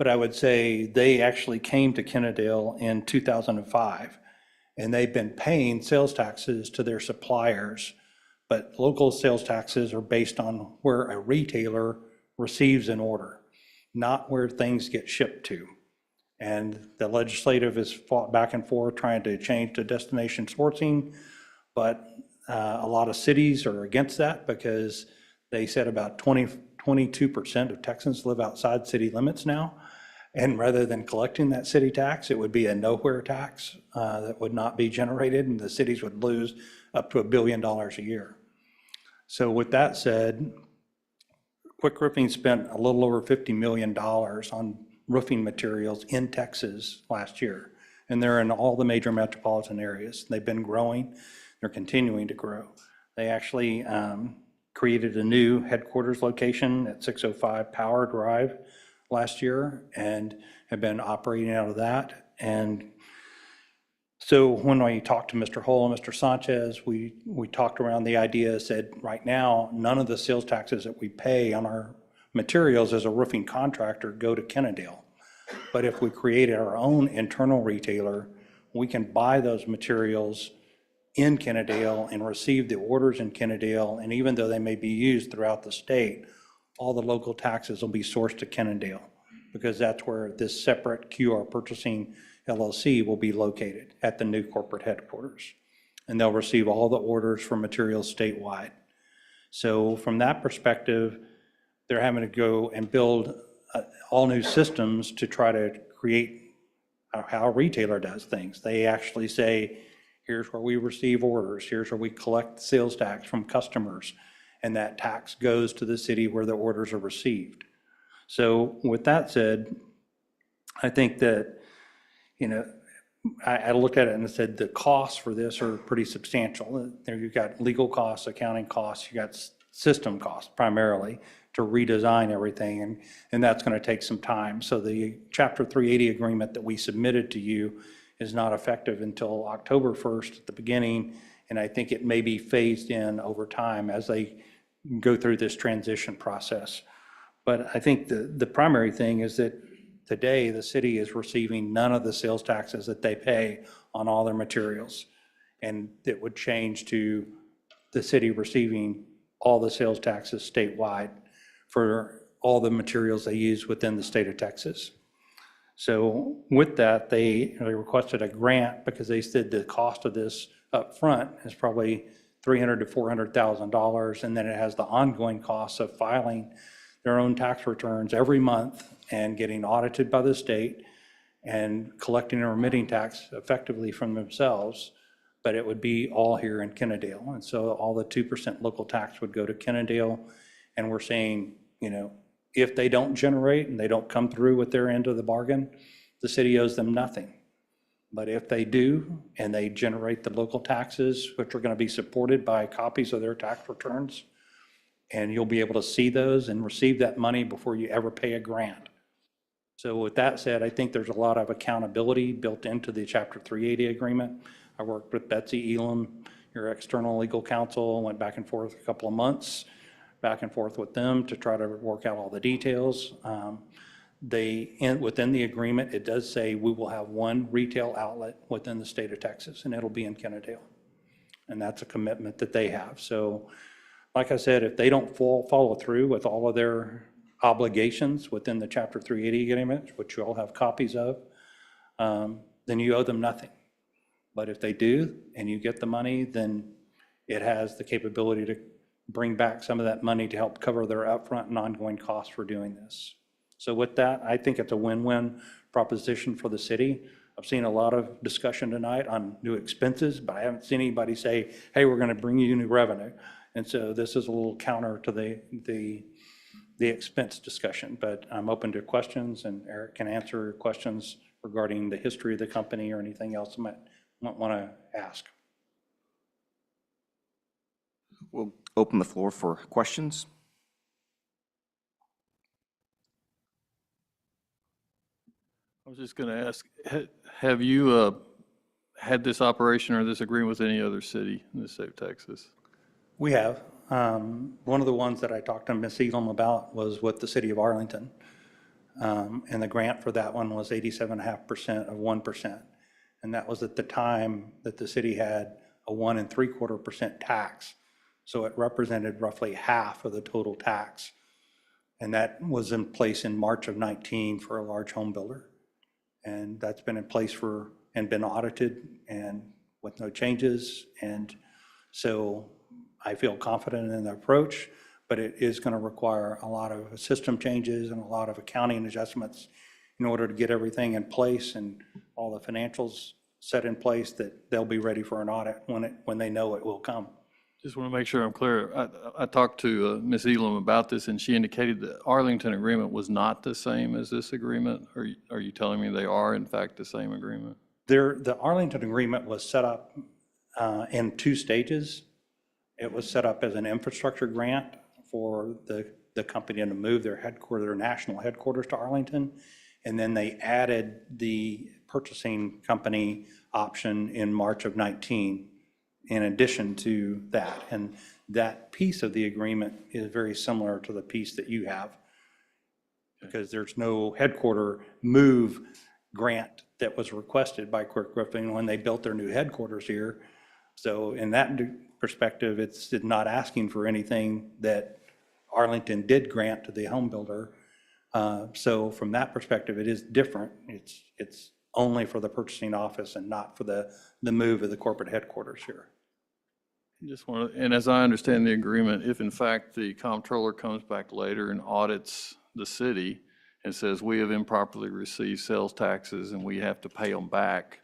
but I would say they actually came to Kennedale in 2005, and they've been paying sales taxes to their suppliers, but local sales taxes are based on where a retailer receives an order, not where things get shipped to. And the legislative has fought back and forth trying to change to destination sourcing, but a lot of cities are against that because they said about 22% of Texans live outside city limits now. And rather than collecting that city tax, it would be a nowhere tax that would not be generated, and the cities would lose up to $1 billion a year. So with that said, Quick Roofing spent a little over $50 million on roofing materials in Texas last year. And they're in all the major metropolitan areas. They've been growing. They're continuing to grow. They actually created a new headquarters location at 605 Power Drive last year and have been operating out of that. And so when we talked to Mr. Hull and Mr. Sanchez, we talked around the idea, said right now, none of the sales taxes that we pay on our materials as a roofing contractor go to Kennedale. But if we created our own internal retailer, we can buy those materials in Kennedale and receive the orders in Kennedale. And even though they may be used throughout the state, all the local taxes will be sourced to Kennedale, because that's where this separate QR Purchasing LLC will be located, at the new corporate headquarters. And they'll receive all the orders for materials statewide. So from that perspective, they're having to go and build all new systems to try to create how a retailer does things. They actually say, here's where we receive orders, here's where we collect sales tax from customers, and that tax goes to the city where the orders are received. So with that said, I think that, I looked at it and said the costs for this are pretty substantial. There you've got legal costs, accounting costs, you got system costs primarily to redesign everything, and that's going to take some time. So the Chapter 380 agreement that we submitted to you is not effective until October 1st at the beginning, and I think it may be phased in over time as they go through this transition process. But I think the primary thing is that today the city is receiving none of the sales taxes that they pay on all their materials, and it would change to the city receiving all the sales taxes statewide for all the materials they use within the state of Texas. So with that, they requested a grant because they said the cost of this up front is probably $300,000 to $400,000, and then it has the ongoing costs of filing their own tax returns every month and getting audited by the state and collecting and remitting tax effectively from themselves. But it would be all here in Kennedale, and so all the 2% local tax would go to Kennedale. And we're saying, if they don't generate and they don't come through with their end of the bargain, the city owes them nothing. But if they do, and they generate the local taxes, which are going to be supported by copies of their tax returns, and you'll be able to see those and receive that money before you ever pay a grant. So with that said, I think there's a lot of accountability built into the Chapter 380 agreement. I worked with Betsy Elam, your external legal counsel, went back and forth a couple of months, back and forth with them to try to work out all the details. Within the agreement, it does say we will have one retail outlet within the state of Texas, and it'll be in Kennedale. And that's a commitment that they have. So like I said, if they don't follow through with all of their obligations within the Chapter 380 agreement, which you all have copies of, then you owe them nothing. But if they do, and you get the money, then it has the capability to bring back some of that money to help cover their upfront and ongoing costs for doing this. So with that, I think it's a win-win proposition for the city. I've seen a lot of discussion tonight on new expenses, but I haven't seen anybody say, hey, we're going to bring you new revenue. And so this is a little counter to the expense discussion, but I'm open to questions, and Eric can answer questions regarding the history of the company or anything else you might want to ask. We'll open the floor for questions. I was just going to ask, have you had this operation or this agreement with any other city in the state of Texas? We have. One of the ones that I talked to Ms. Elam about was with the city of Arlington. And the grant for that one was 87.5% of 1%. And that was at the time that the city had a 1 3/4% tax. So it represented roughly half of the total tax. And that was in place in March of 19 for a large home builder. And that's been in place and been audited and with no changes. And so I feel confident in the approach, but it is going to require a lot of system changes and a lot of accounting adjustments in order to get everything in place and all the financials set in place that they'll be ready for an audit when they know it will come. Just want to make sure I'm clear. I talked to Ms. Elam about this, and she indicated the Arlington agreement was not the same as this agreement. Are you telling me they are, in fact, the same agreement? The Arlington agreement was set up in 2 stages. It was set up as an infrastructure grant for the company to move their national headquarters to Arlington. And then they added the purchasing company option in March of 19 in addition to that. And that piece of the agreement is very similar to the piece that you have, because there's no headquarter move grant that was requested by Quick Roofing when they built their new headquarters here. So in that perspective, it's not asking for anything that Arlington did grant to the home builder. So from that perspective, it is different. It's only for the purchasing office and not for the move of the corporate headquarters here. Just want to, and as I understand the agreement, if in fact the comptroller comes back later and audits the city and says we have improperly received sales taxes and we have to pay them back,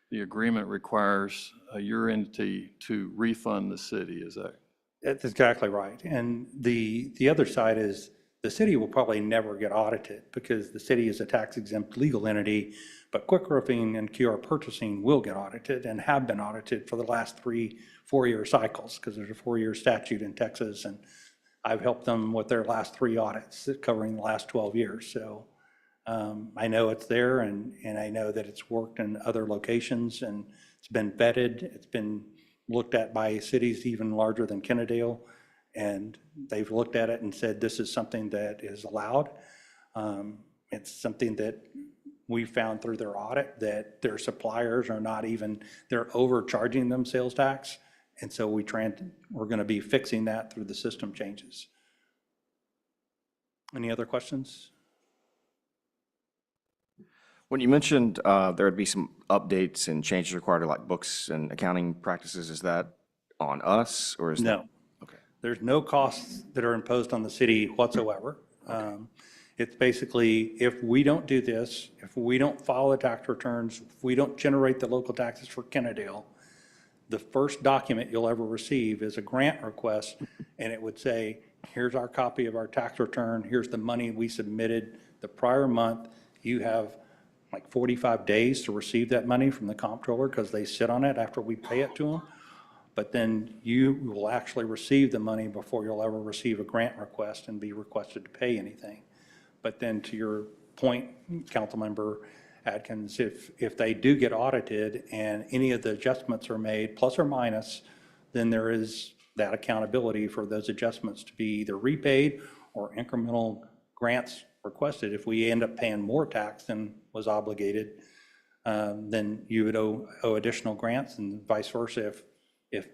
the agreement requires your entity to refund the city, is that? That's exactly right. And the other side is the city will probably never get audited because the city is a tax exempt legal entity, but Quick Roofing and QR Purchasing will get audited and have been audited for the last 4-year cycles, because there's a 4-year statute in Texas, and I've helped them with their last 3 audits covering the last 12 years. So I know it's there, and I know that it's worked in other locations, and it's been vetted. It's been looked at by cities even larger than Kennedale, and they've looked at it and said this is something that is allowed. It's something that we found through their audit that their suppliers are not even, they're overcharging them sales tax. And so we're going to be fixing that through the system changes. Any other questions? When you mentioned there would be some updates and changes required to like books and accounting practices, is that on us or is that? No. Okay. There's no costs that are imposed on the city whatsoever. Okay. It's basically, if we don't do this, if we don't file the tax returns, if we don't generate the local taxes for Kennedale, the first document you'll ever receive is a grant request, and it would say, here's our copy of our tax return, here's the money we submitted the prior month. You have like 45 days to receive that money from the comptroller because they sit on it after we pay it to them. But then you will actually receive the money before you'll ever receive a grant request and be requested to pay anything. But then to your point, Councilmember Atkins, if they do get audited and any of the adjustments are made, plus or minus, then there is that accountability for those adjustments to be either repaid or incremental grants requested. If we end up paying more tax than was obligated, then you would owe additional grants, and vice versa. If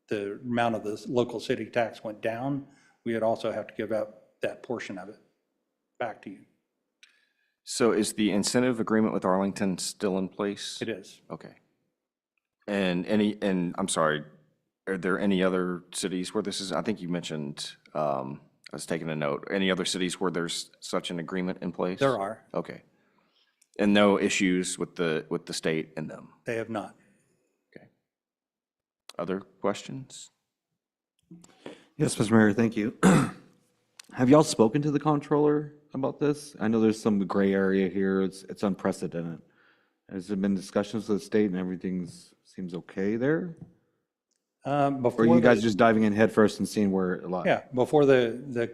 the amount of the local city tax went down, we would also have to give up that portion of it back to you. So is the incentive agreement with Arlington still in place? It is. Okay. And I'm sorry, are there any other cities where this is, I think you mentioned, I was taking a note, any other cities where there's such an agreement in place? There are. Okay. And no issues with the state and them? They have not. Okay. Other questions? Yes, Mr. Mayor, thank you. Have y'all spoken to the comptroller about this? I know there's some gray area here. It's unprecedented. Has there been discussions with the state and everything seems okay there? Or are you guys just diving in headfirst and seeing where it lies? Yeah, before the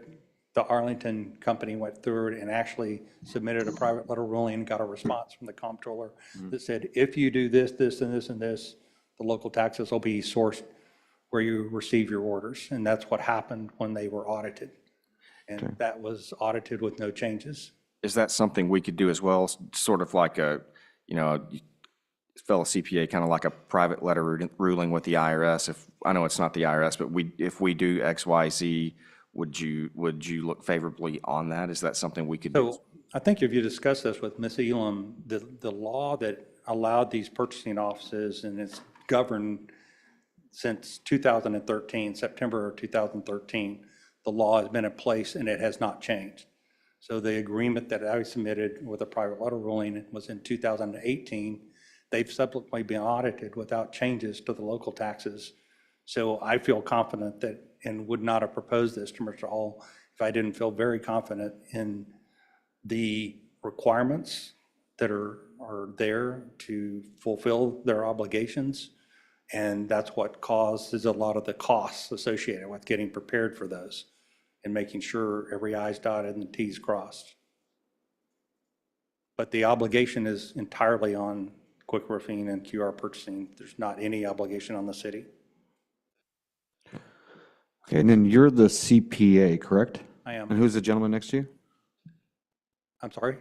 Arlington company went through it and actually submitted a private letter ruling and got a response from the comptroller that said, if you do this, this, and this, and this, the local taxes will be sourced where you receive your orders. And that's what happened when they were audited. And that was audited with no changes. is that something we could do as well? Sort of like a, fellow CPA, kind of like a private letter ruling with the IRS. If, I know it's not the IRS, but if we do X, Y, Z, would you look favorably on that? Is that something we could do? So I think if you discuss this with Ms. Elam, the law that allowed these purchasing offices, and it's governed since 2013, September of 2013, the law has been in place and it has not changed. So the agreement that I submitted with a private letter ruling was in 2018. They've subsequently been audited without changes to the local taxes. So I feel confident that, and would not have proposed this to Mr. Hall if I didn't feel very confident in the requirements that are there to fulfill their obligations. And that's what causes a lot of the costs associated with getting prepared for those and making sure every I's dotted and T's crossed. But the obligation is entirely on Quick Roofing and QR Purchasing. There's not any obligation on the city. Okay, and then you're the CPA, correct? I am. And who's the gentleman next to you? I'm sorry?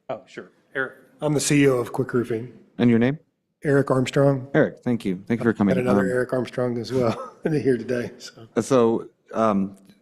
Oh, sure. Eric. I'm the CEO of Quick Roofing. And your name? Eric Armstrong. Eric, thank you. Thank you for coming. And another Eric Armstrong as well here today. So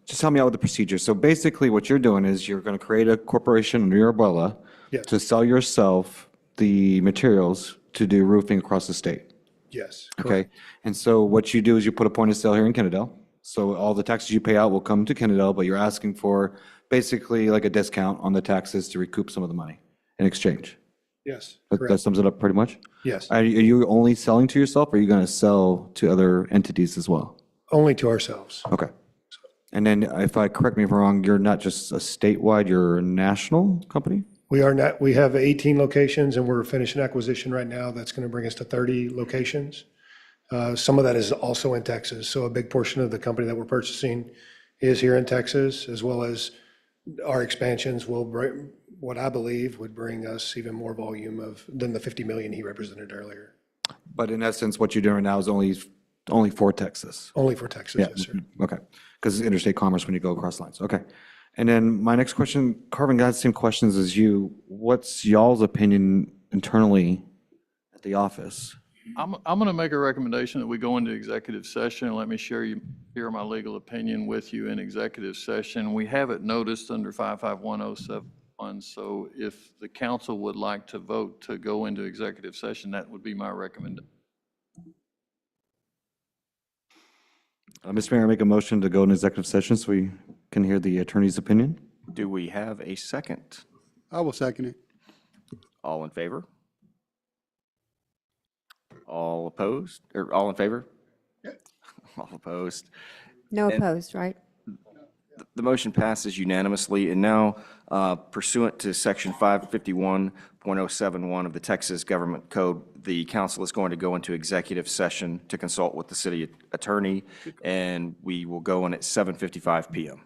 just help me out with the procedure. So basically what you're doing is you're going to create a corporation under your umbrella Yes. to sell yourself the materials to do roofing across the state. Yes. Okay. And so what you do is you put a point of sale here in Kennedale. So all the taxes you pay out will come to Kennedale, but you're asking for basically like a discount on the taxes to recoup some of the money in exchange. Yes. That Correct. sums it up pretty much? Yes. Are you only selling to yourself, or are you going to sell to other entities as well? Only to ourselves. Okay. And then correct me if I'm wrong, you're not just a statewide, you're a national company? We are not, we have 18 locations and we're finishing acquisition right now. That's going to bring us to 30 locations. Some of that is also in Texas. So a big portion of the company that we're purchasing is here in Texas, as well as our expansions will bring, what I believe would bring us even more volume than the 50 million he represented earlier. But in essence, what you're doing now is only for Texas? Only for Texas, Yeah. yes, sir. Okay. Because it's interstate commerce when you go across lines. Okay. And then my next question, Carvin, got the same questions as you. What's y'all's opinion internally at the office? I'm going to make a recommendation that we go into executive session. Let me share my legal opinion with you in executive session. We have it noticed under 551071. So if the council would like to vote to go into executive session, that would be my recommendation. Mr. Mayor, I make a motion to go into executive session so we can hear the attorney's opinion. Do we have a second? I will second it. All in favor? All opposed, or all in favor? All opposed. No And- opposed, right? The motion passes unanimously, and now pursuant to Section 551.071 of the Texas Government Code, the council is going to go into executive session to consult with the city attorney, and we will go in at 7:55 PM.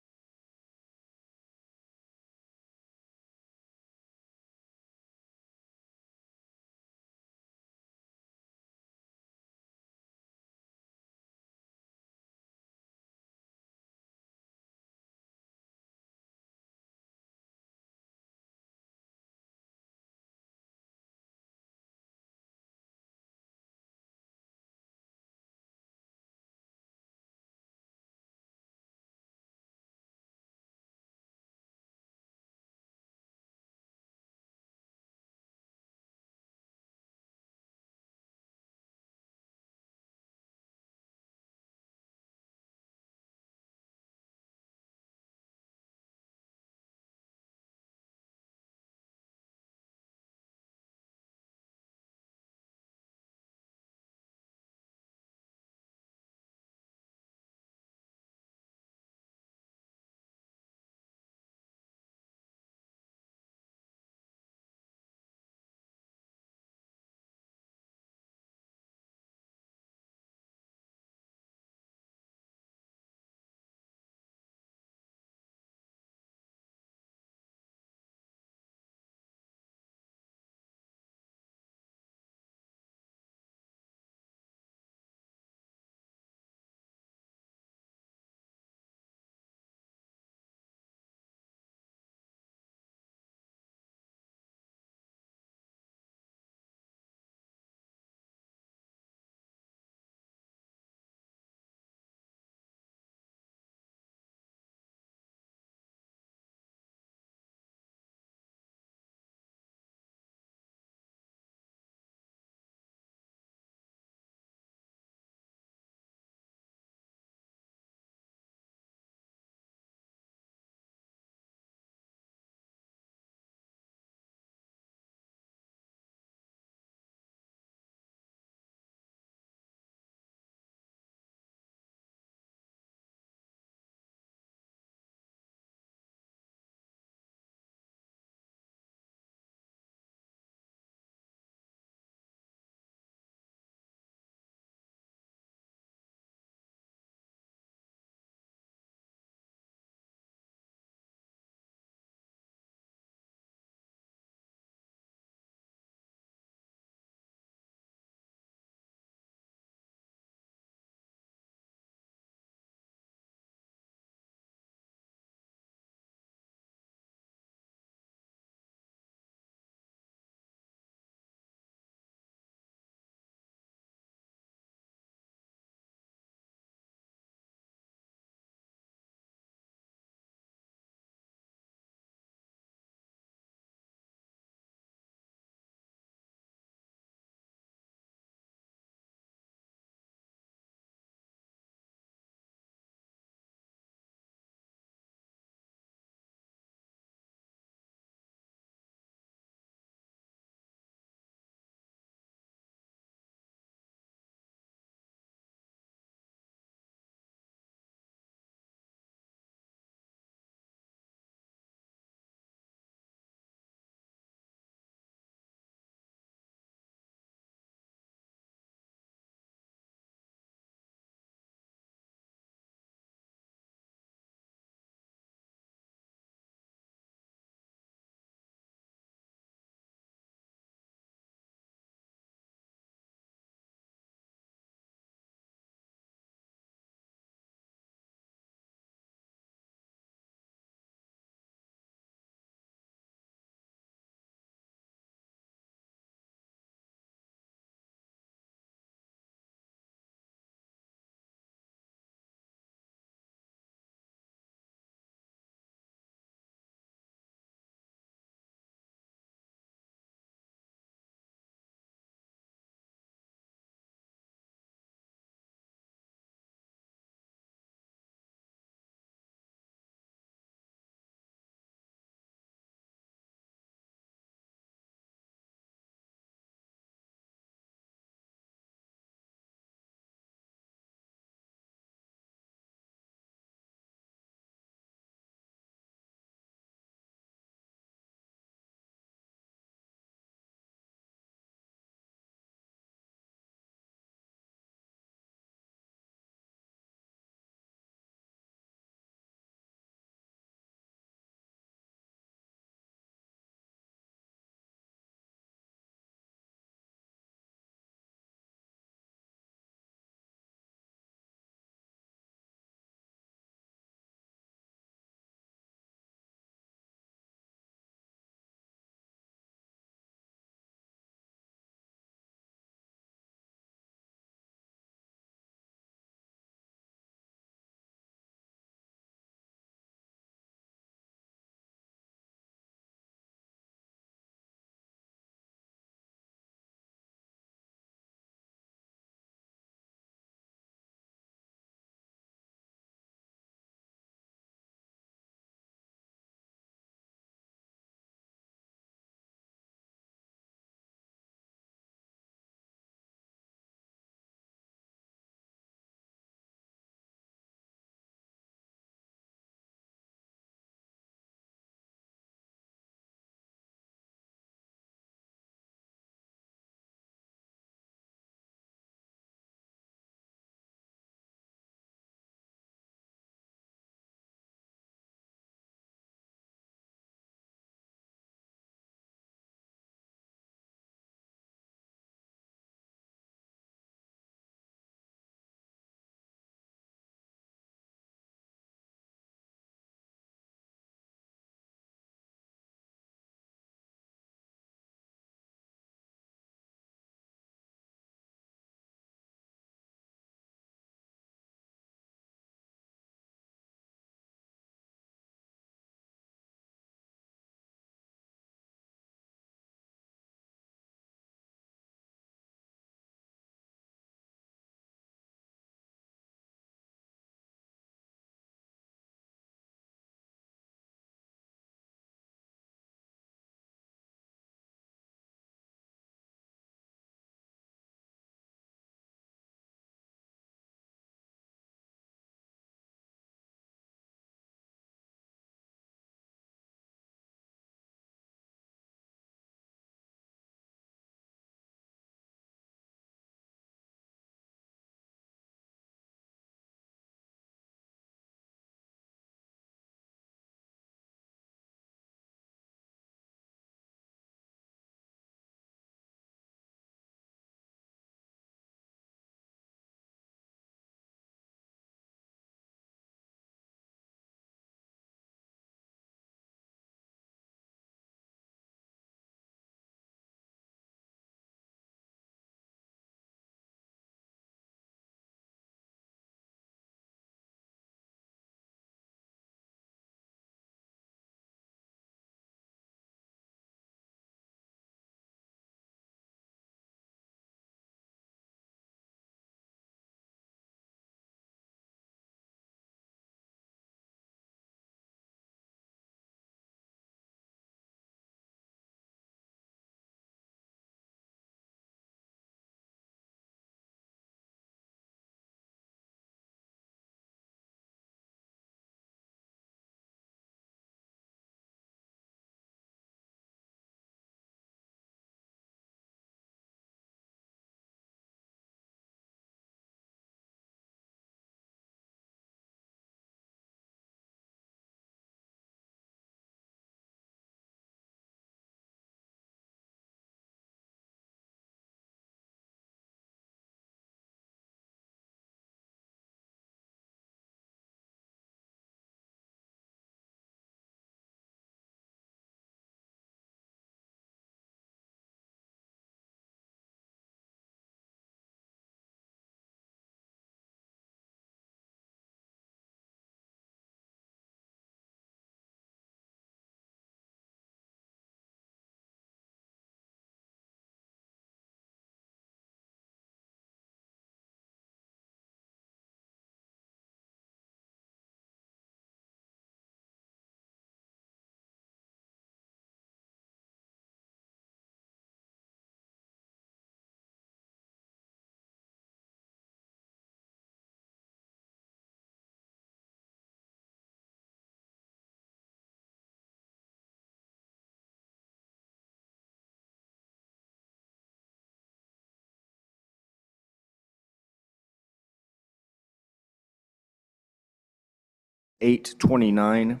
8:29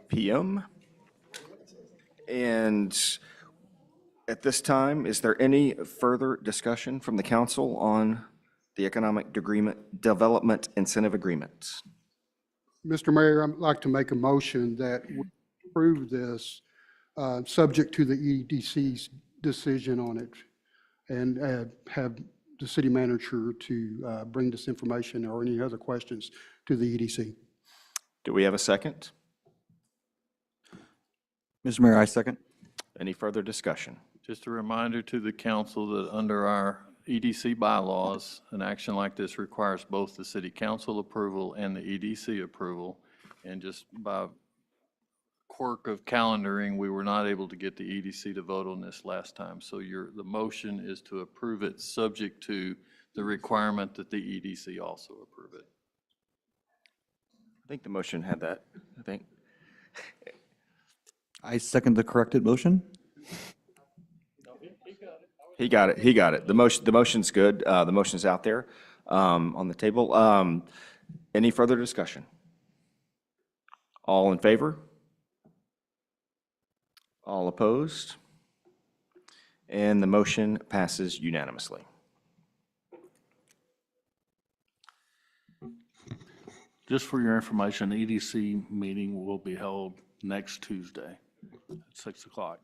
PM. And at this time, is there any further discussion from the council on the Economic Development Incentive Agreement? Mr. Mayor, I'd like to make a motion that we approve this, subject to the EDC's decision on it, and have the city manager to bring this information or any other questions to the EDC. Do we have a second? Mr. Mayor, I second. Any further discussion? Just a reminder to the council that under our EDC bylaws, an action like this requires both the city council approval and the EDC approval. And just by quirk of calendaring, we were not able to get the EDC to vote on this last time. So the motion is to approve it subject to the requirement that the EDC also approve it. I think the motion had that, I think. I second the corrected motion. He got it, he got it. The motion's good. The motion's out there on the table. Any further discussion? All in favor? All opposed? And the motion passes unanimously. Just for your information, the EDC meeting will be held next Tuesday at 6 o'clock.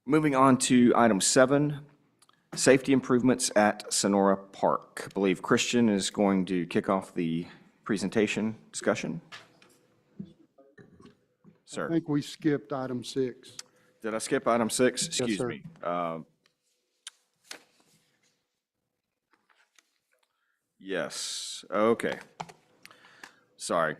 Moving on to item 7, safety improvements at Sonora Park. I believe Christian is going to kick off the presentation discussion. I Sir, think we skipped item 6. did I skip item 6? Excuse sir. me. Yes, okay. Sorry.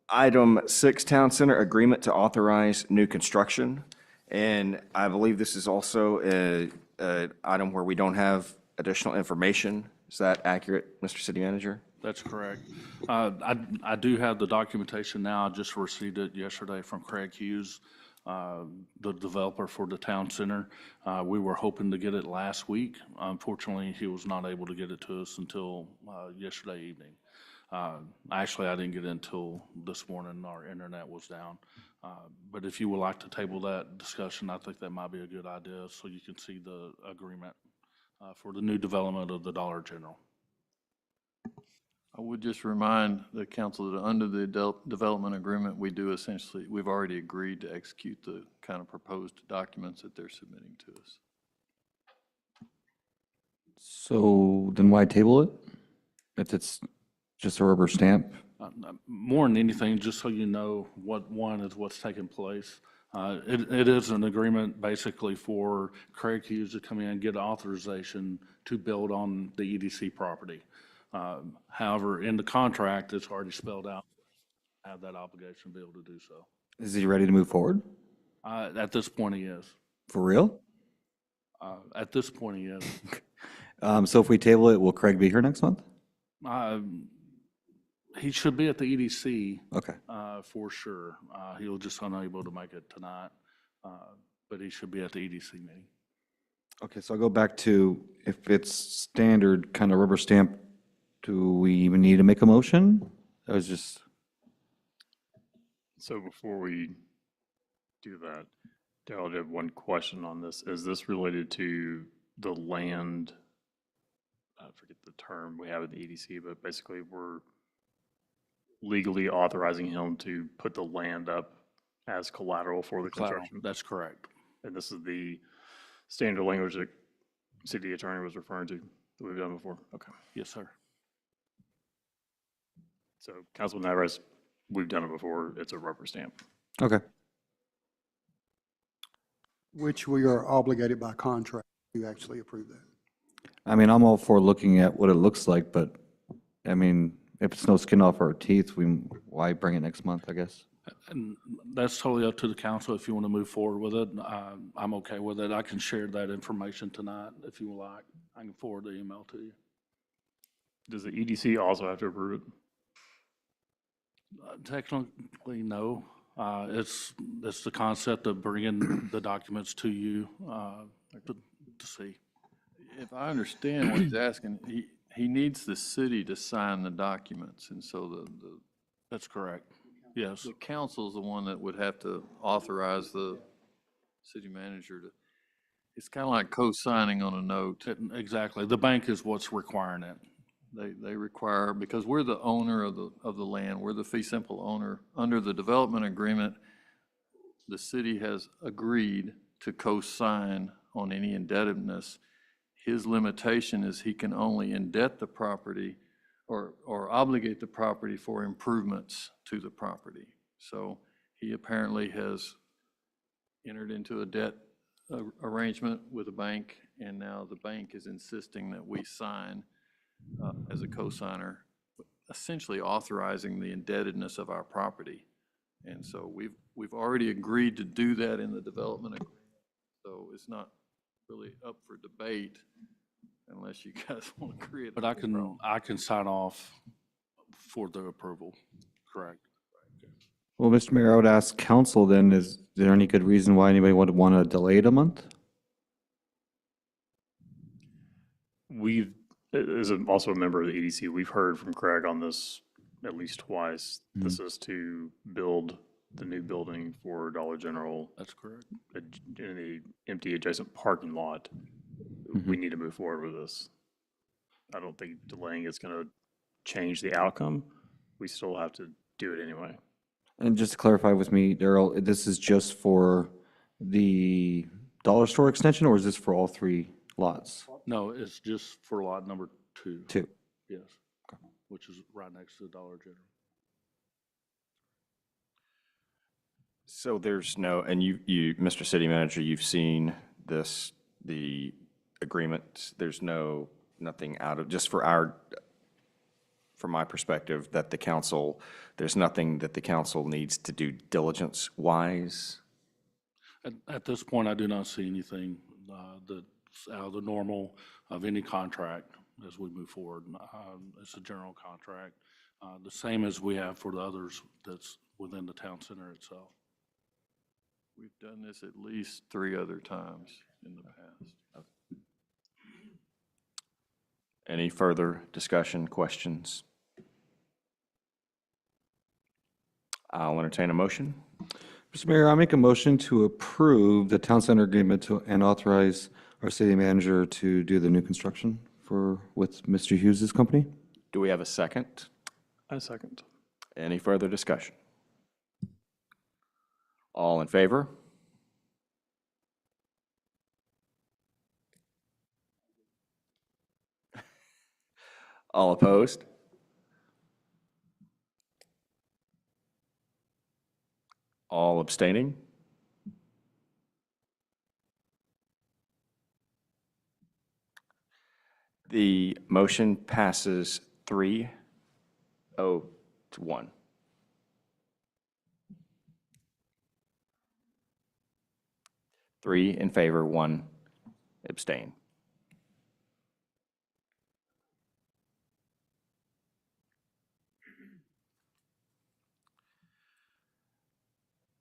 Item 6, Town Center Agreement to authorize new construction. And I believe this is also an item where we don't have additional information. Is that accurate, Mr. City Manager? That's correct. I do have the documentation now. I just received it yesterday from Craig Hughes, the developer for the town center. We were hoping to get it last week. Unfortunately, he was not able to get it to us until yesterday evening. Actually, I didn't get it until this morning. Our internet was down. But if you would like to table that discussion, I think that might be a good idea so you can see the agreement for the new development of the Dollar General. I would just remind the council that under the development agreement, we do essentially, we've already agreed to execute the kind of proposed documents that they're submitting to us. So then why table it? If it's just a rubber stamp? More than anything, just so you know what's taking place. It is an agreement basically for Craig Hughes to come in and get authorization to build on the EDC property. However, in the contract, it's already spelled out, have that obligation to be able to do so. Is he ready to move forward? At this point, he is. For real? At this point, he is. So if we table it, will Craig be here next month? He should be at the EDC. Okay. For sure. He was just unable to make it tonight, but he should be at the EDC meeting. Okay, so I'll go back to, if it's standard kind of rubber stamp, do we even need to make a motion? That was just, So before we do that, Darrell, I have one question on this. Is this related to the land? I forget the term we have at the EDC, but basically we're legally authorizing him to put the land up as collateral for the construction. That's correct. And this is the standard language that city attorney was referring to that we've done before? Okay. Yes, sir. So Councilman Navarez, we've done it before. It's a rubber stamp. okay. Which we are obligated by contract to actually approve that. I mean, I'm all for looking at what it looks like, but, I mean, if it's no skin off our teeth, why bring it next month, I guess? And that's totally up to the council if you want to move forward with it. I'm okay with it. I can share that information tonight if you would like. I can forward the email to you. Does the EDC also have to approve it? Technically, no. It's the concept of bringing the documents to you to see. If I understand what he's asking, he needs the city to sign the documents, and so That's correct. Yes. the council's the one that would have to authorize the city manager to, it's kind of like co-signing on a note. Exactly. The bank is what's requiring it. They require, because we're the owner of the land, we're the fee simple owner. Under the development agreement, the city has agreed to co-sign on any indebtedness. His limitation is he can only indebt the property or obligate the property for improvements to the property. So he apparently has entered into a debt arrangement with a bank, and now the bank is insisting that we sign as a co-signer, essentially authorizing the indebtedness of our property. And so we've already agreed to do that in the development agreement. So it's not really up for debate unless you guys want to create. But I can sign off for the approval, correct? Well, Mr. Mayor, I would ask council then, is there any good reason why anybody would want to delay it a month? We've, as also a member of the EDC, we've heard from Craig on this at least twice. This is to build the new building for Dollar General. That's correct. In the empty adjacent parking lot. We need to move forward with this. I don't think delaying it's going to change the outcome. We still have to do it anyway. And just to clarify with me, Daryl, this is just for the dollar store extension, or is this for all 3 lots? No, it's just for lot number 2. 2. Yes, which is right next to the Dollar General. So there's no, and you, Mr. City Manager, you've seen this, the agreement. There's nothing out of, just from my perspective, that the council, there's nothing that the council needs to do diligence-wise? At this point, I do not see anything that's out of the normal of any contract as we move forward. It's a general contract, the same as we have for the others that's within the town center itself. We've done this at least 3 other times in the past. Any further discussion, questions? I'll entertain a motion. Mr. Mayor, I make a motion to approve the town center agreement and authorize our city manager to do the new construction with Mr. Hughes's company. Do we have a second? A second. Any further discussion? All in favor? All opposed? All abstaining? The motion passes 3-0 to 1. Three in favor, 1 abstain.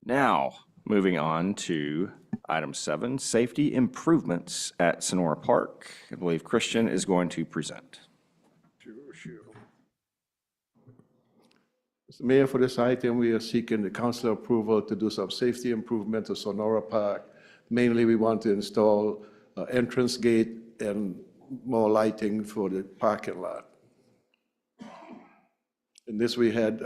Now, moving on to item 7, safety improvements at Sonora Park. I believe Christian is going to present. Sure. Mr. Mayor, for this item, we are seeking the council approval to do some safety improvement to Sonora Park. Mainly, we want to install an entrance gate and more lighting for the parking lot. And this we had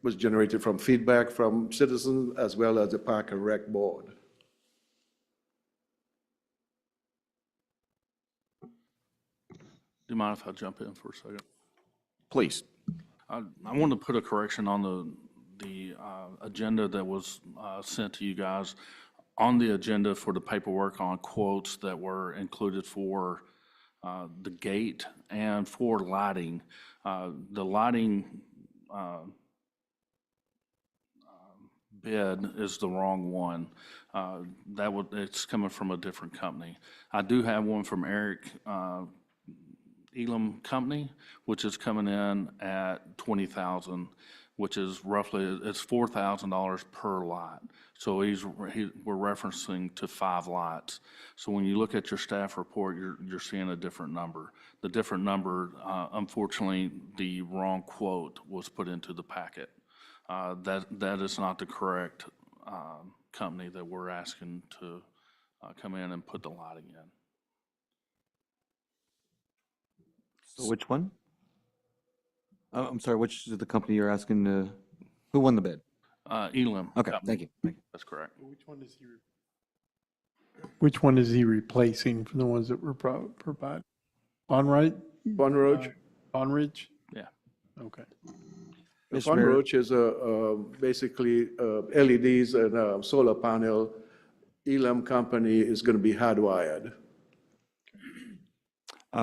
was generated from feedback from citizens as well as the Park and Rec Board. Do you mind if I jump in for a second? Please. I want to put a correction on the agenda that was sent to you guys. On the agenda for the paperwork on quotes that were included for the gate and for lighting, the lighting bid is the wrong one. It's coming from a different company. I do have one from Eric Elam Company, which is coming in at $20,000. which is roughly, it's $4,000 per lot. So we're referencing to 5 lots. So when you look at your staff report, you're seeing a different number. The different number, unfortunately, the wrong quote was put into the packet. That is not the correct company that we're asking to come in and put the lighting in. So which one? I'm sorry, which is the company you're asking to, who won the bid? Elam. Okay, Company. thank you. Thank you. That's correct. Which one is he replacing for the ones that were provided? Bonright? Bonroach. Bonridge? Yeah. Okay. Mr. Mayor. Bonroach is basically LEDs and a solar panel. Elam Company is going to be hardwired.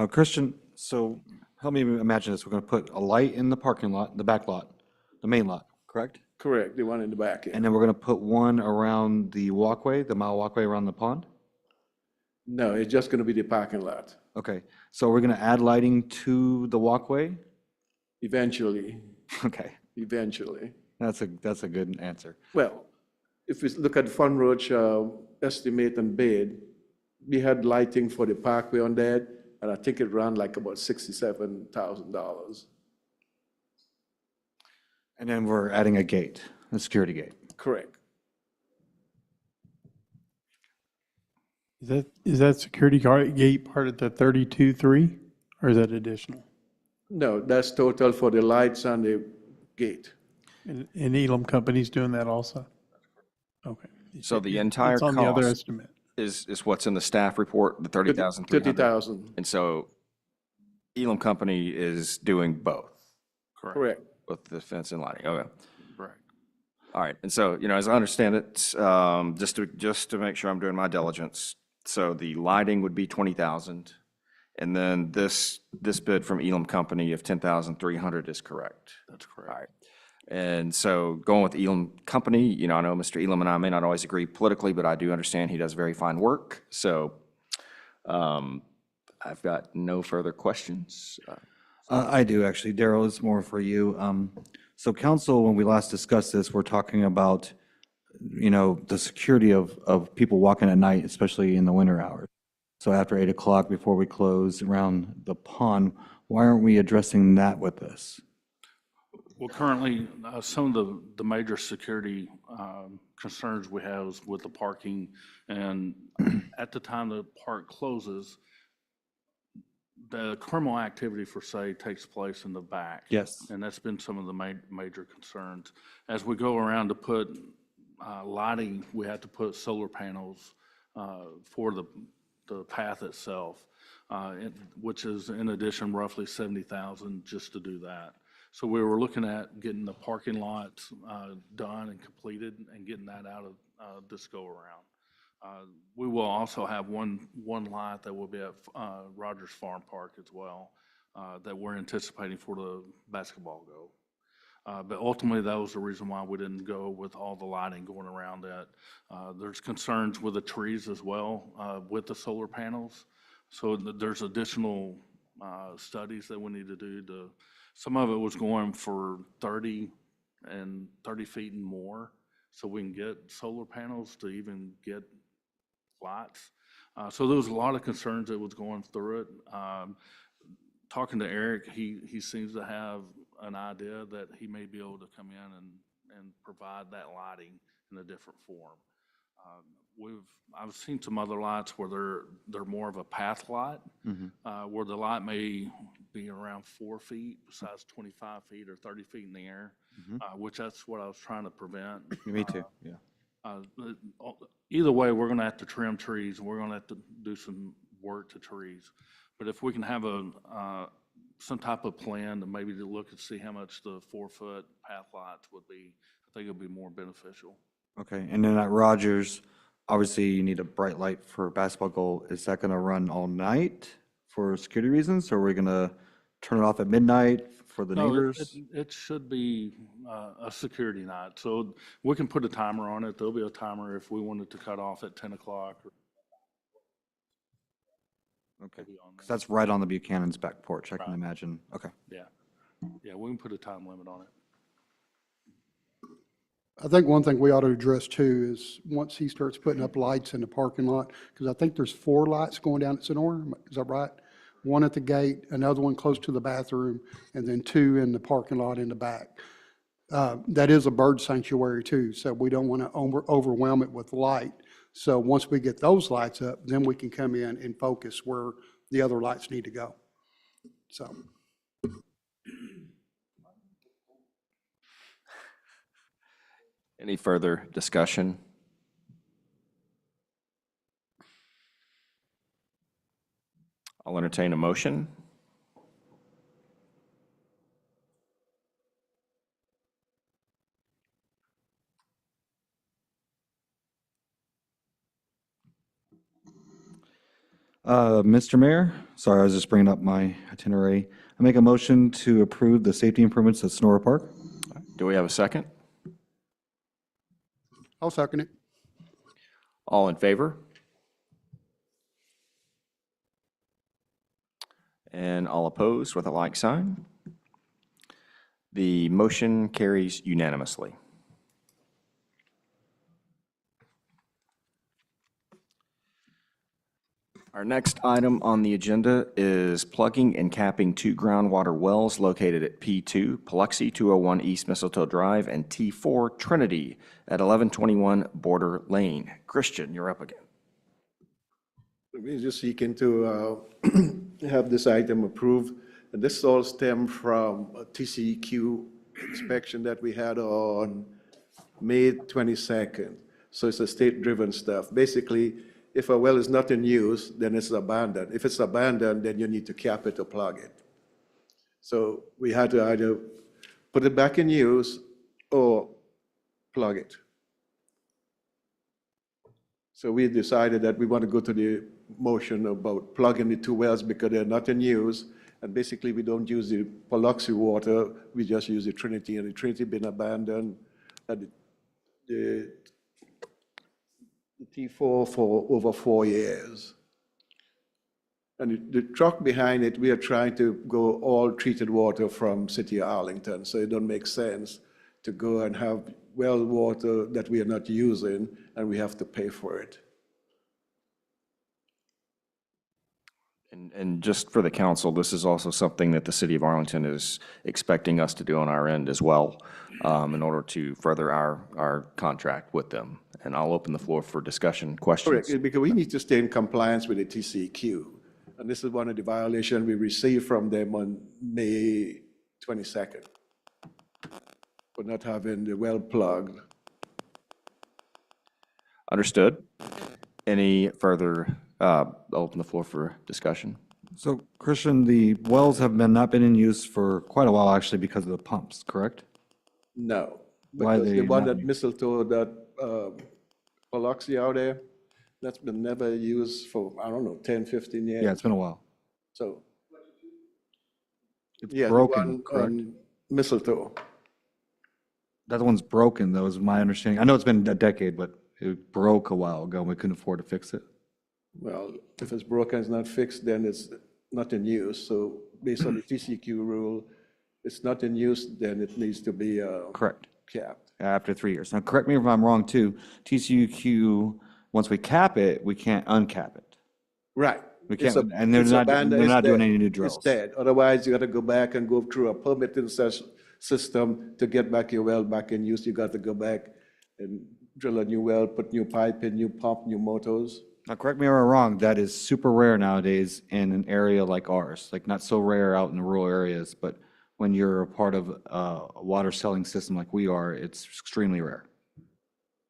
Christian, so help me imagine this. We're going to put a light in the parking lot, the back lot, the main lot, correct? Correct, the one in the back. And then we're going to put one around the walkway, the mile walkway around the pond? No, it's just going to be the parking lot, Okay, so we're going to add lighting to the walkway? eventually, Okay, eventually. that's a good answer. Well, if we look at Fun Roach estimate and bid, we had lighting for the parkway on that, and I think it ran like about $67,000. And then we're adding a gate, a security gate. Correct. Is that security guard gate part of the 32.3, or is that additional? No, that's total for the lights and the gate. And Elam Company's doing that also? Okay. So the entire It's on the other cost estimate. is what's in the staff report, the 30,300. 30,000, And so Elam Company is doing both, correct. both the fence and lighting. Okay. Correct. All right. And so, as I understand it, just to make sure I'm doing my diligence, so the lighting would be 20,000, and then this bid from Elam Company of 10,300 is correct. That's correct. All right. And so going with Elam Company, I know Mr. Elam and I may not always agree politically, but I do understand he does very fine work. So I've got no further questions. I do, actually. Daryl, it's more for you. So council, when we last discussed this, we're talking about, the security of people walking at night, especially in the winter hours. So after 8 o'clock, before we close around the pond, why aren't we addressing that with this? Well, currently, some of the major security concerns we have is with the parking. And at the time the park closes, the criminal activity, for say, takes place in the back. Yes. And that's been some of the major concerns. As we go around to put lighting, we have to put solar panels for the path itself, which is in addition roughly 70,000 just to do that. So we were looking at getting the parking lots done and completed and getting that out of this go-around. We will also have one lot that will be at Rogers Farm Park as well that we're anticipating for the basketball go. But ultimately, that was the reason why we didn't go with all the lighting going around that. There's concerns with the trees as well with the solar panels. So there's additional studies that we need to do. Some of it was going for 30 feet and more, so we can get solar panels to even get lights. So there was a lot of concerns that was going through it. Talking to Eric, he seems to have an idea that he may be able to come in and provide that lighting in a different form. I've seen some other lights where they're more of a path light, where the light may be around 4 feet, besides 25 feet or 30 feet in the air, which that's what I was trying to prevent. Me too, yeah. Either way, we're going to have to trim trees, and we're going to have to do some work to trees. But if we can have some type of plan to maybe to look and see how much the 4-foot path lights would be, I think it would be more beneficial. Okay, and then at Rogers, obviously you need a bright light for basketball goal. Is that going to run all night for security reasons, or are we going to turn it off at midnight for the neighbors? It should be a security night, so we can put a timer on it. There'll be a timer if we wanted to cut off at 10 o'clock. Okay, because that's right on the Buchanan's back porch, I can imagine. Okay. Yeah, we can put a time limit on it. I think one thing we ought to address too is once he starts putting up lights in the parking lot, because I think there's 4 lights going down at Sonora, is that right? One at the gate, another one close to the bathroom, and then 2 in the parking lot in the back. That is a bird sanctuary too, so we don't want to overwhelm it with light. So once we get those lights up, then we can come in and focus where the other lights need to go. So. Any further discussion? I'll entertain a motion. Mr. Mayor, sorry, I was just bringing up my itinerary. I make a motion to approve the safety improvements at Sonora Park. Do we have a second? I'll second it. All in favor? And all opposed with a like sign? The motion carries unanimously. Our next item on the agenda is plugging and capping 2 groundwater wells located at P2, Paluxy 201 East Mistletoe Drive, and T4 Trinity at 1121 Border Lane. Christian, you're up again. We're just seeking to have this item approved. And this all stemmed from a TCEQ inspection that we had on May 22nd. So it's a state-driven stuff. Basically, if a well is not in use, then it's abandoned. If it's abandoned, then you need to cap it or plug it. So we had to either put it back in use or plug it. So we decided that we want to go to the motion about plugging the 2 wells because they're not in use. And basically, we don't use the Paluxy water, we just use the Trinity, and the Trinity been abandoned. And the T4 for over 4 years. And the truck behind it, we are trying to go all treated water from City of Arlington, so it don't make sense to go and have well water that we are not using, and we have to pay for it. And just for the council, this is also something that the City of Arlington is expecting us to do on our end as well, in order to further our contract with them. And I'll open the floor for discussion, questions. Correct, because we need to stay in compliance with the TCEQ. And this is one of the violations we received from them on May 22nd for not having the well plugged. Understood. Any further, I'll open the floor for discussion. So Christian, the wells have not been in use for quite a while actually because of the pumps, correct? No. Why Because they the one not that Mistletoe, that Paluxy out there, that's been never used for, I don't know, 10, 15 years. Yeah, it's been a while. So, It's yeah, the broken, one correct? on Mistletoe. That one's broken, though, is my understanding. I know it's been a decade, but it broke a while ago. We couldn't afford to fix it. Well, if it's broken, it's not fixed, then it's not in use. So based on the TCQ rule, it's not in use, then it needs to be Correct. capped. After 3 years. Now, correct me if I'm wrong, too. TCUQ, once we cap it, we can't uncap it. Right. We It's can't, a- and they're it's not, abandoned, they're it's not doing dead. any new It's drills. dead. Otherwise, you got to go back and go through a permitting system to get back your well back in use. You got to go back and drill a new well, put new pipe in, new pump, new motors. Now, correct me if I'm wrong, that is super rare nowadays in an area like ours, like not so rare out in the rural areas, but when you're a part of a water selling system like we are, it's extremely rare.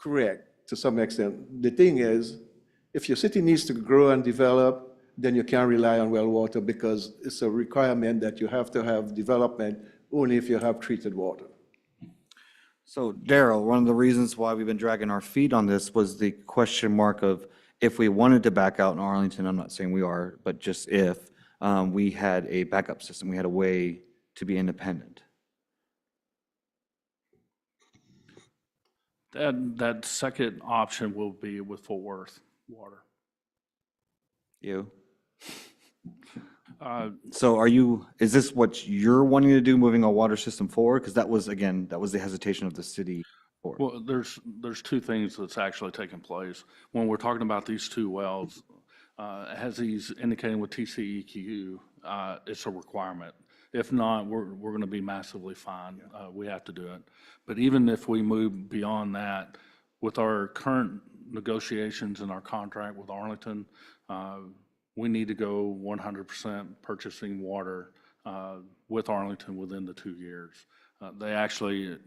Correct, to some extent. The thing is, if your city needs to grow and develop, then you can't rely on well water because it's a requirement that you have to have development only if you have treated water. So Daryl, one of the reasons why we've been dragging our feet on this was the question mark of if we wanted to back out in Arlington, I'm not saying we are, but just if, we had a backup system, we had a way to be independent. That second option will be with Fort Worth Water. You? So are you, is this what you're wanting to do, moving our water system forward? Because that was, again, that was the hesitation of the city Well, there's two things that's actually taking place. When we're talking about these two wells, as he's indicating with TCEQ, it's a requirement. If not, we're going to be massively fined. We have to do it. But even if we move beyond that, with our current negotiations and our contract with Arlington, we need to go 100% purchasing water with Arlington within the 2 years. They actually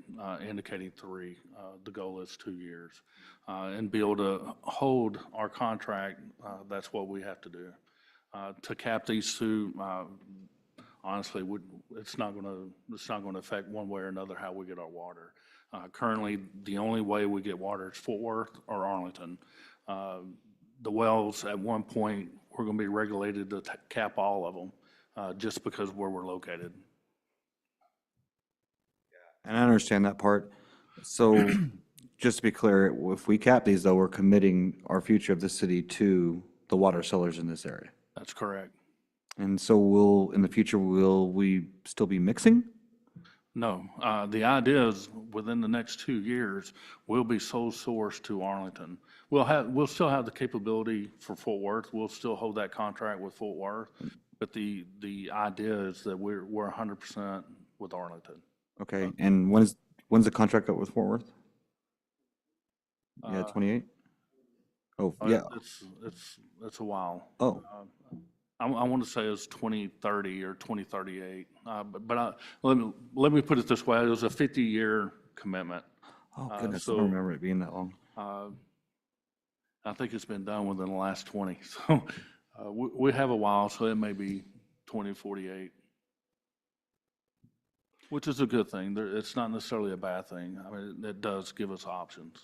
indicating 3. The goal is 2 years. And be able to hold our contract, that's what we have to do. To cap these two, honestly, it's not going to affect one way or another how we get our water. Currently, the only way we get water is Fort Worth or Arlington. The wells, at one point, we're going to be regulated to cap all of them, just because where we're located. And I understand that part. So just to be clear, if we cap these, though, we're committing our future of the city to the water sellers in this area. That's correct. And so in the future, will we still be mixing? No, the idea is within the next 2 years, we'll be sole source to Arlington. We'll still have the capability for Fort Worth. We'll still hold that contract with Fort Worth. But the idea is that we're 100% with Arlington. Okay, and when's the contract up with Fort Worth? Yeah, 28? Oh, yeah. It's a while. Oh. I want to say it's 2030 or 2038. But let me put it this way. It was a 50-year commitment. Oh, goodness, I don't remember it being that long. I think it's been done within the last 20. So we have a while, so it may be 2048. Which is a good thing. It's not necessarily a bad thing. I mean, it does give us options.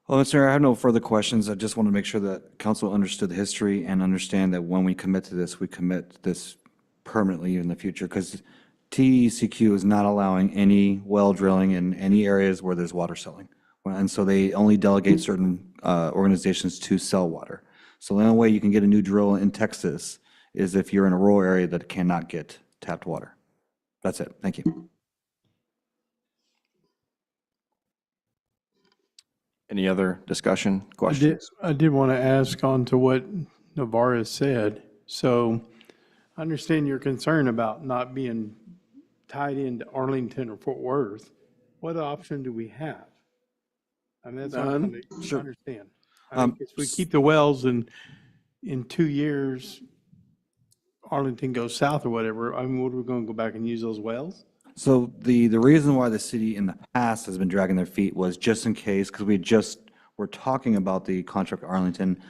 Well, Mr. Mayor, I have no further questions. I just want to make sure that council understood the history and understand that when we commit to this, we commit to this permanently in the future, because TCEQ is not allowing any well drilling in any areas where there's water selling. And so they only delegate certain organizations to sell water. So the only way you can get a new drill in Texas is if you're in a rural area that cannot get tapped water. That's it. Thank you. Any other discussion, questions? I did want to ask on to what Navarro said. So I understand your concern about not being tied into Arlington or Fort Worth. What option do we have? I mean, that's what I'm trying to understand. I mean, if we keep the wells and in 2 years, Arlington goes south or whatever, I mean, what are we going to go back and use those wells? So the reason why the city in the past has been dragging their feet was just in case, because we're talking about the contract with Arlington.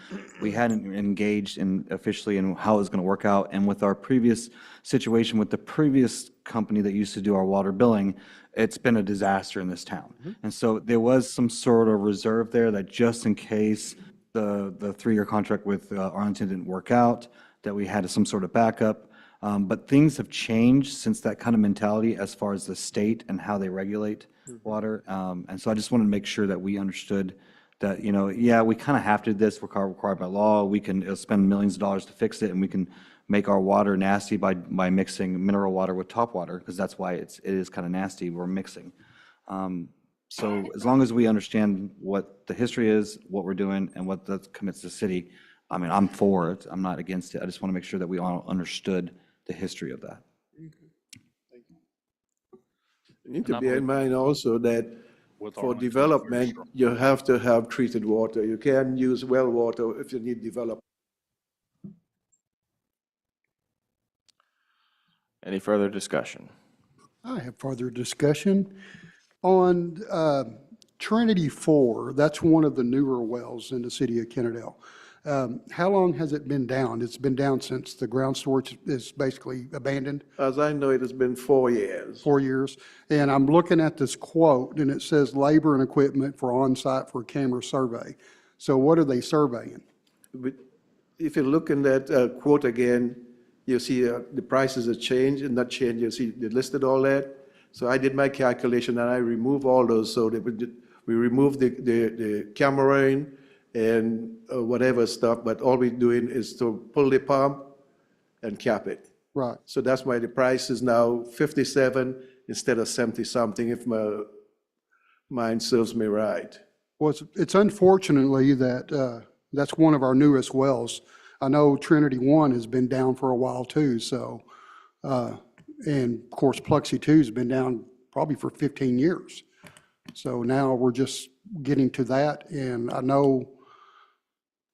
We hadn't engaged officially in how it was going to work out. And with our previous situation with the previous company that used to do our water billing, it's been a disaster in this town. And so there was some sort of reserve there that just in case the 3-year contract with Arlington didn't work out, that we had some sort of backup. But things have changed since that kind of mentality as far as the state and how they regulate water. And so I just wanted to make sure that we understood that, yeah, we kind of have to do this, required by law. We can spend millions of dollars to fix it, and we can make our water nasty by mixing mineral water with top water, because that's why it is kind of nasty. We're mixing. So as long as we understand what the history is, what we're doing, and what that commits the city, I mean, I'm for it. I'm not against it. I just want to make sure that we all understood the history of that. You need to bear in mind also that for development, you have to have treated water. You can't use well water if you need development. Any further discussion? I have further discussion. On Trinity 4, that's one of the newer wells in the city of Kennedale. How long has it been down? It's been down since the ground storage is basically abandoned? As I know, it has been 4 years. 4 years. And I'm looking at this quote, and it says labor and equipment for on-site for camera survey. So what are they surveying? If you look in that quote again, you see the prices have changed and not changed. You see they listed all that. So I did my calculation and I removed all those. So we removed the camera and whatever stuff, but all we're doing is to pull the pump and cap it. Right. So that's why the price is now 57 instead of 70 something, if my mind serves me right. Well, it's unfortunately that that's one of our newest wells. I know Trinity 1 has been down for a while too, so, and of course, Pluxee 2 has been down probably for 15 years. So now we're just getting to that, and I know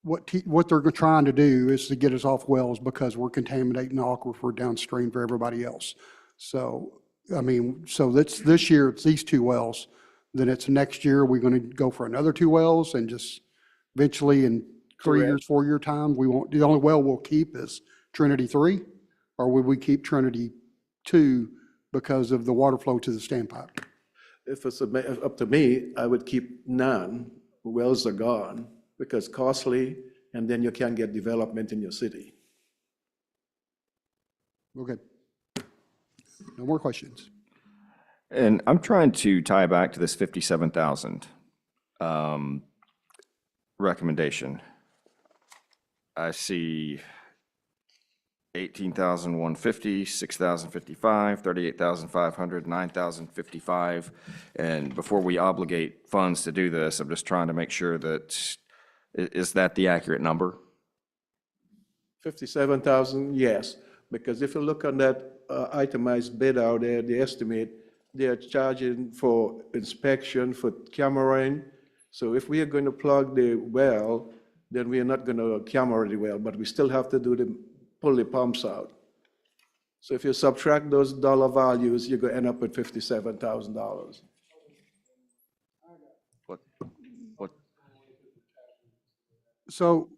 what they're trying to do is to get us off wells because we're contaminating the aquifer downstream for everybody else. So, I mean, so that's this year, it's these 2 wells. Then it's next year, we're going to go for another 2 wells and just eventually in 3 Correct. years, 4-year time, we won't, the only well we'll keep is Trinity 3? Or would we keep Trinity 2 because of the water flow to the standpipe? If it's up to me, I would keep none. Wells are gone because costly, and then you can't get development in your city. Okay. No more questions. And I'm trying to tie back to this 57,000 recommendation. I see 18,150, 6,055, 38,500, 9,055. And before we obligate funds to do this, I'm just trying to make sure that, is that the accurate number? 57,000, yes, because if you look on that itemized bid out there, the estimate, they're charging for inspection, for cameraing. So if we are going to plug the well, then we are not going to camera the well, but we still have to pull the pumps out. So if you subtract those dollar values, you're going to end up with $57,000. What? So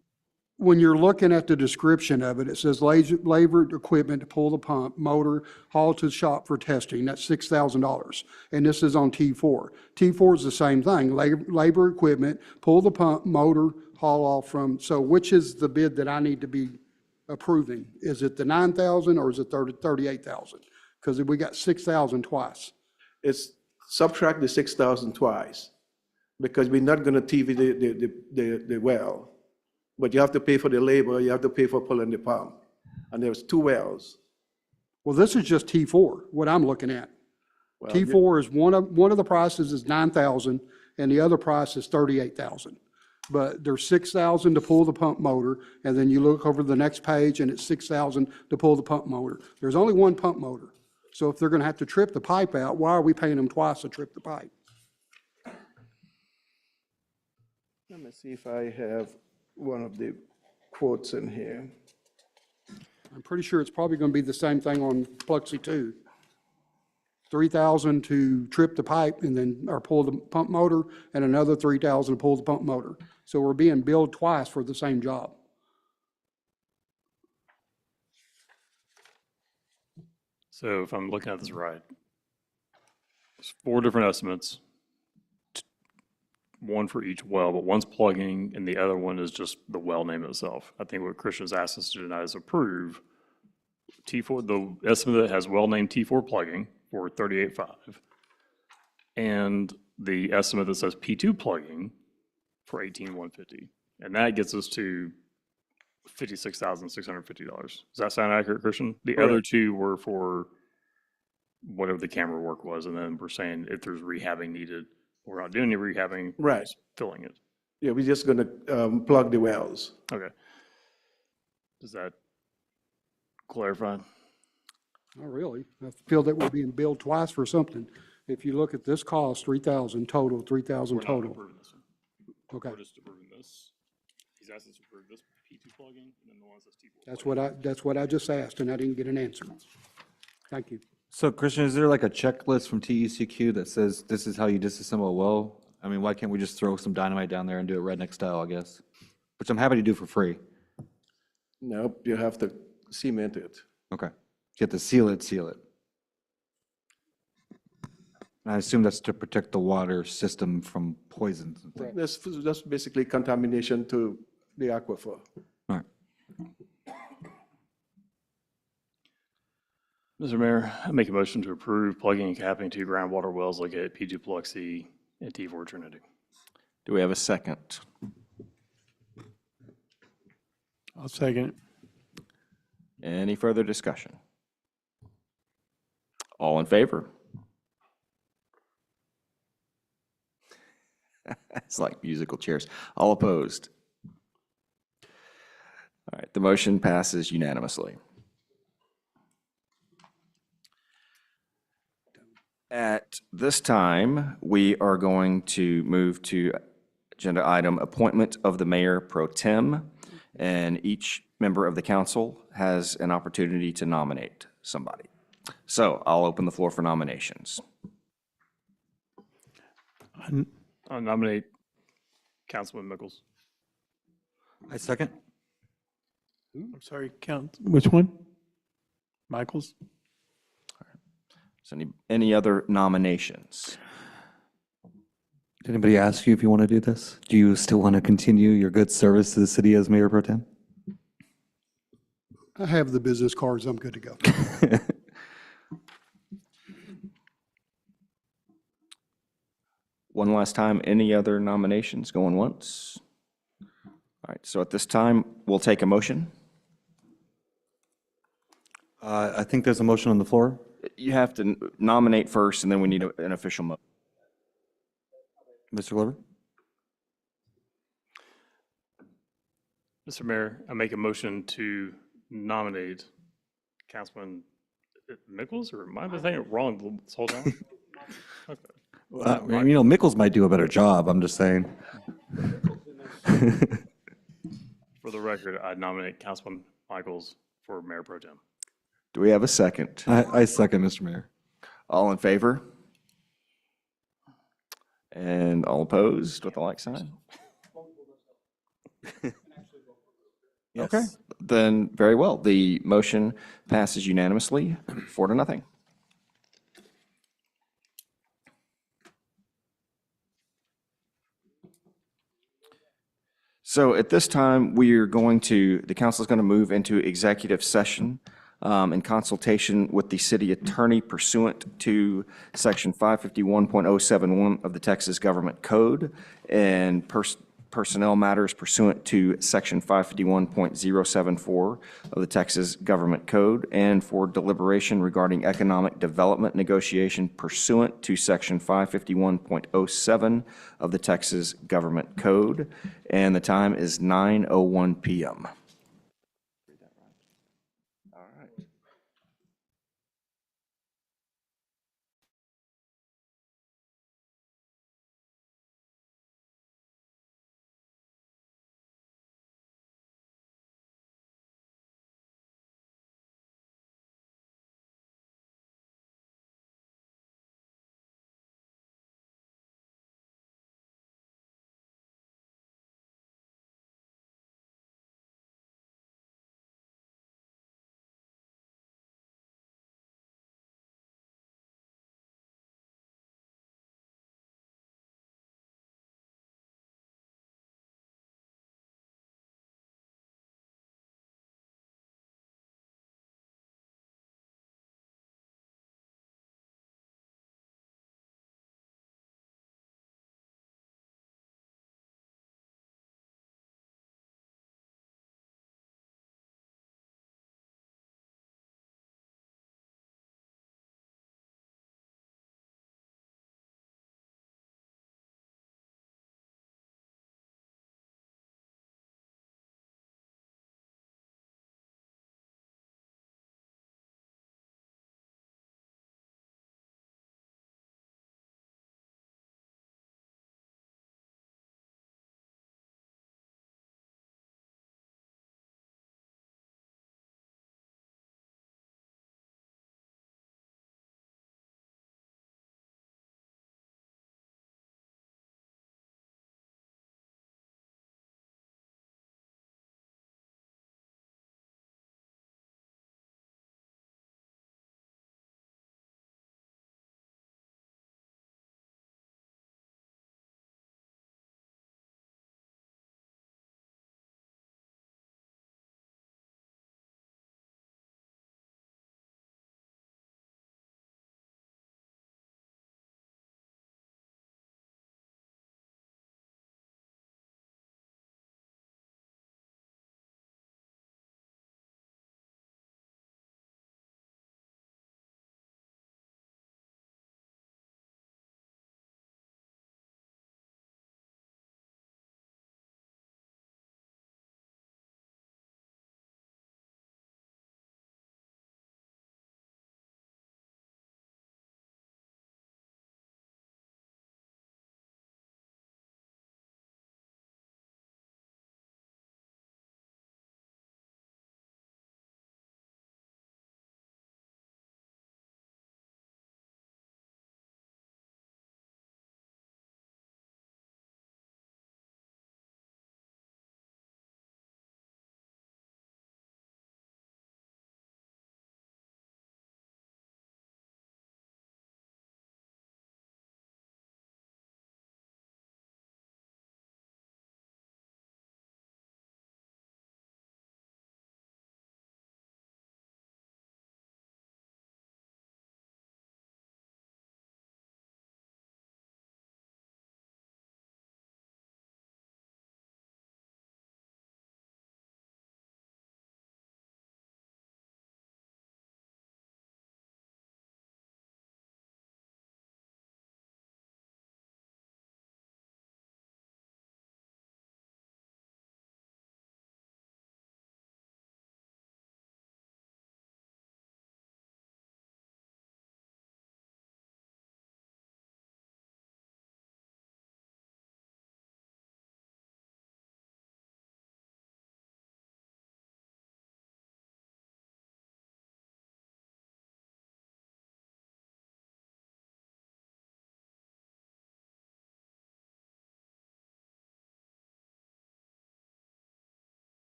when you're looking at the description of it, it says labor equipment to pull the pump, motor, haul to the shop for testing, that's $6,000. And this is on T4. T4 is the same thing, labor equipment, pull the pump, motor, haul off from, so which is the bid that I need to be approving? Is it the 9,000 or is it 38,000? Because we got 6,000 twice. It's subtract the 6,000 twice, because we're not going to TV the well. But you have to pay for the labor, you have to pay for pulling the pump. And there's 2 wells. Well, this is just T4, what I'm looking at. Well, T4 is one of the prices is 9,000 and the other price is 38,000. But there's 6,000 to pull the pump motor, and then you look over the next page and it's 6,000 to pull the pump motor. There's only one pump motor. So if they're going to have to trip the pipe out, why are we paying them twice to trip the pipe? Let me see if I have one of the quotes in here. I'm pretty sure it's probably going to be the same thing on Pluxee 2. 3,000 to trip the pipe and then, or pull the pump motor, and another 3,000 to pull the pump motor. So we're being billed twice for the same job. So if I'm looking at this right, there's 4 different estimates, one for each well, but one's plugging and the other one is just the well name itself. I think what Christian's asked us to tonight is approve T4, the estimate that has well named T4 plugging for 38.5, and the estimate that says P2 plugging for 18,150, and that gets us to $56,650. Does that sound accurate, Christian? The other 2 were for whatever the camera work was, and then we're saying if there's rehabbing needed, we're not doing any rehabbing, we're Right. just filling it. Yeah, we're just going to plug the wells. Okay. Does that clarify? Not really. I feel that we're being billed twice for something. If you look at this cost, 3,000 total, 3,000 We're not total. approving this one. Okay. We're just approving this. He's asked us to approve this P2 plugin, and then the one that says T4. That's what I just asked, and I didn't get an answer. Thank you. So Christian, is there like a checklist from TECQ that says this is how you disassemble a well? I mean, why can't we just throw some dynamite down there and do it redneck style, I guess? Which I'm happy to do for free. Nope, you have to cement it. Okay. You have to seal it. And I assume that's to protect the water system from poisons and things. That's basically contamination to the aquifer. All right. Mr. Mayor, I make a motion to approve plugging and capping 2 groundwater wells located at P2 Pluxee and T4 Trinity. Do we have a second? I'll second. Any further discussion? All in favor? It's like musical chairs. All opposed? All right, the motion passes unanimously. At this time, we are going to move to agenda item appointment of the mayor pro tem, and each member of the council has an opportunity to nominate somebody. So I'll open the floor for nominations. I'll nominate Councilman Mickles. I second. I'm sorry, count, which one? Michaels? So any other nominations? Did anybody ask you if you want to do this? Do you still want to continue your good service to the city as mayor pro tem? I have the business cards. I'm good to go. One last time, any other nominations going once? All right, so at this time, we'll take a motion. I think there's a motion on the floor. You have to nominate first, and then we need an official motion. Mr. Glover? Mr. Mayor, I make a motion to nominate Councilman Mickles, or am I saying it wrong this whole time? Okay. Mickles might do a better job, I'm just saying. For the record, I nominate Councilman Michaels for Mayor Pro Tem. Do we have a second? I second, Mr. Mayor. All in favor? And all opposed with the like sign? Okay, then very well. The motion passes unanimously, 4-0. So at this time, the council is going to move into executive session in consultation with the city attorney pursuant to section 551.071 of the Texas Government Code and personnel matters pursuant to section 551.074 of the Texas Government Code, and for deliberation regarding economic development negotiation pursuant to section 551.07 of the Texas Government Code. And the time is 9:01 p.m.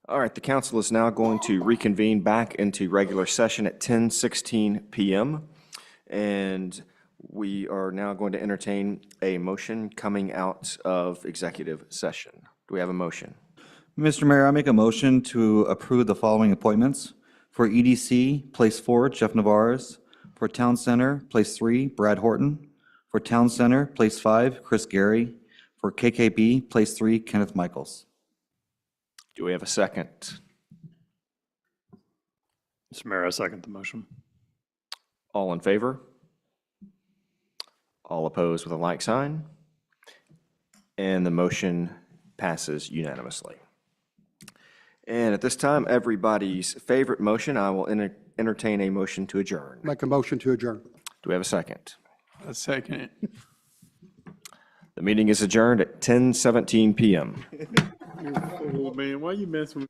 All right, the council is now going to reconvene back into regular session at 10:16 PM. And we are now going to entertain a motion coming out of executive session. Do we have a motion? Mr. Mayor, I make a motion to approve the following appointments. For EDC, Place 4, Jeff Navarez. For Town Center, Place 3, Brad Horton. For Town Center, Place 5, Chris Gary. For KKB, Place 3, Kenneth Michaels. Do we have a second? Mr. Mayor, I second the motion. All in favor? All opposed with a like sign? And the motion passes unanimously. And at this time, everybody's favorite motion, I will entertain a motion to adjourn. Make a motion to adjourn. Do we have a second? A second. The meeting is adjourned at 10:17 PM. Oh, man, why you messing with